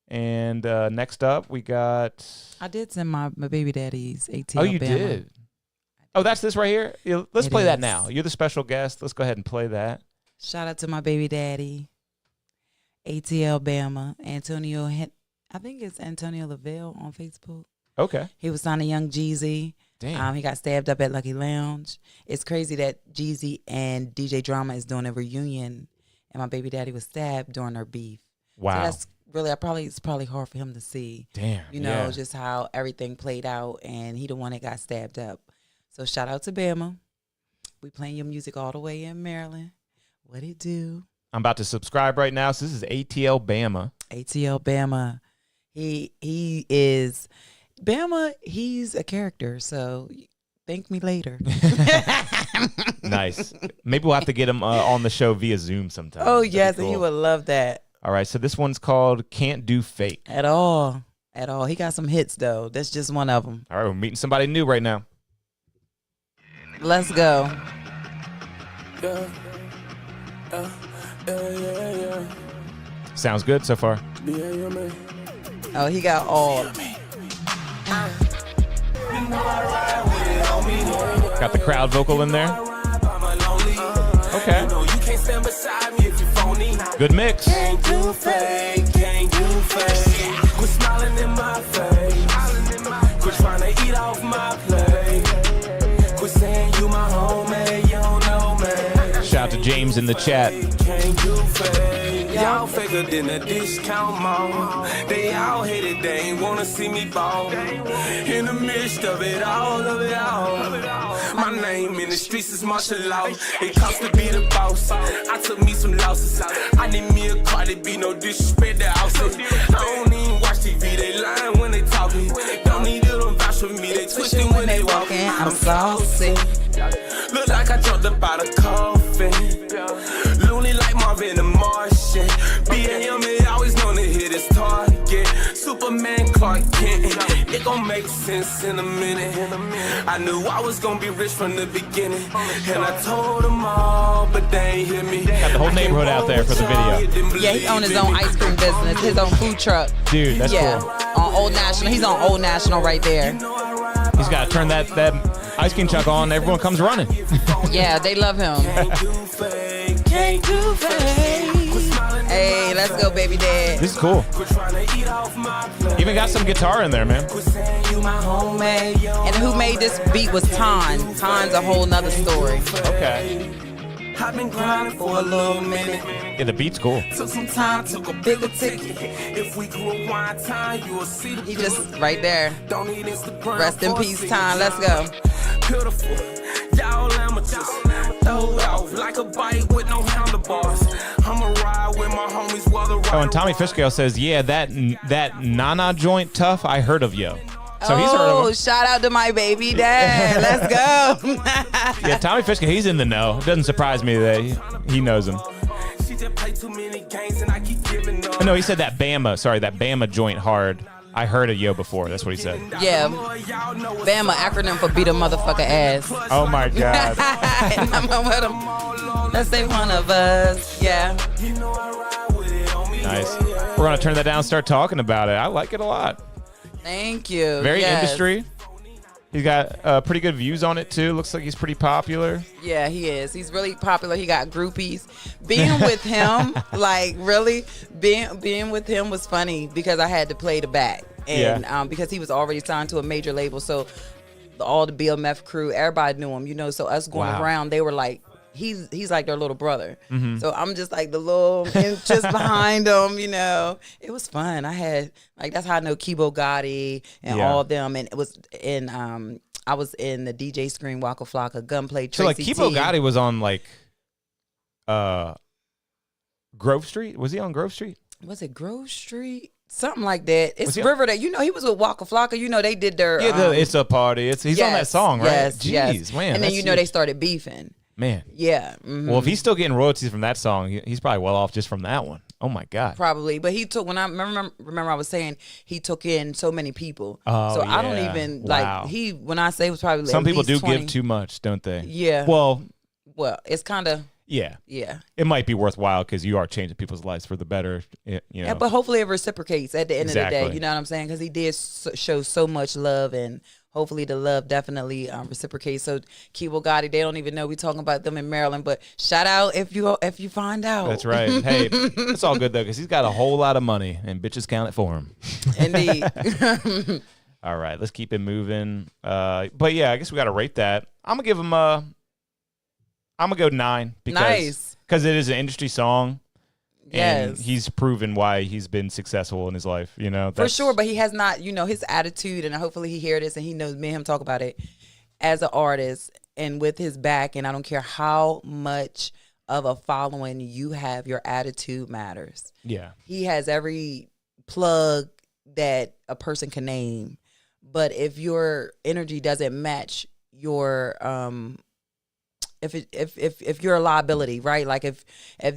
And next up, we got... I did send my baby daddy's ATL. Oh, you Bama. did? Oh, that's this right here? Yeah, let's It play that is. now. You're the special guest. Let's go ahead and play that. Shout out to my baby daddy, ATL Bama, Antonio. I think it's Antonio Lavelle on Facebook. Okay. He was signing Young Jeezy. Damn. He got stabbed up at Lucky Lounge. It's crazy that Jeezy and DJ Drama is doing a reunion, and my baby daddy was stabbed during their beef. Wow. So that's really, it's probably hard for him to see. Damn. You know, just how everything played out, and he the one that got stabbed up. So shout out to Bama. We playing your music all the way in Maryland. What it do? I'm about to subscribe right now. So this is ATL Bama. ATL Bama. He is Bama. He's a character. So thank me later. Nice. Maybe we'll have to get him on the show via Zoom sometime. Oh, That'd yes, be and he cool. would love that. All right, so this one's called Can't Do Fake. At all. He got some hits, though. That's just one of them. All right, we're meeting somebody new right now. Let's go. Sounds good so far. Oh, he got all. Got the crowd vocal in there. Okay. Good mix. Can't do fake, can't do fake. Quit smiling in my face. Quit trying to eat off my plate. Quit saying you my homie, you don't know me. Shout out to James in the chat. Can't do fake. Y'all faker than a discount mall. They all hate it, they ain't wanna see me ball. In the midst of it all, my name in the streets is martial law. It costs to be the boss. I took me some losses. I need me a car to be no disrespect the outfit. I don't even watch TV, they lying when they talking. Don't need you to vouch for me, they twisting when they walking. I'm saucy. Look like I jumped up out of coffin. Loony like Marvin the Martian. BAM, they always known to hit his target. Superman Clark Kent. It gon' make sense in a minute. I knew I was gon' be rich from the beginning. And I told them all, but they ain't hear me. Got the whole neighborhood out there for the video. Yeah, he owned his own ice cream business, his own food truck. Dude, that's yeah, cool. On Old National. He's on Old National right there. He's got to turn that ice cream truck on. Everyone comes running. Yeah, they love him. Can't do fake. Hey, let's go, baby dad. This is cool. Even got some guitar in there, man. And who made this beat was Ton. Ton's a whole nother story. Okay. I've been grinding for a little minute. Yeah, the beat's cool. Took some time, took a bigger ticket. If we could rewind time, you will see the He just right there. Don't need Instagram. Rest in peace, time. Let's go. Beautiful. Y'all amateurs. Throw it off like a bike with no handlebars. I'ma ride with my homies while the ride. Oh, and Tommy Fishkill says, yeah, that Nana joint tough, I heard of yo. So he's heard of him. Shout out to my baby dad. Let's go. Yeah, Tommy Fishkill, he's in the know. It doesn't surprise me that he knows him. She just play too many games and I keep giving up. No, he said that Bama joint hard. I heard of yo before. That's what he said. Yeah. Bama, acronym for beat a motherfucker ass. Oh my God. Let's say one of us. Yeah. Nice. We're going to turn that down and start talking about it. I like it a lot. Thank you. Very yes. industry. He's got pretty good views on it too. Looks like he's pretty popular. Yeah, he is. He's really popular. He got groupies. Being with him, like really, being with him was funny because I had to play the back, and because he was already signed to a major label, so all the BMF crew, everybody knew him, you know. So us going around, they were like, he's like their little brother. Mm-hmm. So I'm just like the little just behind him, you know. It was fun. I had that's how I know Kibo Gotti and all of them, and it was in I was in the DJ Screen Waka Flocka Gunplay. So like Kibo Gotti was on like Grove Street. Was he on Grove Street? Was it Grove Street? Something like that. It's Riverdale. You know, he was with Waka Flocka. You know, they did their it's a party. He's on that song, right? Yes, Jeez, man. And then you know they started beefing. Man. Yeah. Mm-hmm. Well, if he's still getting royalties from that song, he's probably well off just from that one. Oh my God. Probably. But he took, when I remember I was saying he took in so many people. Oh, so I don't even when I say it was probably some people do 20. give too much, don't they? Yeah. Well, it's kind of. Yeah. Yeah. It might be worthwhile because you are changing people's lives for the better. You know. Yeah, but hopefully it reciprocates at the end of the day. You know what I'm saying? Because he did show so much love, and hopefully the love definitely reciprocates. So Kibo Gotti, they don't even know we talking about them in Maryland, but shout out if you find out. That's right. Hey, it's all good though because he's got a whole lot of money and bitches count it for him. Indeed. All right, let's keep it moving. But yeah, I guess we got to rate that. I'm gonna give him I'm gonna go 9 because it is an industry song. And he's proven why he's been successful in his life, you know. For sure, but he has not, you know, his attitude, and hopefully he hears this and he knows me and him talk about it as an artist and with his back, and I don't care how much of a following you have, your attitude matters. Yeah. He has every plug that a person can name, but if your energy doesn't match your if you're a liability, right? Like if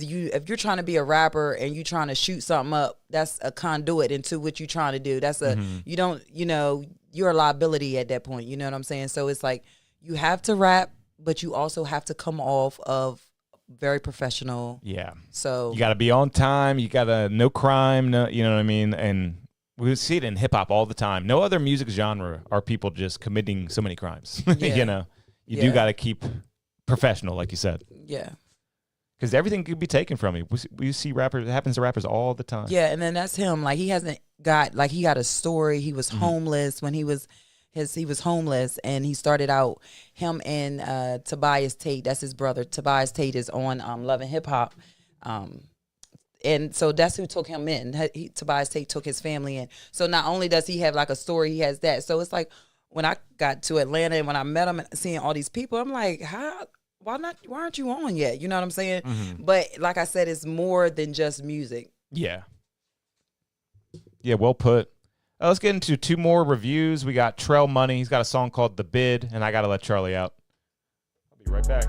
you're trying to be a rapper and you're trying to shoot something up, that's a conduit into what you're trying to do. That's you're a liability at that point. You know what I'm saying? So it's like you have to rap, but you also have to come off of very professional. Yeah. So you got to be on time. You got to no crime. No, you know what I mean? And we see it in hip hop all the time. No other music genre are people just committing so many crimes. Yeah. You know, you do got to keep professional, like you said. Yeah. Because everything could be taken from you. We see rappers, it happens to rappers all the time. Yeah, and then that's him. Like he hasn't got, like he got a story. He was homeless when he was homeless, and he started out, him and Tobias Tate, that's his brother. Tobias Tate is on Love and Hip Hop. And so that's who took him in. Tobias Tate took his family in. So not only does he have like a story, he has that. So it's like when I got to Atlanta and when I met him and seeing all these people, I'm like, why aren't you on yet? You know what I'm saying? Mm-hmm. But like I said, it's more than just music. Yeah. Yeah, well put. Let's get into 2 more reviews. We got Trell Money. He's got a song called The Bid, and I got to let Charlie out. I'll be right back.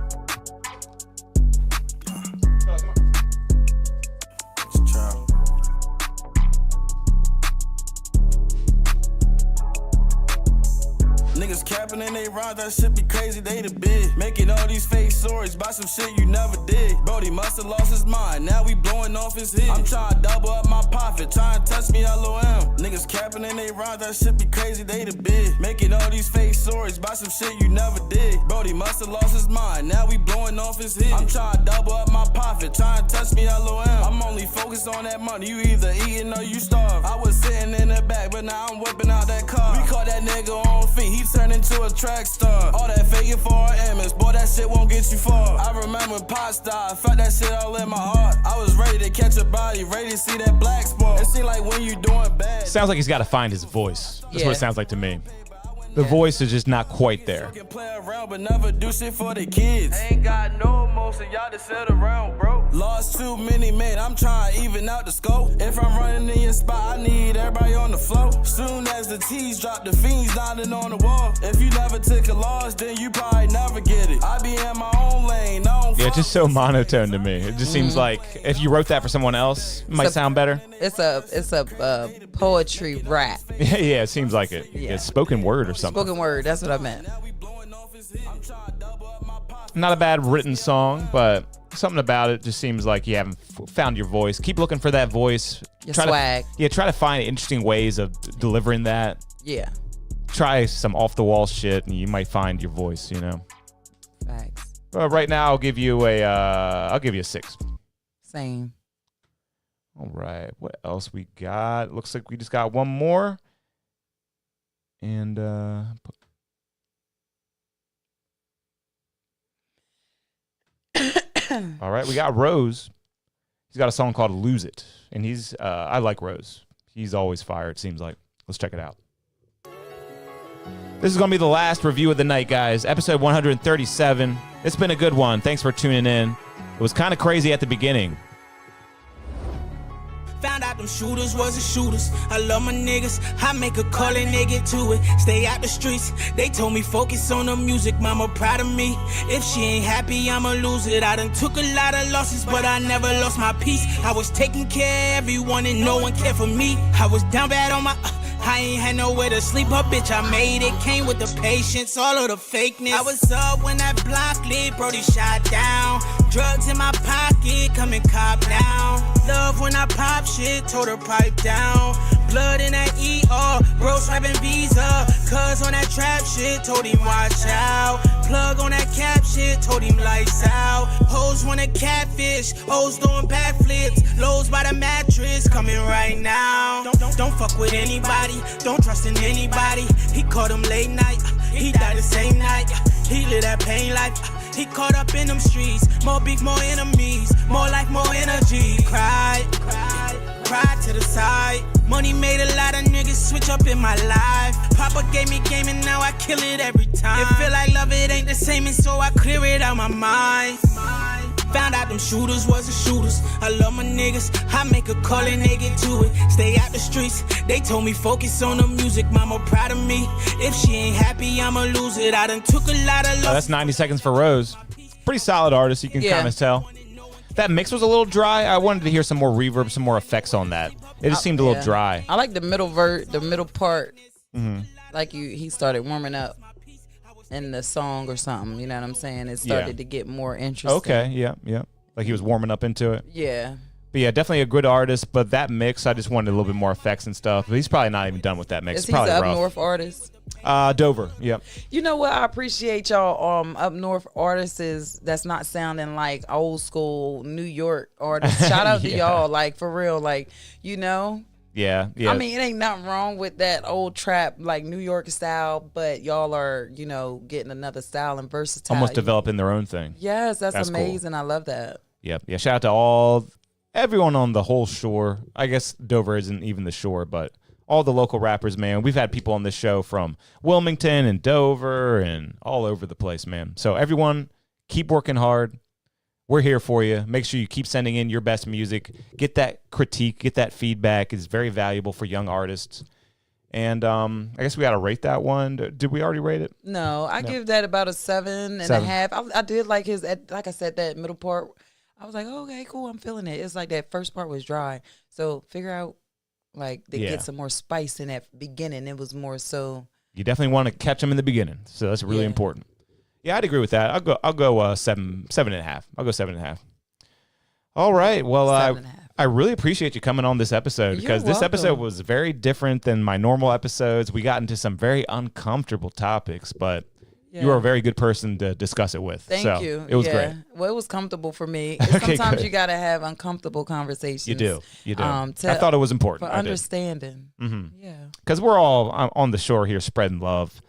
Niggas capping and they rhyme, that shit be crazy, they the big. Making all these fake stories about some shit you never did. Brody must have lost his mind, now we blowing off his head. I'm trying to double up my profit, trying to touch me LOM. Niggas capping and they rhyme, that shit be crazy, they the big. Making all these fake stories about some shit you never did. Brody must have lost his mind, now we blowing off his head. I'm trying to double up my profit, trying to touch me LOM. I'm only focused on that money, you either eating or you starve. I was sitting in the back, but now I'm whipping out that car. We call that that nigga on feet, he turned into a track star. All that faking for our image, boy, that shit won't get you far. I remember when Pop Star, I felt that shit all in my heart. I was ready to catch a body, ready to see that black spot. It seemed like when you doing bad. Sounds like he's got to find his voice. That's Yeah. what it sounds like to me. The voice is just not quite there. Play around, but never do shit for the kids. Ain't got no emotion, y'all just sit around, bro. Lost too many men, I'm trying to even out the scope. If I'm running in your spot, I need everybody on the floor. Soon as the T's drop, the fiends nodding on the wall. If you never took a loss, then you probably never get it. I be in my own lane, I don't Yeah, it's just so monotone to me. It just seems like if you wrote that for someone else, it might sound better. It's a poetry rap. Yeah, it seems like it. Yeah. It's spoken word or something. Spoken word, that's what I meant. Not a bad written song, but something about it just seems like you haven't found your voice. Keep looking for that voice. Your Try swag. Try to find interesting ways of delivering that. Yeah. Try some off-the-wall shit, and you might find your voice, you know. Facts. Right now, I'll give you a 6. Same. All right. What else we got? Looks like we just got one more. And all right, we got Rose. He's got a song called "Lose It," and he's I like Rose. He's always fire. It seems like. Let's check it out. This is gonna be the last review of the night, guys. Episode 137. It's been a good one. Thanks for tuning in. It was kind of crazy at the beginning. Found out them shooters wasn't shooters. I love my niggas. I make a call and they get to it. Stay out the streets. They told me focus on the music. Mama proud of me. If she ain't happy, I'ma lose it. I done took a lot of losses, but I never lost my peace. I was taking care of everyone and no one cared for me. I was down bad on my... I ain't had nowhere to sleep, but bitch, I made it. Came with the patience, all of the fakeness. I was up when that block lit, Brody shot down. Drugs in my pocket, come and cop down. Love when I pop shit, told her pipe down. Blood in that ER, bro swiping Visa. Cuz on that trap shit, told him watch out. Plug on that cap shit, told him lights out. Hoes wanna catfish, hoes doing backflips. Lows by the mattress, coming right now. Don't fuck with anybody, don't trust in anybody. He caught him late night, he died the same night. He live that pain life, he caught up in them streets. More beef, more enemies, more life, more energy. Cry to the side. Money made a lot of niggas switch up in my life. Papa gave me game and now I kill it every time. It feel like love, it ain't the same, and so I clear it out my mind. Found out them shooters wasn't shooters. I love my niggas. I make a call and they get to it. Stay out the streets. They told me focus on the music. Mama proud of me. If she ain't happy, I'ma lose it. I done took a lot of love. That's 90 Seconds for Rose. Pretty solid artist, you can kind of tell. That mix was a little dry. I wanted to hear some more reverb, some more effects on that. It just seemed a little dry. I like the middle the middle part. Mm-hmm. Like he started warming up in the song or something. You know what I'm saying? It started to get more interesting. Okay, yeah. Like he was warming up into it. Yeah. But yeah, definitely a good artist. But that mix, I just wanted a little bit more effects and stuff. But he's probably not even done with that mix. Is he probably an up rough. north artist? Dover, yep. You know what? I appreciate y'all up north artists that's not sounding like old school New York artists. Shout out to y'all, like for real, like, you know. Yeah. I mean, it ain't nothing wrong with that old trap, like New York style, but y'all are, you know, getting another style and versatile. Almost developing their own thing. Yes, that's amazing. Cool. I love that. Yep. Yeah. Shout out to everyone on the whole shore. I guess Dover isn't even the shore, but all the local rappers, man. We've had people on this show from Wilmington and Dover and all over the place, man. So everyone, keep working hard. We're here for you. Make sure you keep sending in your best music. Get that critique, get that feedback. It's very valuable for young artists. And I guess we got to rate that one. Did we already rate it? No, I give that about a 7.5. I did like like I said, that middle part. I was like, okay, cool. I'm feeling it. It's like that first part was dry. So figure out, like, they get some more spice in that beginning. It was more so. You definitely want to catch them in the beginning. So that's really important. Yeah, I'd agree with that. I'll go 7.5. I'll go 7.5. All right. Well, I really appreciate you coming on this episode because this episode was very different than my normal episodes. We got into some very uncomfortable topics, but You were a very good person to discuss it with. Thank you. It was great. Well, it was comfortable for me. Okay, Sometimes good. you got to have uncomfortable conversations. You do. I to- thought it was important. For understanding. Yeah. Because we're all on the shore here spreading love.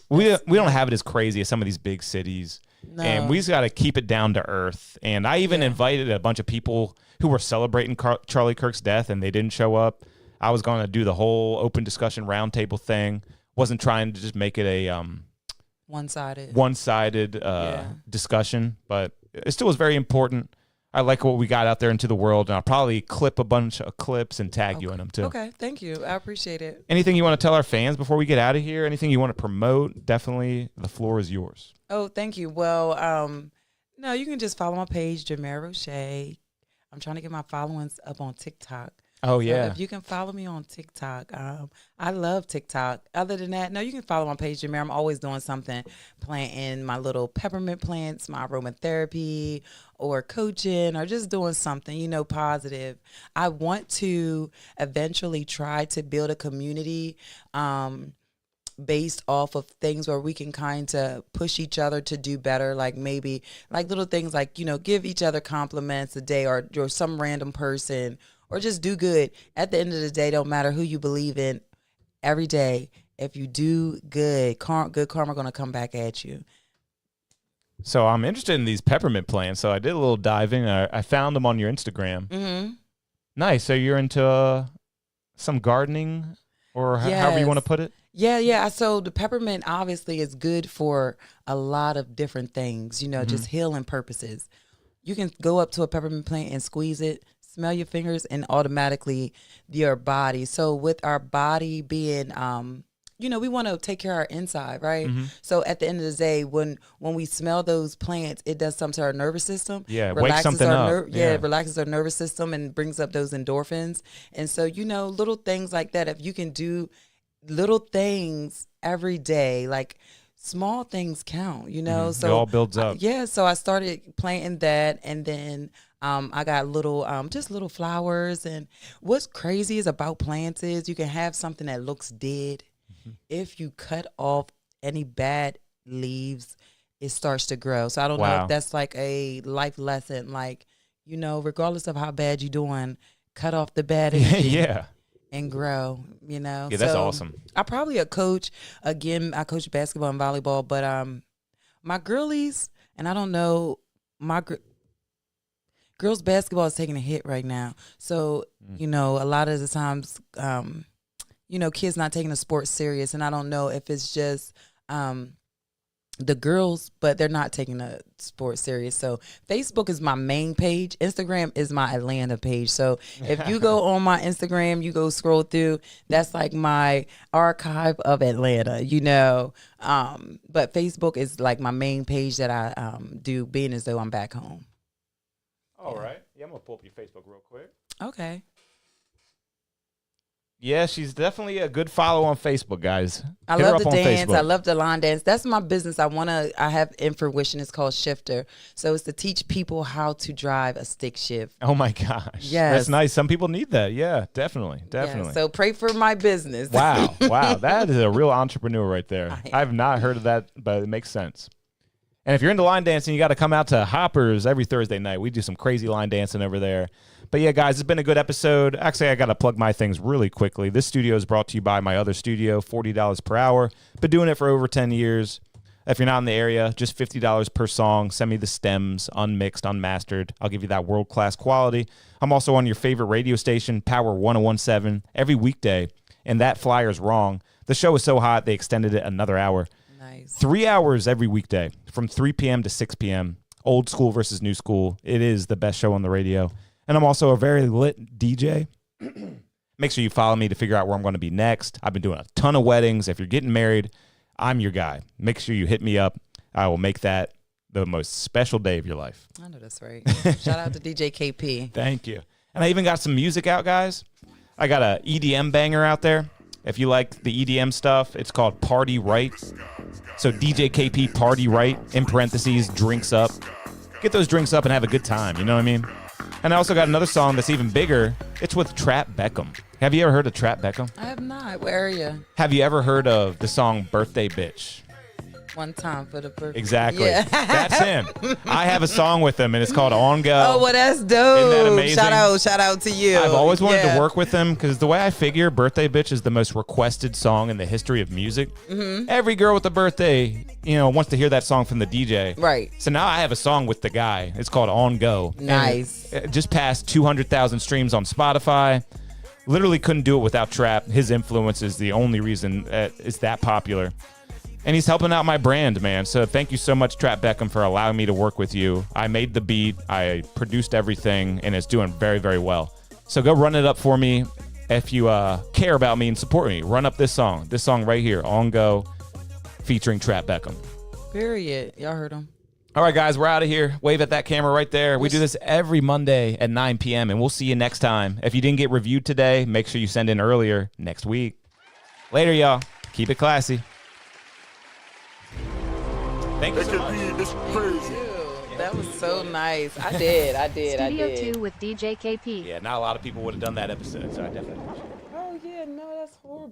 We don't have it as crazy as some of these big cities. No. And we just got to keep it down to earth. And I even invited a bunch of people who were celebrating Charlie Kirk's death, and they didn't show up. I was going to do the whole open discussion roundtable thing. Wasn't trying to just make it a one-sided discussion, but it still was very important. I like what we got out there into the world, and I'll probably clip a bunch of clips and tag you in them too. Okay, thank you. I appreciate it. Anything you want to tell our fans before we get out of here? Anything you want to promote? Definitely, the floor is yours. Oh, thank you. Well, no, you can just follow my page, Jermara Roche. I'm trying to get my followings up on TikTok. Oh, So yeah. if you can follow me on TikTok, I love TikTok. Other than that, no, you can follow my page, Jermara. I'm always doing something, planting my little peppermint plants, my aromatherapy, or coaching, or just doing something, positive. I want to eventually try to build a community based off of things where we can kind of push each other to do better, like maybe like little things like, give each other compliments a day, or some random person, or just do good. At the end of the day, don't matter who you believe in, every day, if you do good, good karma going to come back at you. So I'm interested in these peppermint plants. So I did a little diving. I found them on your Instagram. Mm-hmm. Nice. So you're into some gardening, or however you want to put it? Yeah. So the peppermint obviously is good for a lot of different things, just healing purposes. You can go up to a peppermint plant and squeeze it, smell your fingers, and automatically your body. So with our body being, we want to take care of our inside, right? So at the end of the day, when we smell those plants, it does something to our nervous system. Yeah, wake something up. It relaxes our nervous system and brings up those endorphins. And so, little things like that, if you can do little things every day, like small things count, So it all builds up. So I started planting that, and then I got just little flowers. And what's crazy is about plants is you can have something that looks dead. If you cut off any bad leaves, it starts to grow. So I don't know if that's like a life lesson, like, regardless of how bad you're doing, cut off the bad energy. And grow, Yeah, that's awesome. I probably a coach. Again, I coach basketball and volleyball, but my girlies, and I don't know, girls basketball is taking a hit right now. So, a lot of the times, kids not taking the sport serious, and I don't know if it's just the girls, but they're not taking the sport serious. So Facebook is my main page. Instagram is my Atlanta page. So if you go on my Instagram, you go scroll through, that's like my archive of Atlanta, but Facebook is like my main page that I do, being as though I'm back home. All right. Yeah, I'm going to pull up your Facebook real quick. Okay. Yeah, she's definitely a good follow on Facebook, guys. I love the dance. I love the line dance. That's my business. I have in fruition. It's called Shifter. So it's to teach people how to drive a stick shift. Oh my gosh. Yes. That's nice. Some people need that. Yeah, definitely. Yeah, so pray for my business. Wow. That is a real entrepreneur right there. I've not heard of that, but it makes sense. And if you're into line dancing, you got to come out to Hoppers every Thursday night. We do some crazy line dancing over there. But yeah, guys, it's been a good episode. Actually, I got to plug my things really quickly. This studio is brought to you by my other studio, $40 per hour. Been doing it for over 10 years. If you're not in the area, just $50 per song. Send me the stems, unmixed, unmastered. I'll give you that world-class quality. I'm also on your favorite radio station, Power 1017, every weekday. And that flyer's wrong. The show is so hot, they extended it another hour. Nice. 3 hours every weekday from 3 p.m. to 6 p.m. Old school versus new school. It is the best show on the radio. And I'm also a very lit DJ. Make sure you follow me to figure out where I'm going to be next. I've been doing a ton of weddings. If you're getting married, I'm your guy. Make sure you hit me up. I will make that the most special day of your life. I know that's right. Shout out to DJ KP. Thank you. And I even got some music out, guys. I got a EDM banger out there. If you like the EDM stuff, it's called Party Right. So DJ KP Party Right, in parentheses, drinks up. Get those drinks up and have a good time. You know what I mean? And I also got another song that's even bigger. It's with Trap Beckham. Have you ever heard of Trap Beckham? I have not. Where are you? Have you ever heard of the song Birthday Bitch? One time for the perfect. Exactly. Yeah. That's him. I have a song with him, and it's called On Go. Oh, well, that's dope. Isn't that amazing? Shout out to you. I've always wanted to work with him because the way I figure Birthday Bitch is the most requested song in the history of music. Mm-hmm. Every girl with a birthday, wants to hear that song from the DJ. Right. So now I have a song with the guy. It's called On Go. Nice. It just passed 200,000 streams on Spotify. Literally couldn't do it without trap. His influence is the only reason it's that popular. And he's helping out my brand, man. So thank you so much, Trap Beckham, for allowing me to work with you. I made the beat, I produced everything, and it's doing very, very well. So go run it up for me if you care about me and support me. Run up this song right here, On Go, featuring Trap Beckham. Period. Y'all heard him. All right, guys, we're out of here. Wave at that camera right there. We do this every Monday at 9 p.m., and we'll see you next time. If you didn't get reviewed today, make sure you send in earlier next week. Later, y'all. Keep it classy. Thank you so much. That was so nice. I did. Studio 2 with DJ KP. Yeah, not a lot of people would have done that episode, so I definitely appreciate it. Oh, yeah. No, that's horrible.